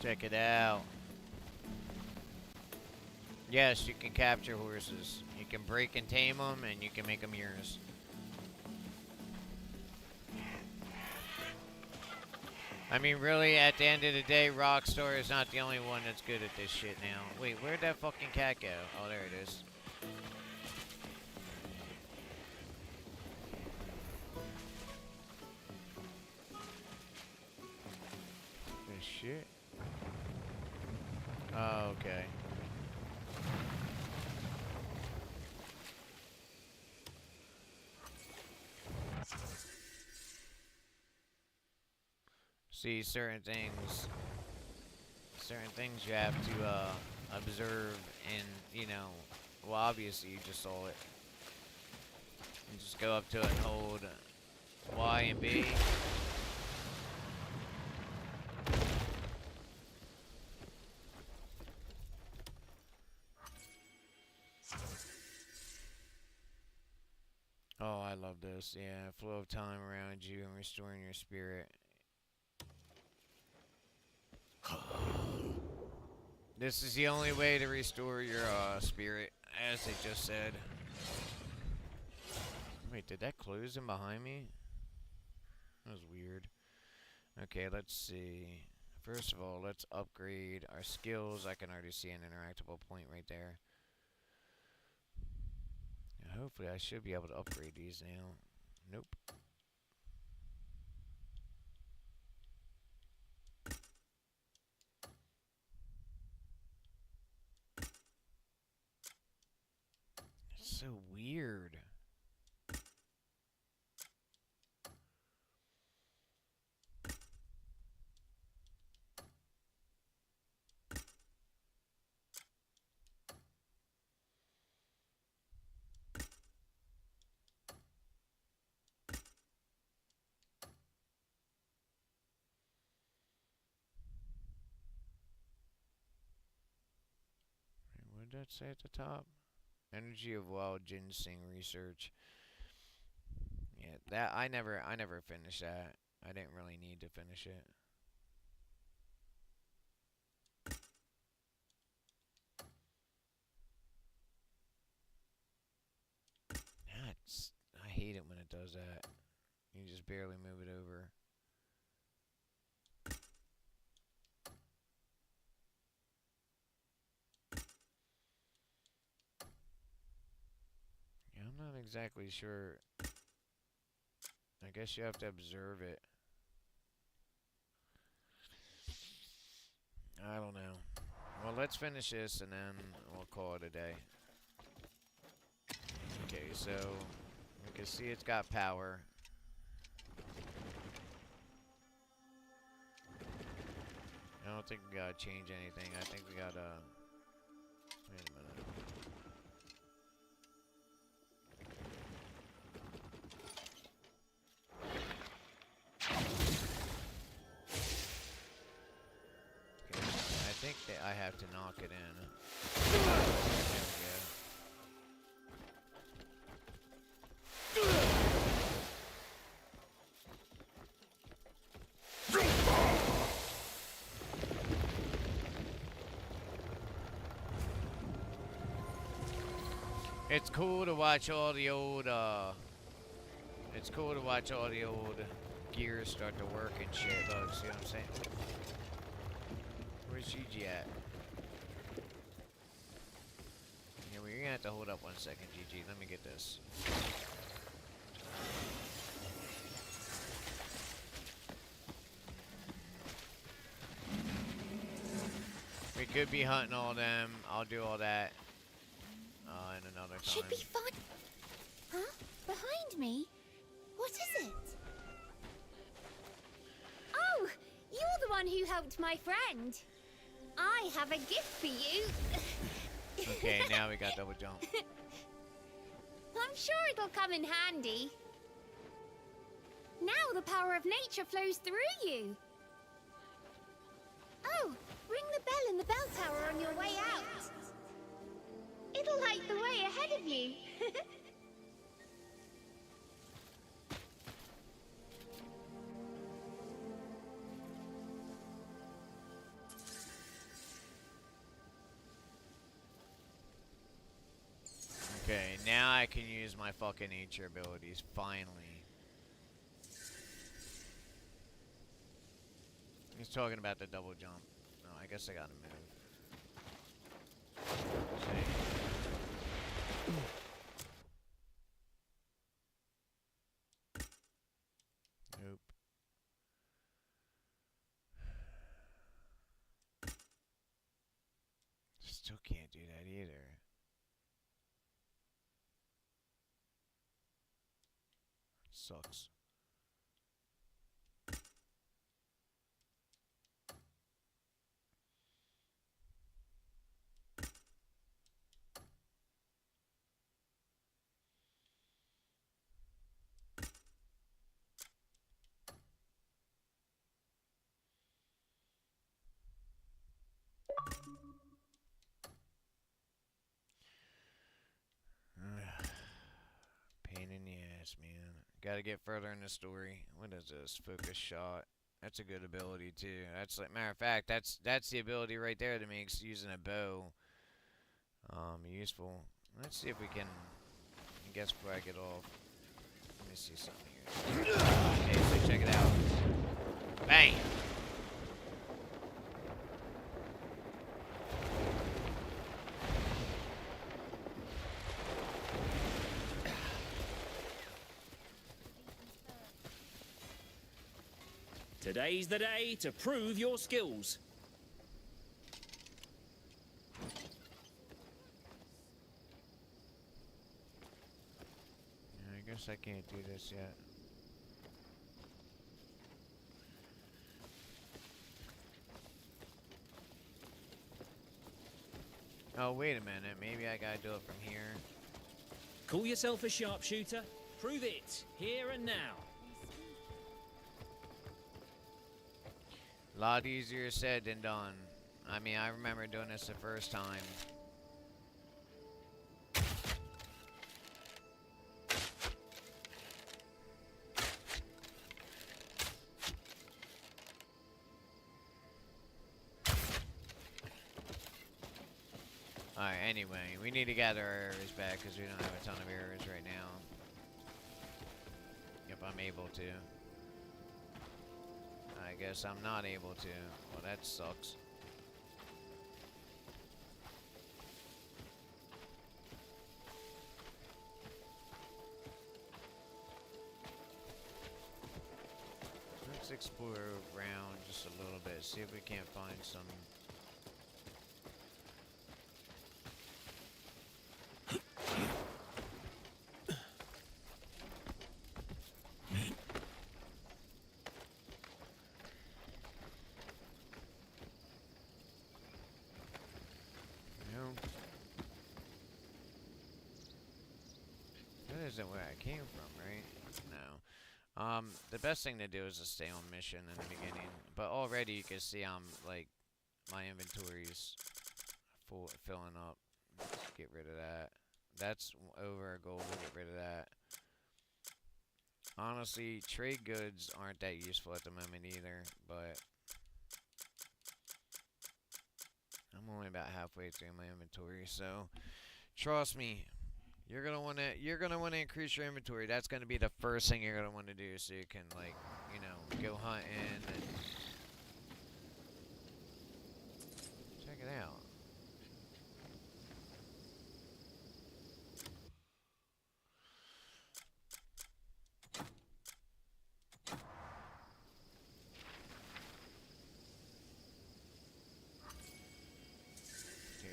Check it out. Yes, you can capture horses. You can break and tame them, and you can make them yours. I mean, really, at the end of the day, Rockstar is not the only one that's good at this shit now. Wait, where'd that fucking cat go? Oh, there it is. This shit. Oh, okay. See, certain things you have to observe, and you know, well, obviously you just saw it. You just go up to it and hold Y and B. Oh, I love this. Yeah, flow of time around you and restoring your spirit. This is the only way to restore your spirit, as they just said. Wait, did that close in behind me? That was weird. Okay, let's see. First of all, let's upgrade our skills. I can already see an interactable point right there. And hopefully I should be able to upgrade these now. Nope. It's so weird. What did that say at the top? Energy of wild ginseng research. Yeah, that I never finished that. I didn't really need to finish it. That's I hate it when it does that. You just barely move it over. Yeah, I'm not exactly sure. I guess you have to observe it. I don't know. Well, let's finish this and then we'll call it a day. Okay, so you can see it's got power. I don't think we gotta change anything. I think we gotta... Wait a minute. Okay, I think that I have to knock it in. There we go. It's cool to watch all the old, it's cool to watch all the old gears start to work and shit, though, see what I'm saying? Where's Gigi at? Yeah, well, you're gonna have to hold up 1 second, Gigi. Let me get this. We could be hunting all them. I'll do all that. In another time. Should be fun. Huh? Behind me? What is it? Oh, you're the one who helped my friend. I have a gift for you. Okay, now we got double jump. I'm sure it'll come in handy. Now the power of nature flows through you. Oh, ring the bell in the bell tower on your way out. It'll light the way ahead of you. Okay, now I can use my fucking nature abilities, finally. He's talking about the double jump. No, I guess I gotta move. Okay. Nope. Still can't do that either. Sucks. Pain in the ass. Goodness, man. Gotta get further in the story. What is this? Focus shot. That's a good ability too. That's like, matter of fact, that's the ability right there that makes using a bow useful. Let's see if we can. I guess before I get off, let me see something here. Okay, so check it out. Bang. Today's the day to prove your skills. I guess I can't do this yet. Oh, wait a minute. Maybe I gotta do it from here. Call yourself a sharpshooter? Prove it, here and now. A lot easier said than done. I mean, I remember doing this the first time. Alright, anyway, we need to gather our arrows back because we don't have a ton of arrows right now. If I'm able to. I guess I'm not able to. Well, that sucks. Let's explore around just a little bit. See if we can't find some... That isn't where I came from, right? No. The best thing to do is to stay on mission in the beginning. But already you can see I'm, like, my inventory's filling up. Let's get rid of that. That's over a goal to get rid of that. Honestly, trade goods aren't that useful at the moment either, but I'm only about halfway through my inventory, so trust me, you're gonna wanna increase your inventory. That's gonna be the first thing you're gonna want to do, so you can, like, you know, go hunting and check it out.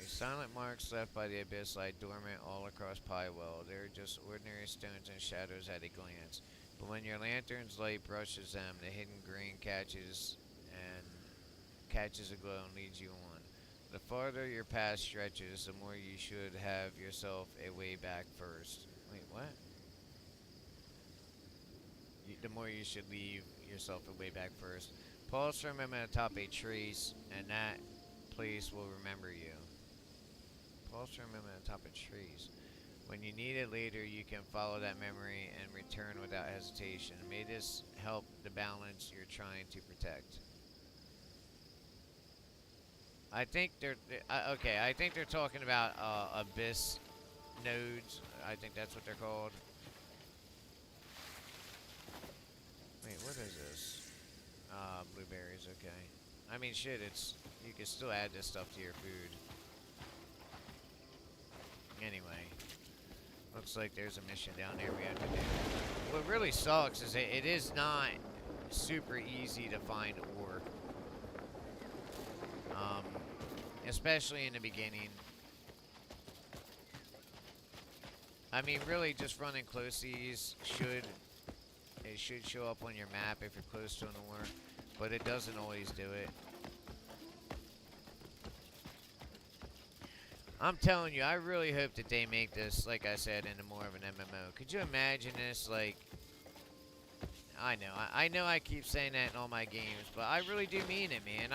Silent marks left by the abyss lie dormant all across Piewell. They're just ordinary stones and shadows at a glance. But when your lantern's light brushes them, the hidden green catches a glow and leads you on. The farther your path stretches, the more you should have yourself a way back first. Wait, what? The more you should leave yourself a way back first. Pause for a moment atop a trace, and that place will remember you. Also remember on top of trees. When you need it later, you can follow that memory and return without hesitation. May this help the balance you're trying to protect. I think they're okay. I think they're talking about abyss nodes. I think that's what they're called. Wait, what is this? Blueberries. Okay. I mean, shit. You can still add this stuff to your food. Anyway, looks like there's a mission down there we have to do. What really sucks is it is not super easy to find ore. Especially in the beginning. I mean, really, just running closies should show up on your map if you're close to an ore, but it doesn't always do it. I'm telling you, I really hope that they make this, like I said, into more of an MMO. Could you imagine this, like... I know I keep saying that in all my games, but I really do mean it, man.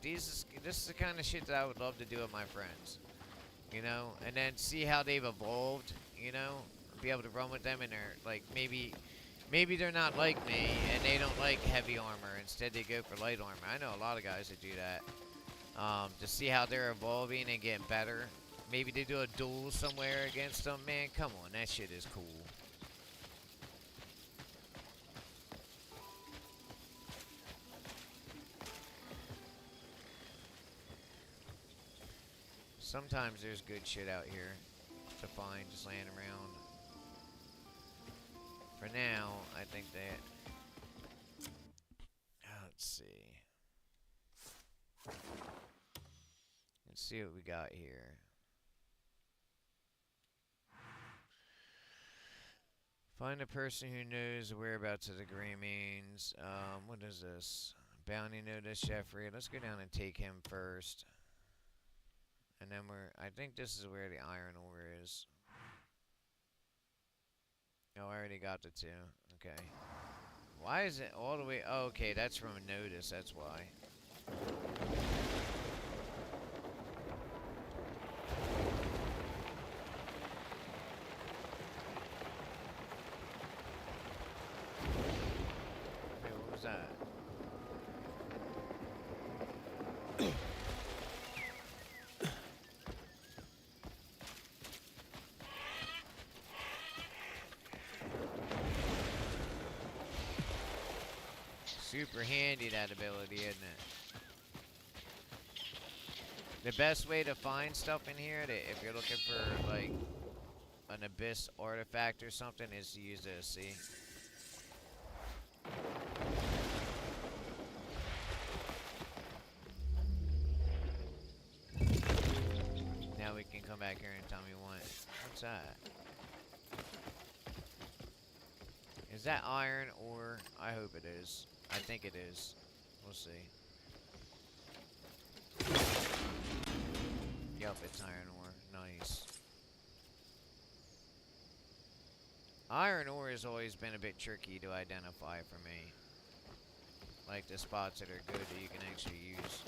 This is the kind of shit that I would love to do with my friends. You know? And then see how they've evolved, you know? be able to run with them, and they're like maybe they're not like me and they don't like heavy armor. Instead, they go for light armor. I know a lot of guys that do that. To see how they're evolving and getting better. Maybe they do a duel somewhere against them. Man, come on, that shit is cool. Sometimes there's good shit out here to find just laying around. For now, I think that... let's see. Let's see what we got here. Find a person who knows the whereabouts of the Greymane. What is this? Bounty notice, Jeffrey. Let's go down and take him first. And then I think this is where the iron ore is. Oh, I already got the 2. Okay. Why is it all the way? Oh, okay, that's from a notice. That's why. Wait, what was that? Super handy, that ability, isn't it? The best way to find stuff in here, if you're looking for, like, an abyss artifact or something, is to use this, see? Now we can come back here and tell me what. What's that? Is that iron ore? I hope it is. I think it is. We'll see. Yup, it's iron ore. Nice. Iron ore has always been a bit tricky to identify for me. Like the spots that are good that you can actually use.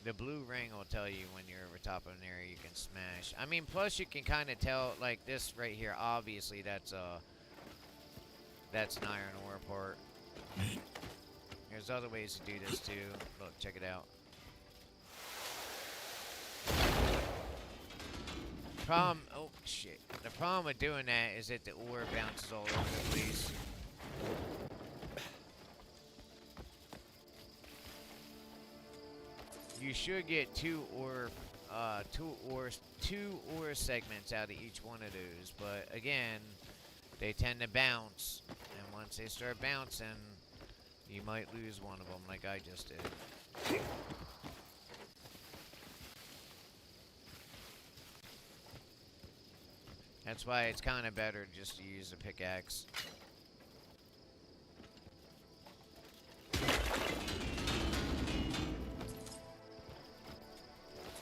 The blue ring will tell you when you're over top of an area you can smash. I mean, plus you can kind of tell, like this right here, obviously that's an iron ore part. There's other ways to do this too. Look, check it out. Oh shit. The problem with doing that is that the ore bounces all over the place. You should get two ore segments out of each one of those, but again, they tend to bounce, and once they start bouncing, you might lose one of them, like I just did. That's why it's kind of better just to use a pickaxe.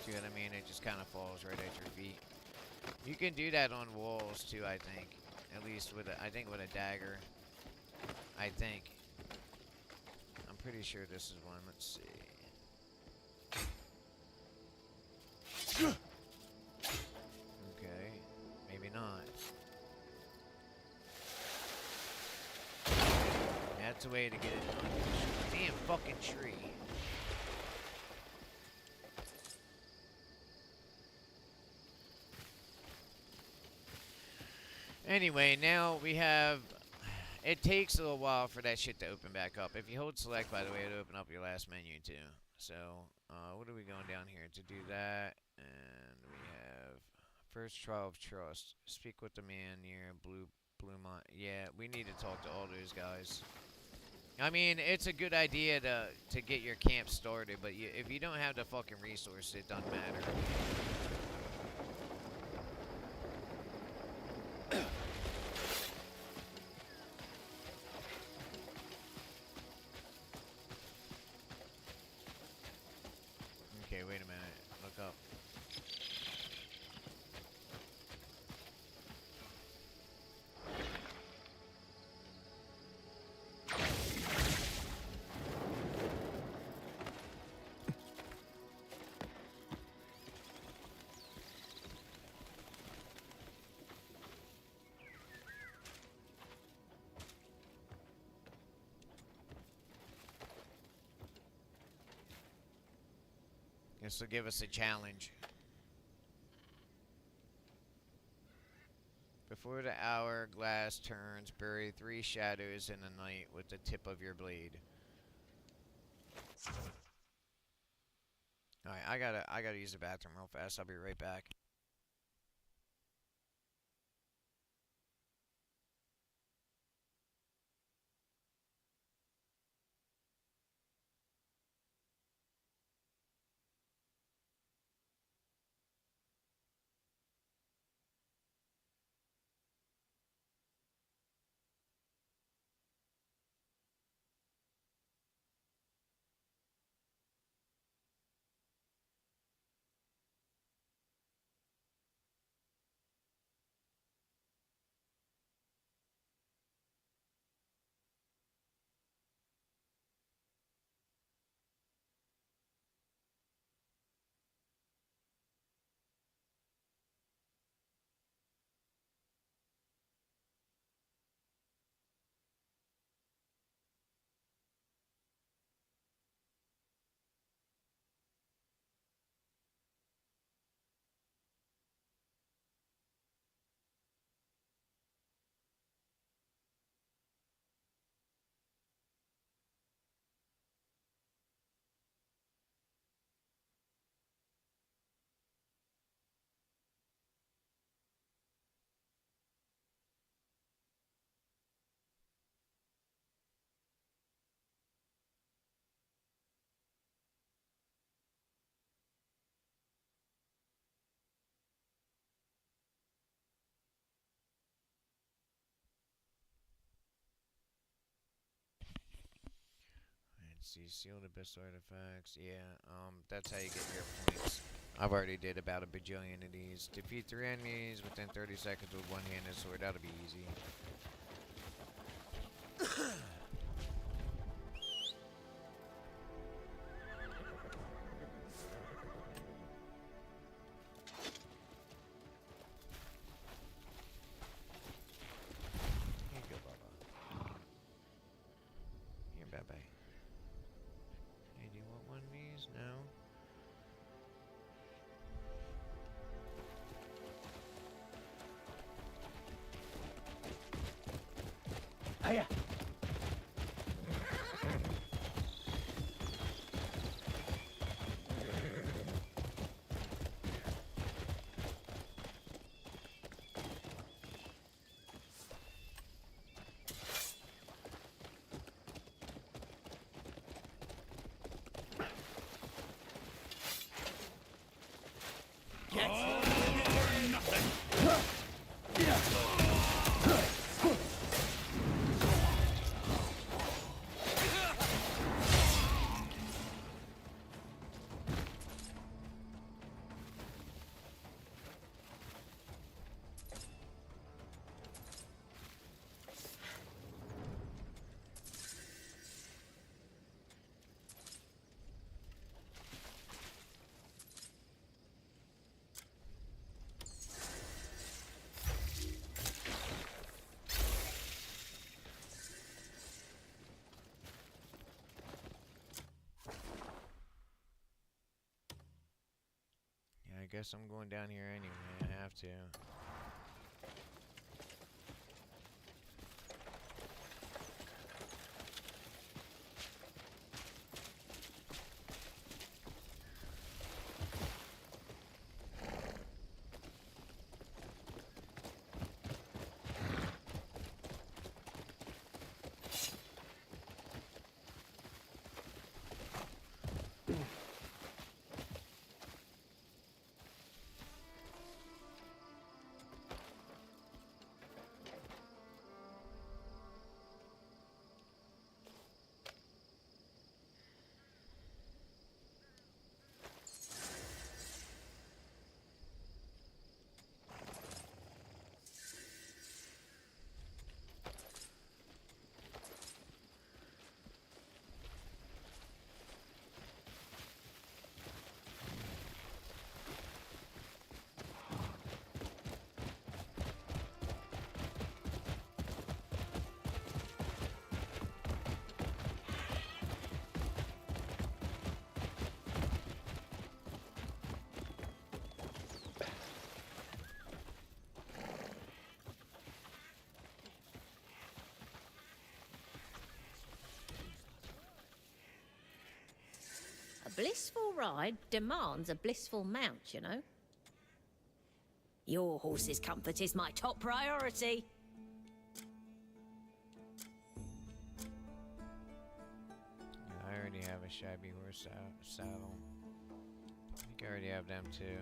See what I mean? It just kind of falls right at your feet. You can do that on walls too, I think. At least with I think with a dagger. I think. I'm pretty sure this is one. Let's see. Okay. Maybe not. That's a way to get it on. Damn fucking tree. Anyway, now we have... It takes a little while for that shit to open back up. If you hold select, by the way, it'll open up your last menu too. So, what are we going down here to do that? And we have first trial of trust. Speak with the man near Bluemont. Yeah, we need to talk to all those guys. I mean, it's a good idea to get your camp started, but if you don't have the fucking resources, it doesn't matter. Okay, wait a minute. Look up. This will give us a challenge. Before the hourglass turns, bury 3 shadows in the night with the tip of your blade. Alright, I gotta use the bathroom real fast. I'll be right back. See, seal the best artifacts. Yeah, that's how you get your points. I've already did about a bajillion of these. Defeat 3 enemies within 30 seconds with one-handed sword. That'll be easy. Here you go, Baba. Here, bye-bye. Hey, do you want one of these? No? Hiya! I guess I'm going down here anyway. I have to. blissful ride demands a blissful mount, you know. Your horse's comfort is my top priority. I already have a shabby horse saddle. I think I already have them too.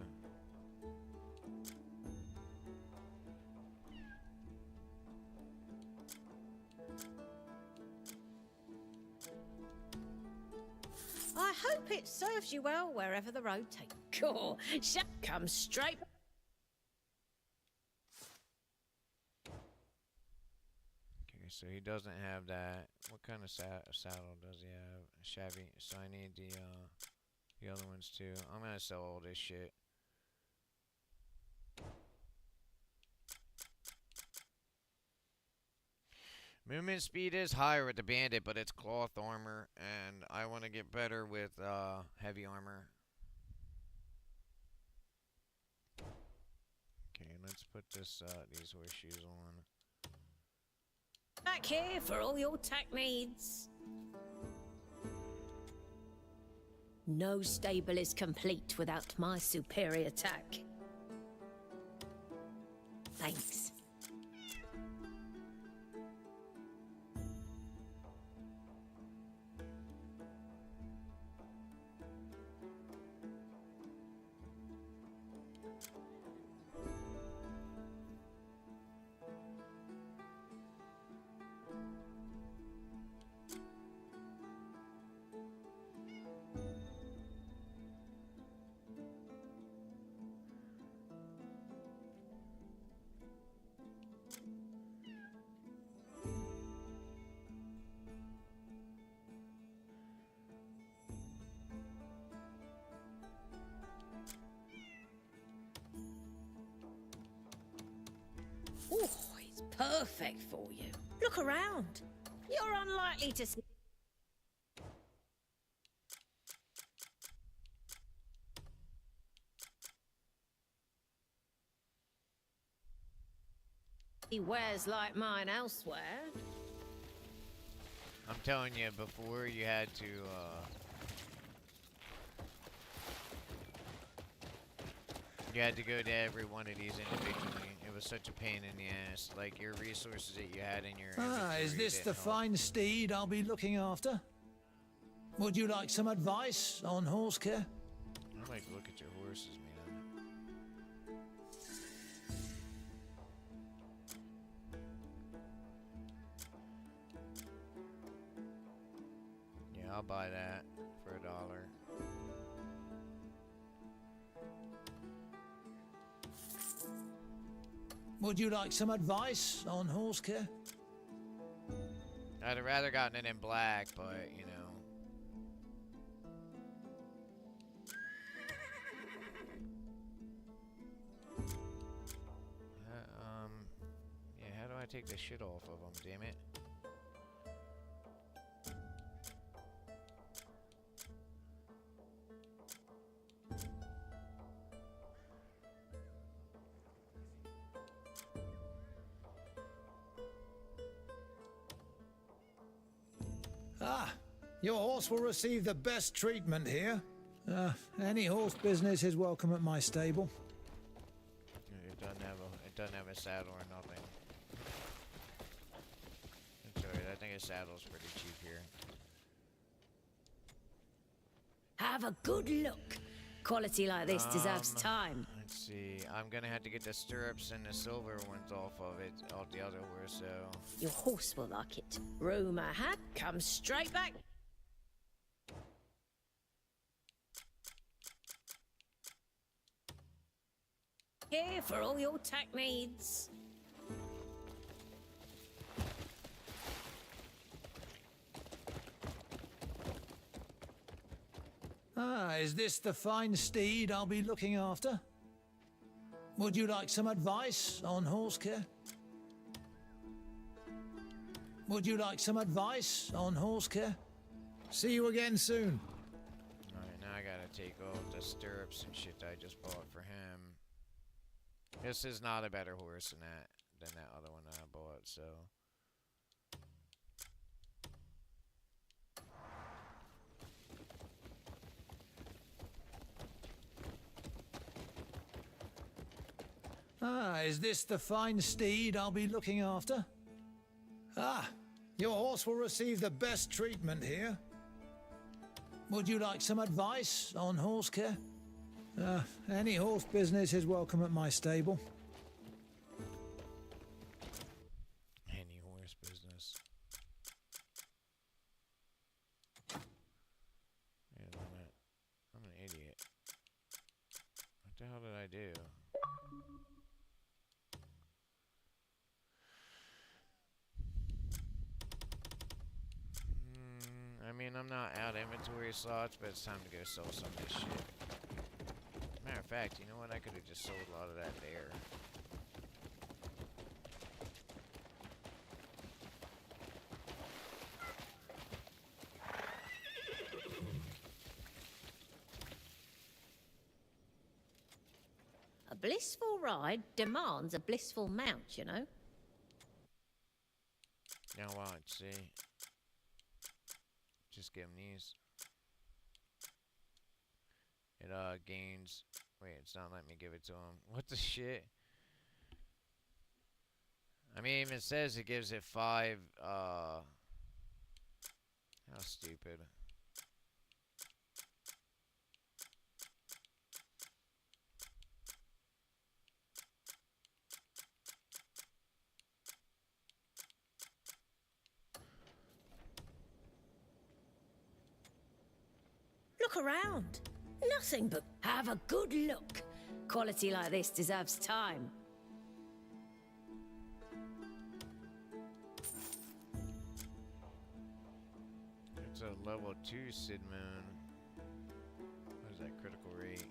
I hope it serves you well wherever the road takes. Cool. Come straight. Okay, so he doesn't have that. What kind of saddle does he have? Shabby. So I need the other ones too. I'm gonna sell all this shit. Movement speed is higher with the bandit, but it's cloth armor, and I want to get better with heavy armor. Okay, let's put this these horseshoes on. Back here for all your tack needs. No stable is complete without my superior tack. Thanks. Oh, it's perfect for you. Look around. You're unlikely to see. Wares like mine elsewhere. I'm telling you, before you had to go to every one of these individually. It was such a pain in the ass. Like, your resources that you had in your Is this the didn't help. fine steed I'll be looking after? Would you like some advice on horse care? I like to look at your horses, man. Yeah, I'll buy that for $1. Would you like some advice on horse care? I'd have rather gotten it in black, but, you know. Yeah, how do I take the shit off of them, damn it? Your horse will receive the best treatment here. Any horse business is welcome at my stable. It doesn't have a saddle or nothing. It's alright, I think a saddle's pretty cheap here. Have a good look. Quality like this deserves time. Let's see. I'm gonna have to get the stirrups and the silver ones off the other horse, so. Your horse will like it. Rumour had come straight back. Here for all your tack needs. Is this the fine steed I'll be looking after? Would you like some advice on horse care? Would you like some advice on horse care? See you again soon. Alright, now I gotta take off the stirrups and shit that I just bought for him. This is not a better horse than that other one that I bought, so. Ah, is this the fine steed I'll be looking after? Ah, your horse will receive the best treatment here. Would you like some advice on horse care? Any horse business is welcome at my stable. Any horse business. Wait a minute. I'm an idiot. What the hell did I do? I mean, I'm not out of inventory slots, but it's time to go sell some of this shit. Matter of fact, you know what? I could have just sold a lot of that there. A blissful ride demands a blissful mount, you know. Now watch, see? Just give him these. It gains. Wait, it's not letting me give it to him. What the shit? I mean, it even says it gives it 5. How stupid. Look around. Nothing but have a good look. Quality like this deserves time. It's a level 2 Sid Moon. What is that critical rate?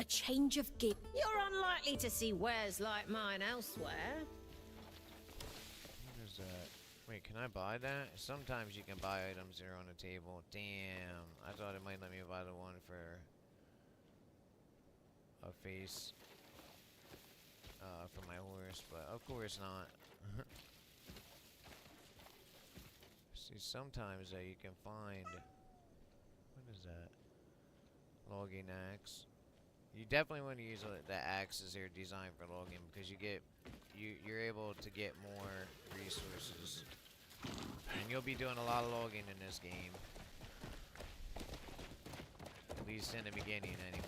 A change of gear. You're unlikely to see wares like mine elsewhere. What is that? Wait, can I buy that? Sometimes you can buy items that are on the table. Damn. I thought it might let me buy the one for a face for my horse, but of course not. See, sometimes you can find... What is that? Logging axe. You definitely want to use the axes that are designed for logging because you're able to get more resources. And you'll be doing a lot of logging in this game. At least in the beginning, anyway.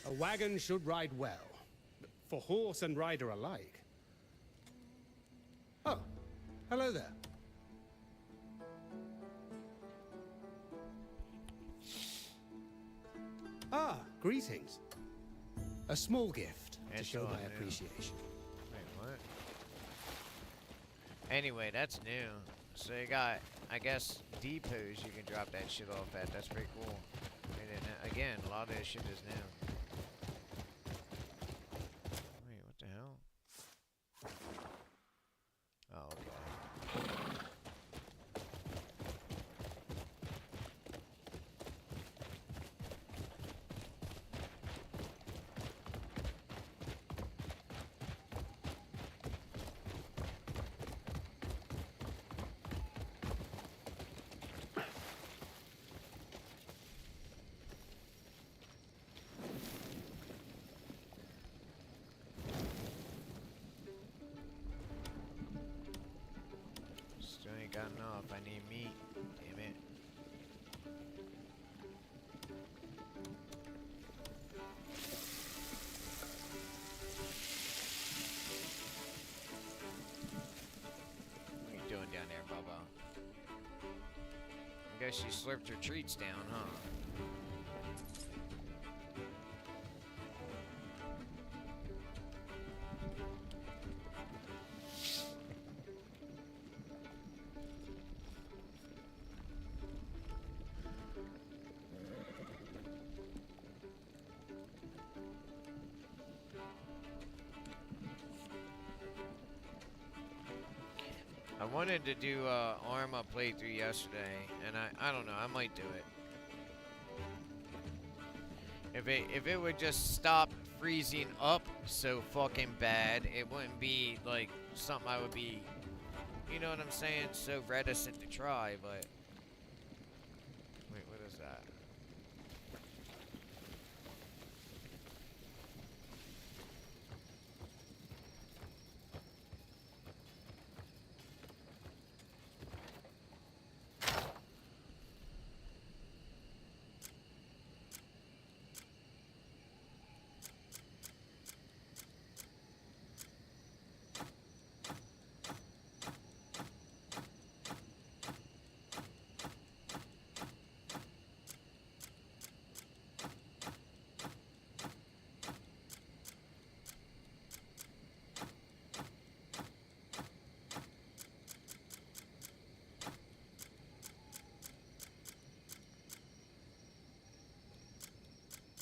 A wagon should ride well, for horse and rider alike. Oh, hello there. Ah, greetings. A small gift to show my appreciation. Wait, what? Anyway, that's new. So you got, I guess, depots you can drop that shit off at. That's pretty cool. And again, a lot of this shit is new. Wait, what the hell? Oh, okay. guess she slurped her treats down, huh? I wanted to do Arma playthrough yesterday, and I don't know, I might do it. If it would just stop freezing up so fucking bad, it wouldn't be like something I would be, you know what I'm saying, so reticent to try. But wait, what is that?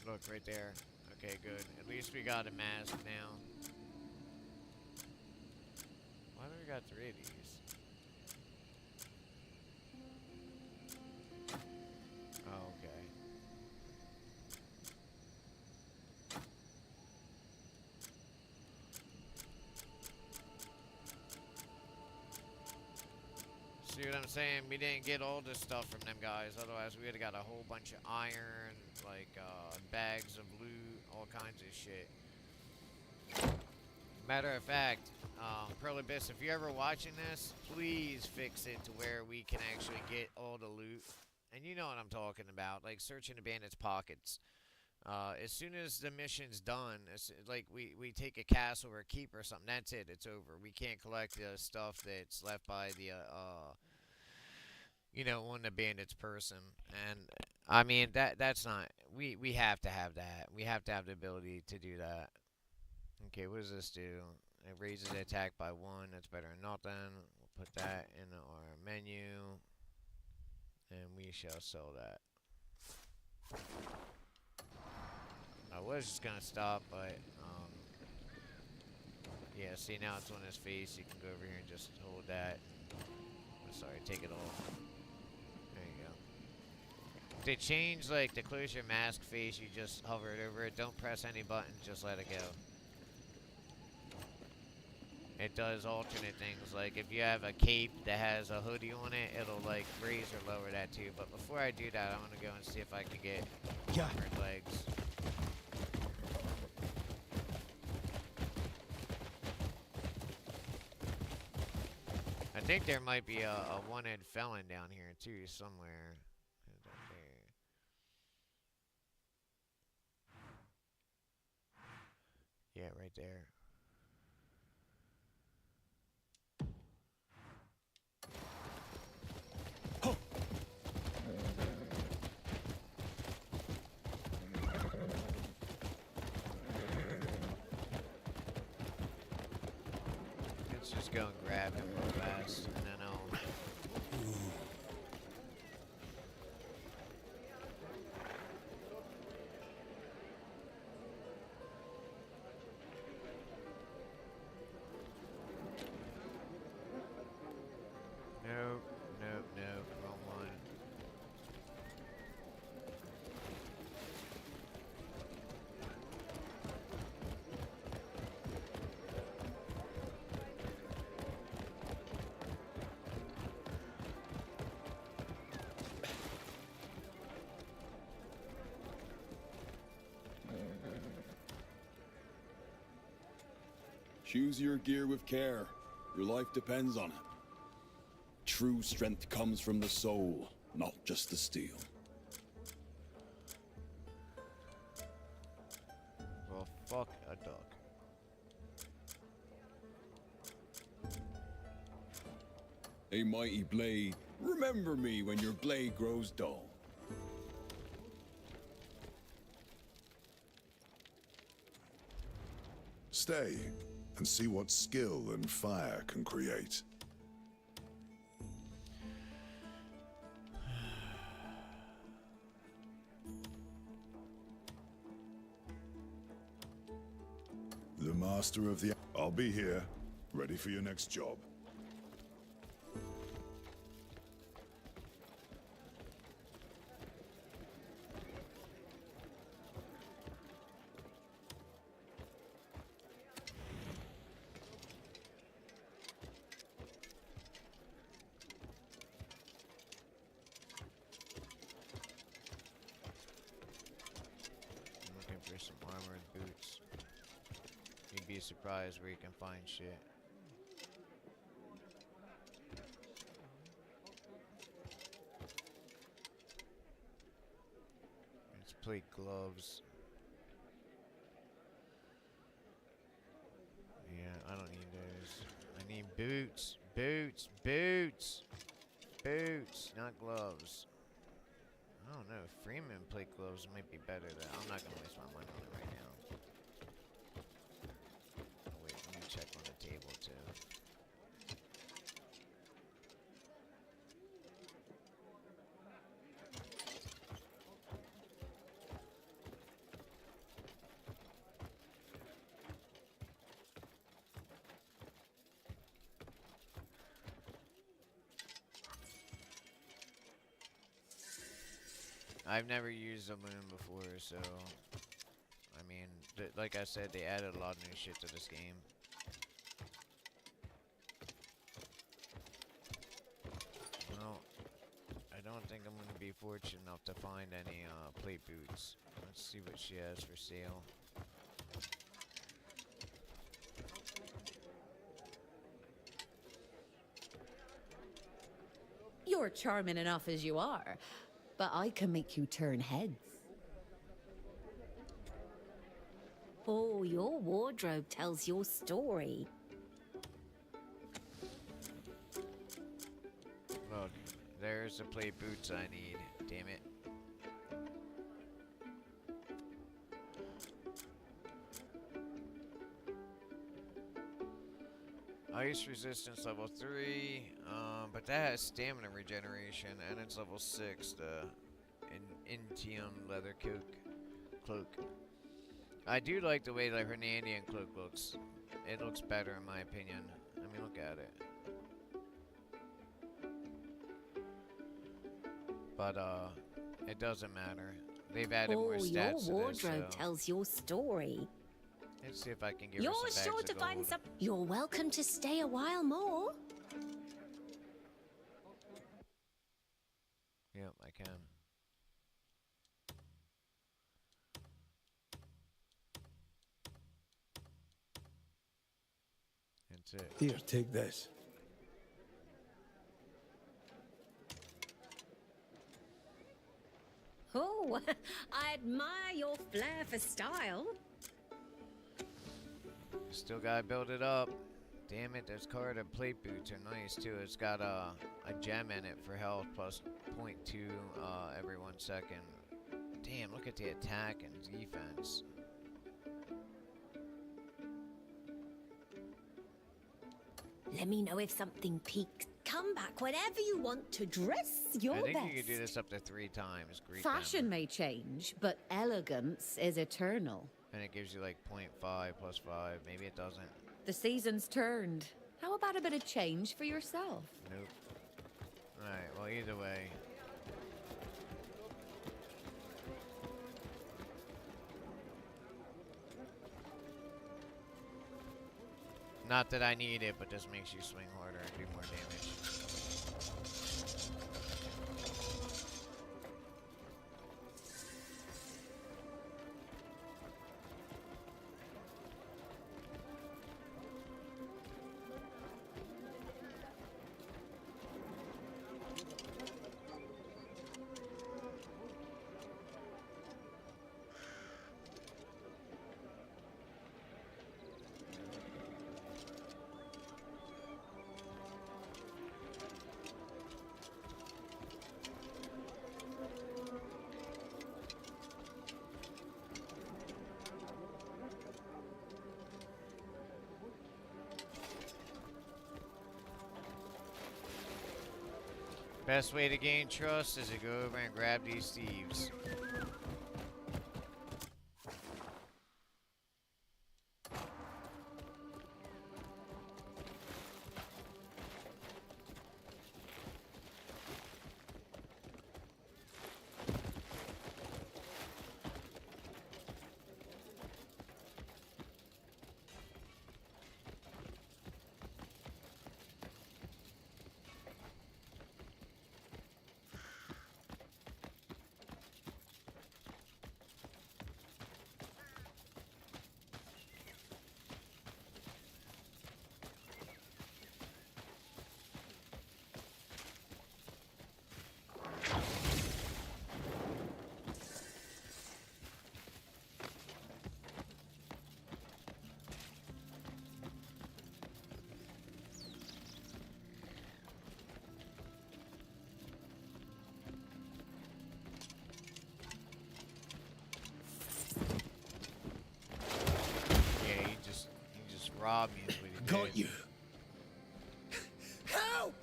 Look, right there. Okay, good. At least we got a mask now. Why do we got 3 of these? Oh, okay. See what I'm saying? We didn't get all this stuff from them guys. Otherwise, we would have got a whole bunch of iron, like bags of loot, all kinds of shit. Matter of fact, Pearl Abyss, if you're ever watching this, please fix it to where we can actually get all the loot. And you know what I'm talking about, like searching the bandits' pockets. As soon as the mission's done, it's like we take a castle or a keep or something, that's it, it's over. We can't collect the stuff that's left by the, you know, on the bandit's person. And, I mean, that's not, we have to have that. We have to have the ability to do that. Okay, what does this do? It raises the attack by 1, that's better than nothing. We'll put that in our menu, and we shall sell that. I was just gonna stop, but, yeah, see, now it's on his face. You can go over here and just hold that. Oh, sorry, take it off. There you go. To change, like, to close your mask face, you just hover it over it. Don't press any buttons, just let it go. It does alternate things, like if you have a cape that has a hoodie on it, it'll like raise or lower that too. But before I do that, I want to go and see if I can get armored legs. I think there might be a wanted felon down here too, somewhere. Yeah, right there. Let's just go and grab him real fast, and then I'll... Nope, nope, nope, wrong one. Choose your gear with care. Your life depends on it. True strength comes from the soul, not just the steel. Well, fuck a duck. A mighty blade Remember me when your blade grows dull. Stay and see what skill and fire can create. The master of the... I'll be here, ready for your next job. I'm looking for some armor and boots. You'd be surprised where you can find shit. Let's play gloves. Yeah, I don't need those. I need boots, boots, boots, boots, not gloves. I don't know. Freeman plate gloves might be better though. I'm not gonna waste my money on it right now. Oh, wait, let me check on the table too. I've never used a moon before, so I mean, like I said, they added a lot of new shit to this game. Well, I don't think I'm gonna be fortunate enough to find any plate boots. Let's see what she has for sale. You're charming enough as you are, but I can make you turn heads. Oh, your wardrobe tells your story. Look, there's the plate boots I need. Damn it. Ice resistance level 3, but that has stamina regeneration, and it's level 6, the Intium leather cloak. I do like the way the Hernandian cloak looks. It looks better in my opinion. I mean, look at it. But, it doesn't matter. They've added more stats your to this, wardrobe so tells your story. let's see if I can give her You're some bags sure of to find gold. some. You're welcome to stay a while more. Yep, I can. That's it. Here, take this. Oh, I admire your flair for style. Still gotta build it up. Damn it, those carded plate boots are nice too. It's got a gem in it for health plus 0.2 every 1 second. Damn, look at the attack and defense. Let me know if something peaks. Come back whenever you want to dress your I think best. you can do this up to 3 times. Greet Fashion may change, but elegance is eternal. them. And it gives you like 0.5 plus 5. Maybe it doesn't. The season's turned. How about a bit of change for yourself? Nope. Alright, well either way. Not that I need it, but this makes you swing harder and do more damage. Best way to gain trust is to go over and grab these thieves. Rob me is what he Got did. you. Help!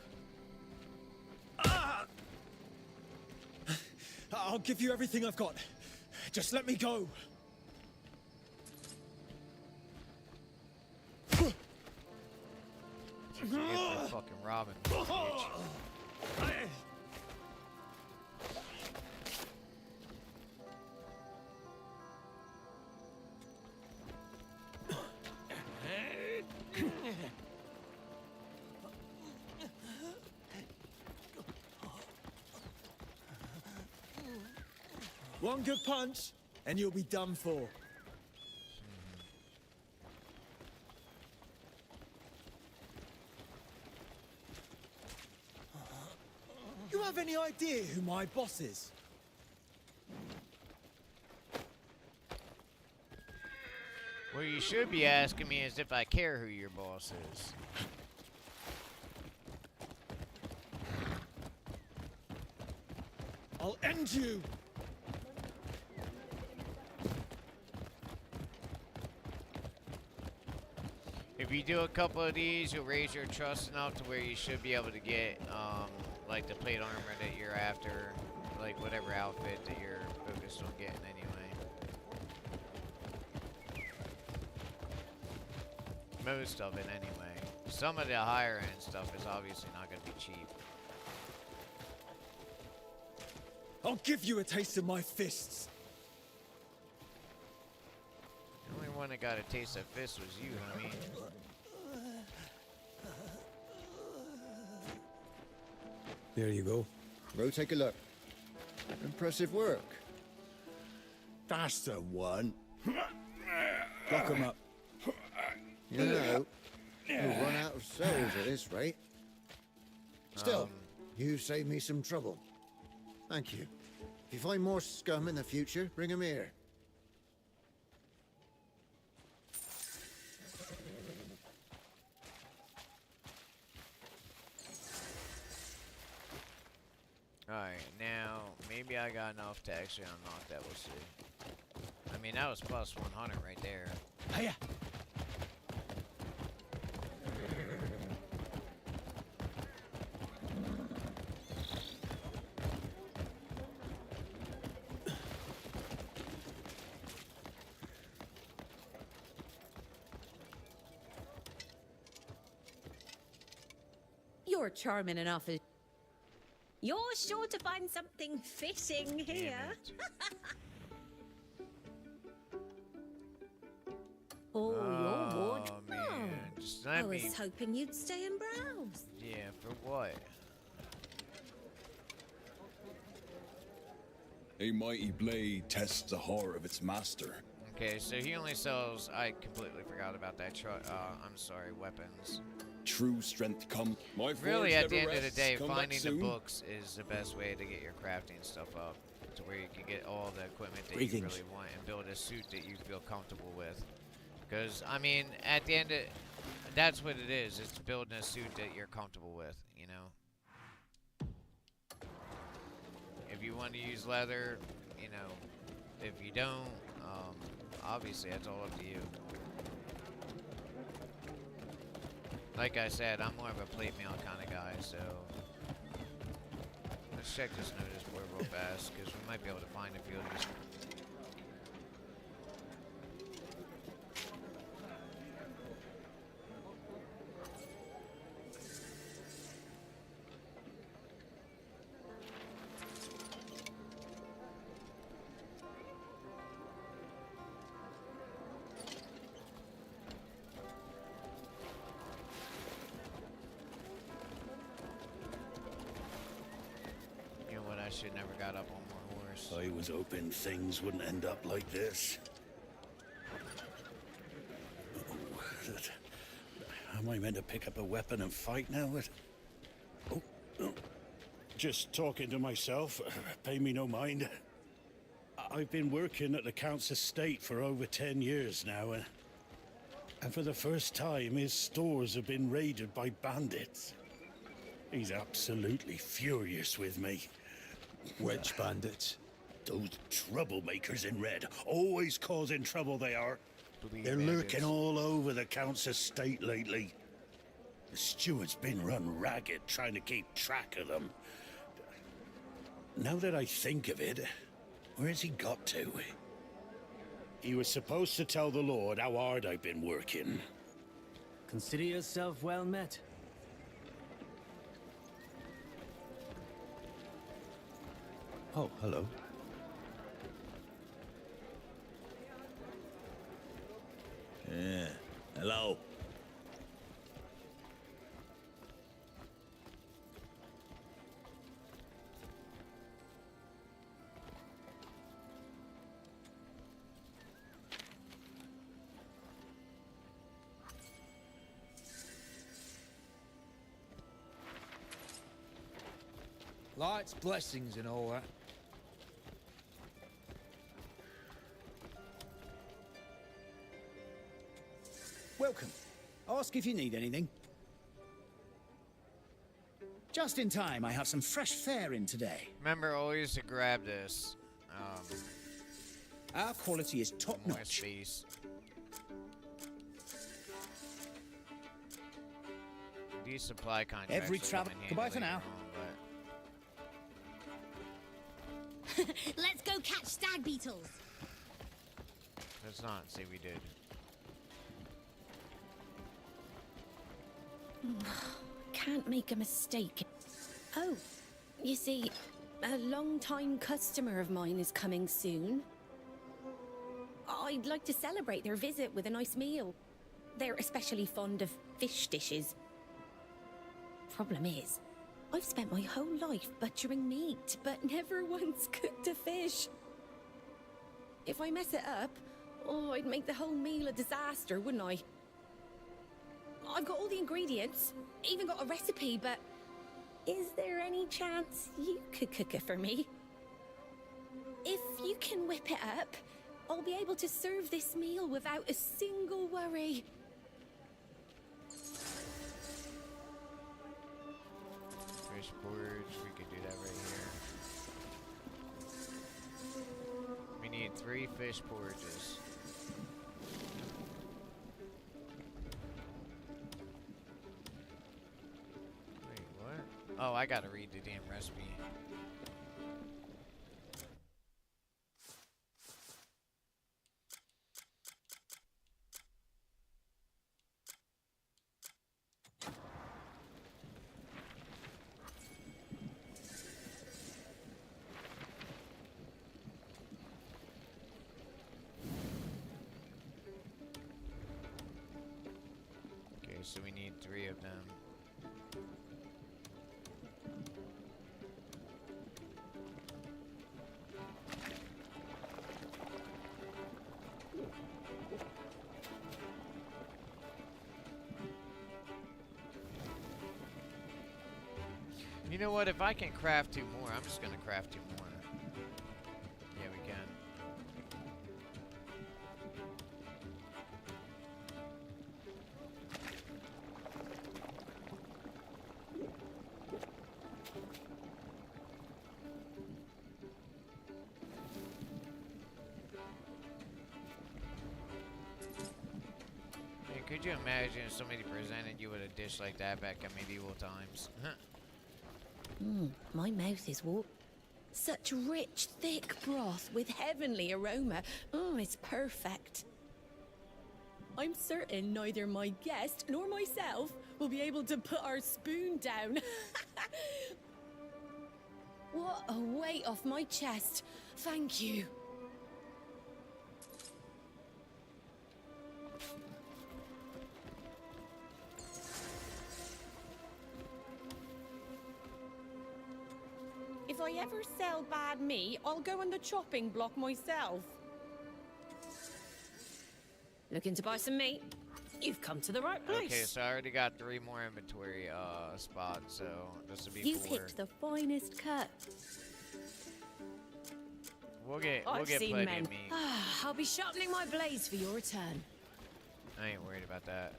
Ah! I'll give you everything I've got. Just let me go. That's what you get for fucking robbing me, bitch. One good punch, and you'll be done for. You have any idea who my boss is? What you should be asking me is if I care who your boss is. I'll end you! If you do a couple of these, you'll raise your trust enough to where you should be able to get, like the plate armor that you're after, like whatever outfit that you're focused on getting anyway. Most of it anyway. Some of the higher end stuff is obviously not going to be cheap. I'll give you a taste of my fists. The only one that got a taste of fist was you, homie. There you go. Go take a look. Impressive work. That's the one. Lock 'em up. You know, you'll run out of souls at this rate. Still, you saved me some trouble. Thank you. If you find more scum in the future, bring 'em here. Alright, now, maybe I got enough to actually unlock that, we'll see. I mean, that was plus 100 right there. Hiya! You're charming enough. You're sure to find something fitting here. Oh, you're bored. Man, just I let me... was hoping you'd stay and browse. Yeah, for what? A mighty blade tests the horror of its master. Okay, so he only sells... I completely forgot about that truck. I'm sorry, weapons. True strength comes. My Really, forge at the never end of the rests. day, Come back finding the soon. books is the best way to get your crafting stuff up. To where you can get all the equipment that Greetings. you really want and build a suit that you feel comfortable with. Because, I mean, at the end of... That's what it is. It's building a suit that you're comfortable with, you know? If you want to use leather, you know. If you don't, obviously that's all up to you. Like I said, I'm more of a plate mail kind of guy, so Let's check this notice board real fast, because we might be able to find a few of these. I should never got up on my horse. I was hoping things wouldn't end up like this. Am I meant to pick up a weapon and fight now? Oh. Just talking to myself. Pay me no mind. I've been working at the Count's estate for over 10 years now, and for the first time, his stores have been raided by bandits. He's absolutely furious with me. Which bandits? Those troublemakers in red. Always causing trouble, they are. They're bandits. lurking all over the Count's estate lately. The steward's been run ragged trying to keep track of them. Now that I think of it, where's he got to? He was supposed to tell the Lord how hard I've been working. Consider yourself well met. Oh, hello. Yeah, hello. Light's blessings and all that. Welcome. Ask if you need anything. Just in time, I have some fresh fare in today. Remember always to grab this. Our quality is top-notch. Space. These supply contracts. Every travel. Goodbye for now. Let's go catch stag beetles. Let's not say we did. Can't make a mistake. Oh, you see, a long-time customer of mine is coming soon. I'd like to celebrate their visit with a nice meal. They're especially fond of fish dishes. Problem is, I've spent my whole life butchering meat, but never once cooked a fish. If I mess it up, oh, I'd make the whole meal a disaster, wouldn't I? I've got all the ingredients, even got a recipe, but is there any chance you could cook it for me? If you can whip it up, I'll be able to serve this meal without a single worry. Fish porridge, we could do that right here. We need 3 fish porridges. Wait, what? Oh, I gotta read the damn recipe. So we need 3 of them. You know what? If I can craft 2 more, I'm just gonna craft 2 more. Yeah, we can. Could you imagine if somebody presented you with a dish like that back in medieval times? My mouth is warm. Such rich, thick broth with heavenly aroma. It's perfect. I'm certain neither my guest nor myself will be able to put our spoon down. What a weight off my chest. Thank you. If I ever sell bad meat, I'll go on the chopping block myself. Looking to buy some meat? You've come to the right place. Okay, so I already got 3 more inventory spots, so this will be You 4. picked the finest cut. We'll get I've seen plenty men. of meat. I'll be sharpening my blades for your return. I ain't worried about that.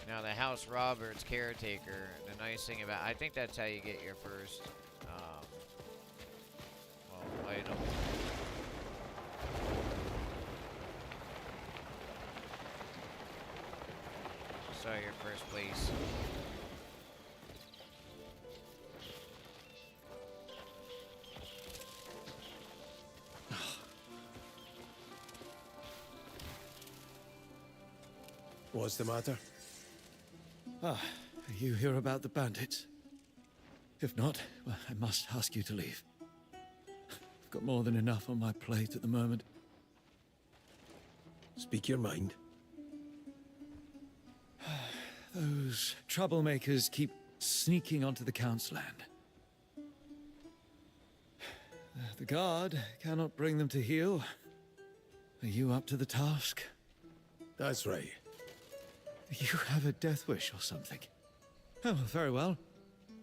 Now the House Roberts caretaker, the nice thing about, I think that's how you get your first well, item. So your first place. What's the matter? You hear about the bandits? If not, well, I must ask you to leave. I've got more than enough on my plate at the moment. Speak your mind. Those troublemakers keep sneaking onto the Count's land. The guard cannot bring them to heel. Are you up to the task? That's right. You have a death wish or something? Oh, very well.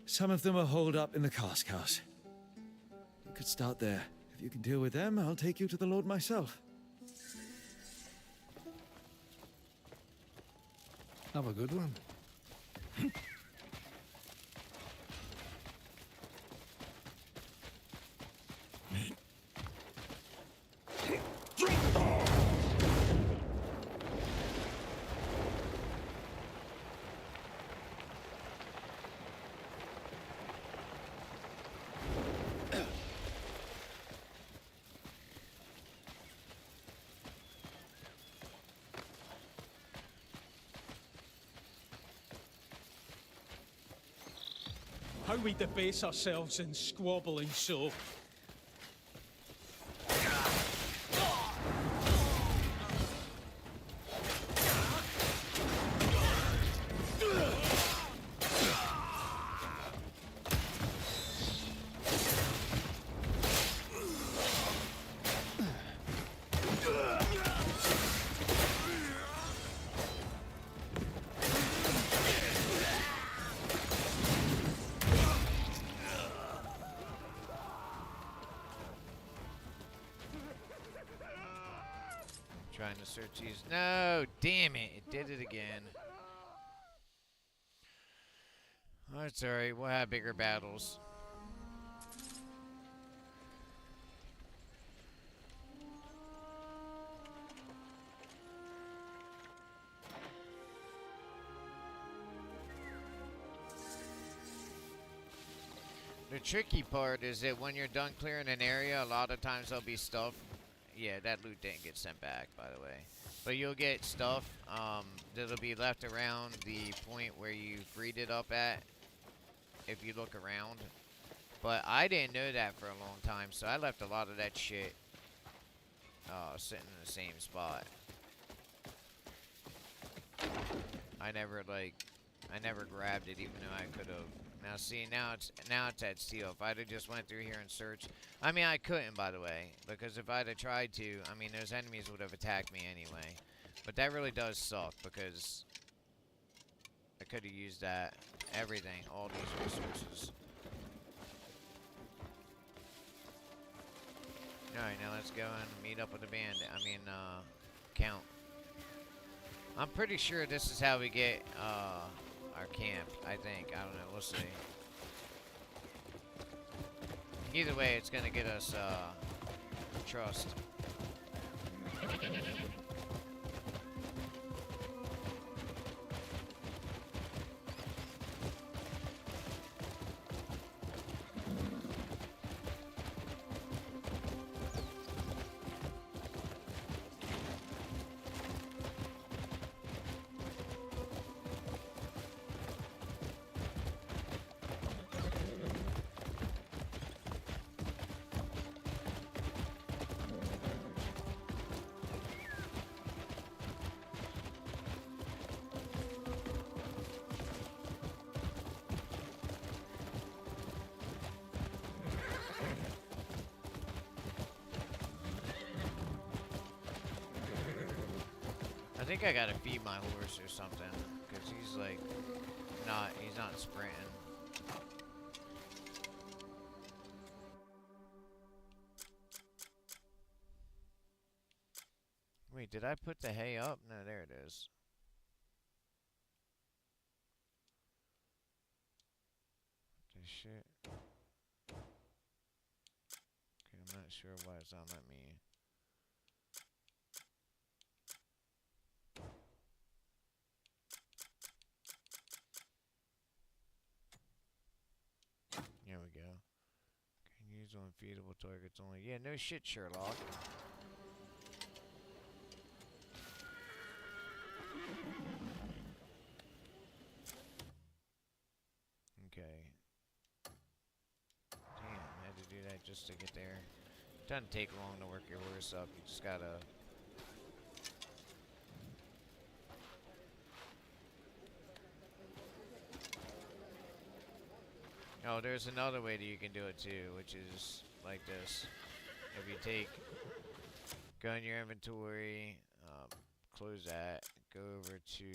Some of them are holed up in the cask house. You could start there. If you can deal with them, I'll take you to the Lord myself. Have a good one. How we debase ourselves in squabbling so. Trying to search these. No, damn it. It did it again. Oh, it's alright. We'll have bigger battles. The tricky part is that when you're done clearing an area, a lot of times there'll be stuff. Yeah, that loot didn't get sent back, by the way. But you'll get stuff that'll be left around the point where you freed it up at, if you look around. But I didn't know that for a long time, so I left a lot of that shit sitting in the same spot. I never grabbed it, even though I could have. Now see, now it's at steel. If I'd have just went through here and searched, I mean I couldn't, by the way, because if I'd have tried to, I mean those enemies would have attacked me anyway. But that really does suck because I could have used that everything, all these resources. All right, now let's go and meet up with the band. I mean, Count. I'm pretty sure this is how we get our camp, I think. I don't know. We'll see. Either way, it's going to get us trust. think I gotta feed my horse or something, because he's like, he's not sprinting. Wait, did I put the hay up? No, there it is. This shit. Okay, I'm not sure why it's not letting me. There we go. Can use on feedable targets only. Yeah, no shit, Sherlock. Okay. Damn, I had to do that just to get there. Doesn't take long to work your horse up. You just gotta. Oh, there's another way that you can do it too, which is like this. If you go in your inventory, close that, go over to.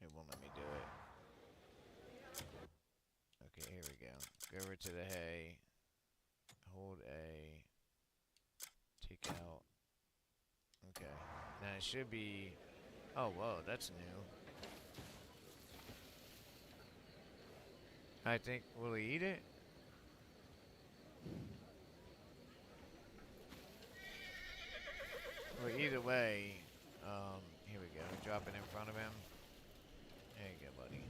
It won't let me do it. Okay, here we go. Go over to the hay, hold A, take out. Okay, now it should be. Oh, whoa, that's new. I think, will he eat it? Well, either way, here we go. Drop it in front of him. There you go, buddy.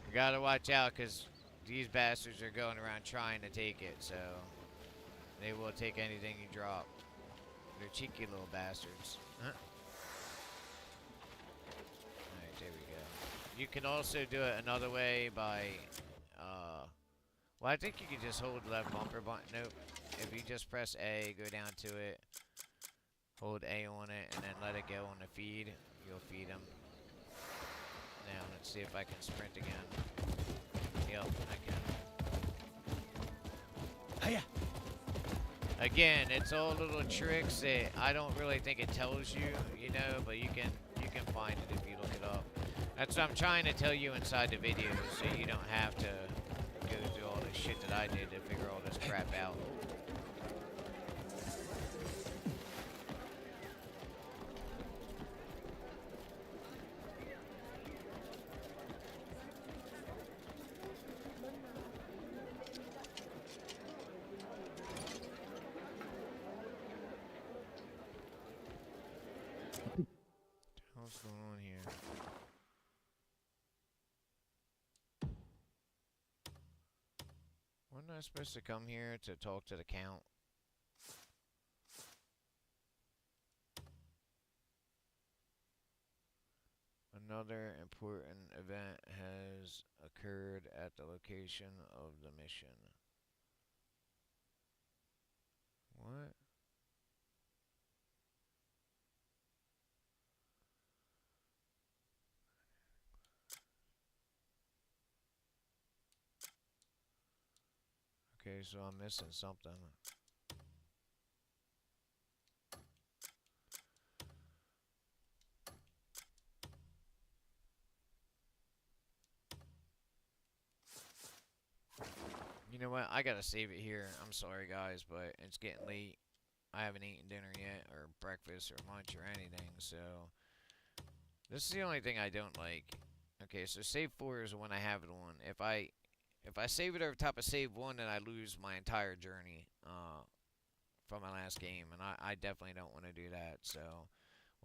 You gotta watch out, because these bastards are going around trying to take it, so they will take anything you drop. They're cheeky little bastards. Huh? Alright, there we go. You can also do it another way by, well, I think you can just hold left bumper button. Nope. If you just press A, go down to it, hold A on it, and then let it go on the feed, you'll feed them. Now, let's see if I can sprint again. Yep, I can. Hiya! Again, it's all little tricks that I don't really think it tells you, you know, but you can find it if you look it up. That's what I'm trying to tell you inside the video, so you don't have to go through all this shit that I did to figure all this crap out. What's going on here? Wasn't I supposed to come here to talk to the Count? Another important event has occurred at the location of the mission. What? Okay, so I'm missing something. You know what? I gotta save it here. I'm sorry, guys, but it's getting late. I haven't eaten dinner yet, or breakfast, or lunch, or anything, so... This is the only thing I don't like. Okay, so save 4 is when I have it on. If I save it over top of save 1, then I lose my entire journey from my last game, and I definitely don't want to do that, so...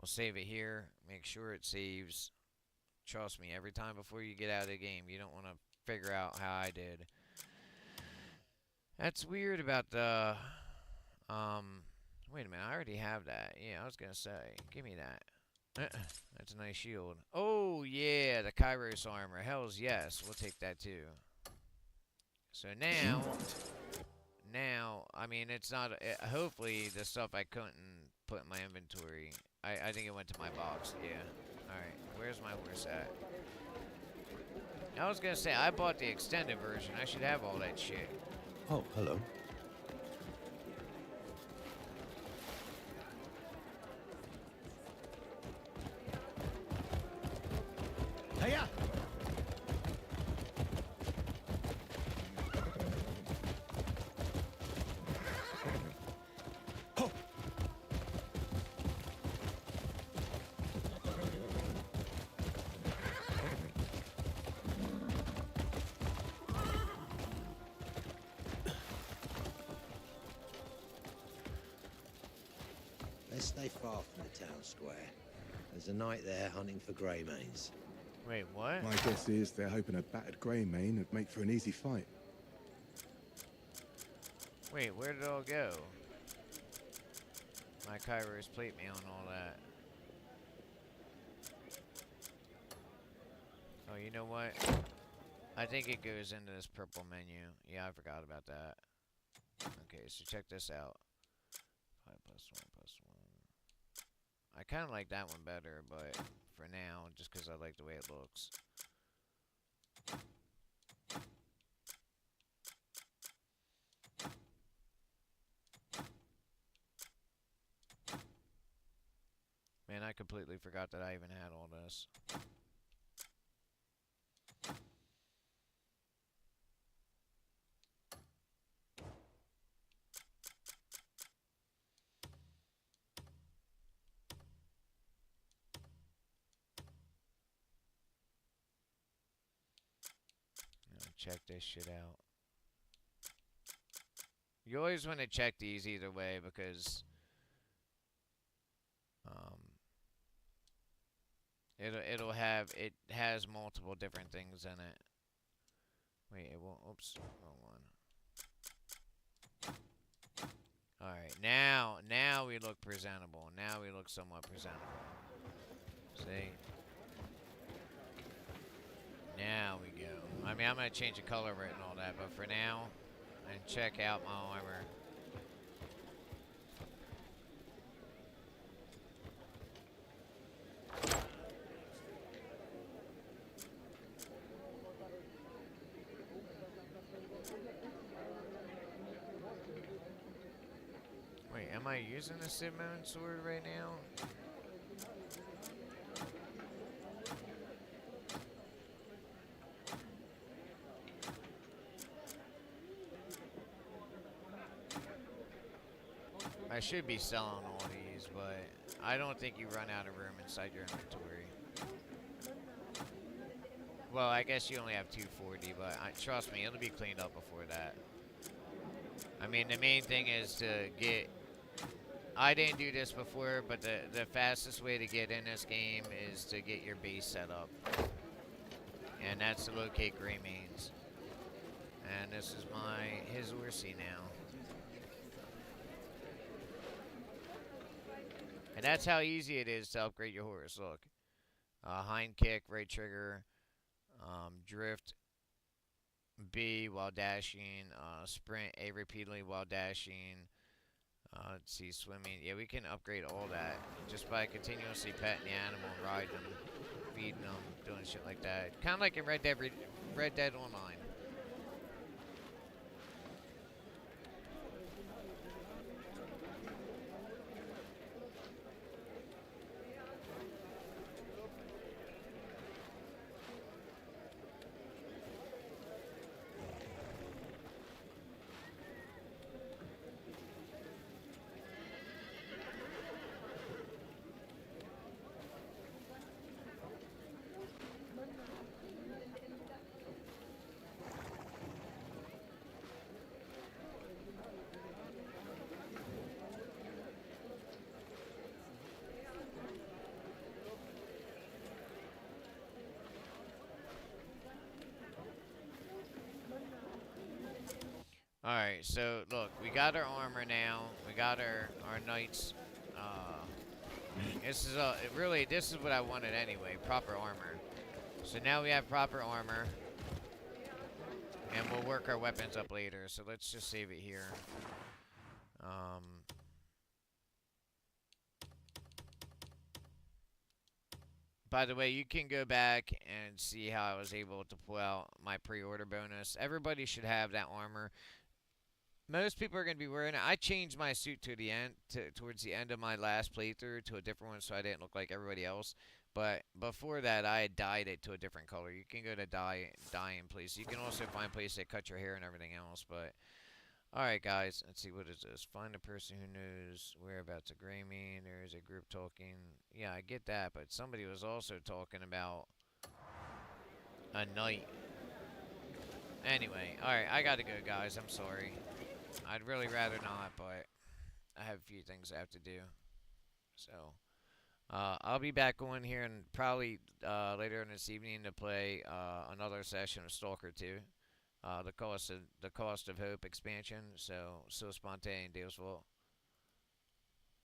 We'll save it here. Make sure it saves. Trust me, every time before you get out of the game, you don't want to figure out how I did. That's weird about the... Wait a minute, I already have that. Yeah, I was going to say. Give me that. That's a nice shield. Oh, yeah, the Kairos armor. Hells yes, we'll take that too. So now, I mean, it's not... hopefully, the stuff I couldn't put in my inventory... I think it went to my box, yeah. Alright, where's my horse at? I was gonna say, I bought the extended version. I should have all that shit. Oh, hello. Hiya! Let's stay far from the town square. There's a knight there hunting for Greymanes. Wait, what? My guess is they're hoping a battered Greymane would make for an easy fight. Wait, where did it all go? My Kairos plate me on all that. Oh, you know what? I think it goes into this purple menu. Yeah, I forgot about that. Okay, so check this out. 5 + 1 + 1. I kind of like that one better, but for now, just because I like the way it looks. Man, I completely forgot that I even had all this. Check this shit out. You always want to check these either way because it has multiple different things in it. Wait, it won't. Oops, wrong one. All right, now we look presentable. Now we look somewhat presentable. See? Now we go. I mean, I'm going to change the color of it and all that, but for now, and check out my armor. Wait, am I using the Simone sword right now? I should be selling all these, but I don't think you run out of room inside your inventory. Well, I guess you only have 240, but trust me, it'll be cleaned up before that. I mean, the main thing is to get... I didn't do this before, but the fastest way to get in this game is to get your base set up. And that's to locate Greymanes. And this is his Orsi now. And that's how easy it is to upgrade your horse. Look. Hind kick, right trigger, drift, B while dashing, sprint A repeatedly while dashing. Let's see, swimming. Yeah, we can upgrade all that just by continuously petting the animal, riding them, feeding them, doing shit like that. Kind of like in Red Dead Online. Alright, so look, we got our armor now. We got our knights. This is what I wanted anyway, proper armor. So now we have proper armor. And we'll work our weapons up later. So let's just save it here. By the way, you can go back and see how I was able to pull out my pre-order bonus. Everybody should have that armor. Most people are going to be wearing it. I changed my suit to the end, towards the end of my last playthrough to a different one so I didn't look like everybody else. But before that, I had dyed it to a different color. You can go to dyeing place. You can also find places that cut your hair and everything else. But alright, guys. Let's see, what is this? Find a person who knows whereabouts of Greymane. There is a group talking. Yeah, I get that. But somebody was also talking about a knight. Anyway, alright. I gotta go, guys. I'm sorry. I'd really rather not, but I have a few things I have to do. So, I'll be back on here and probably later in this evening to play another session of Stalker 2. The cost of hope expansion. So Sua Sponte Deus VULT.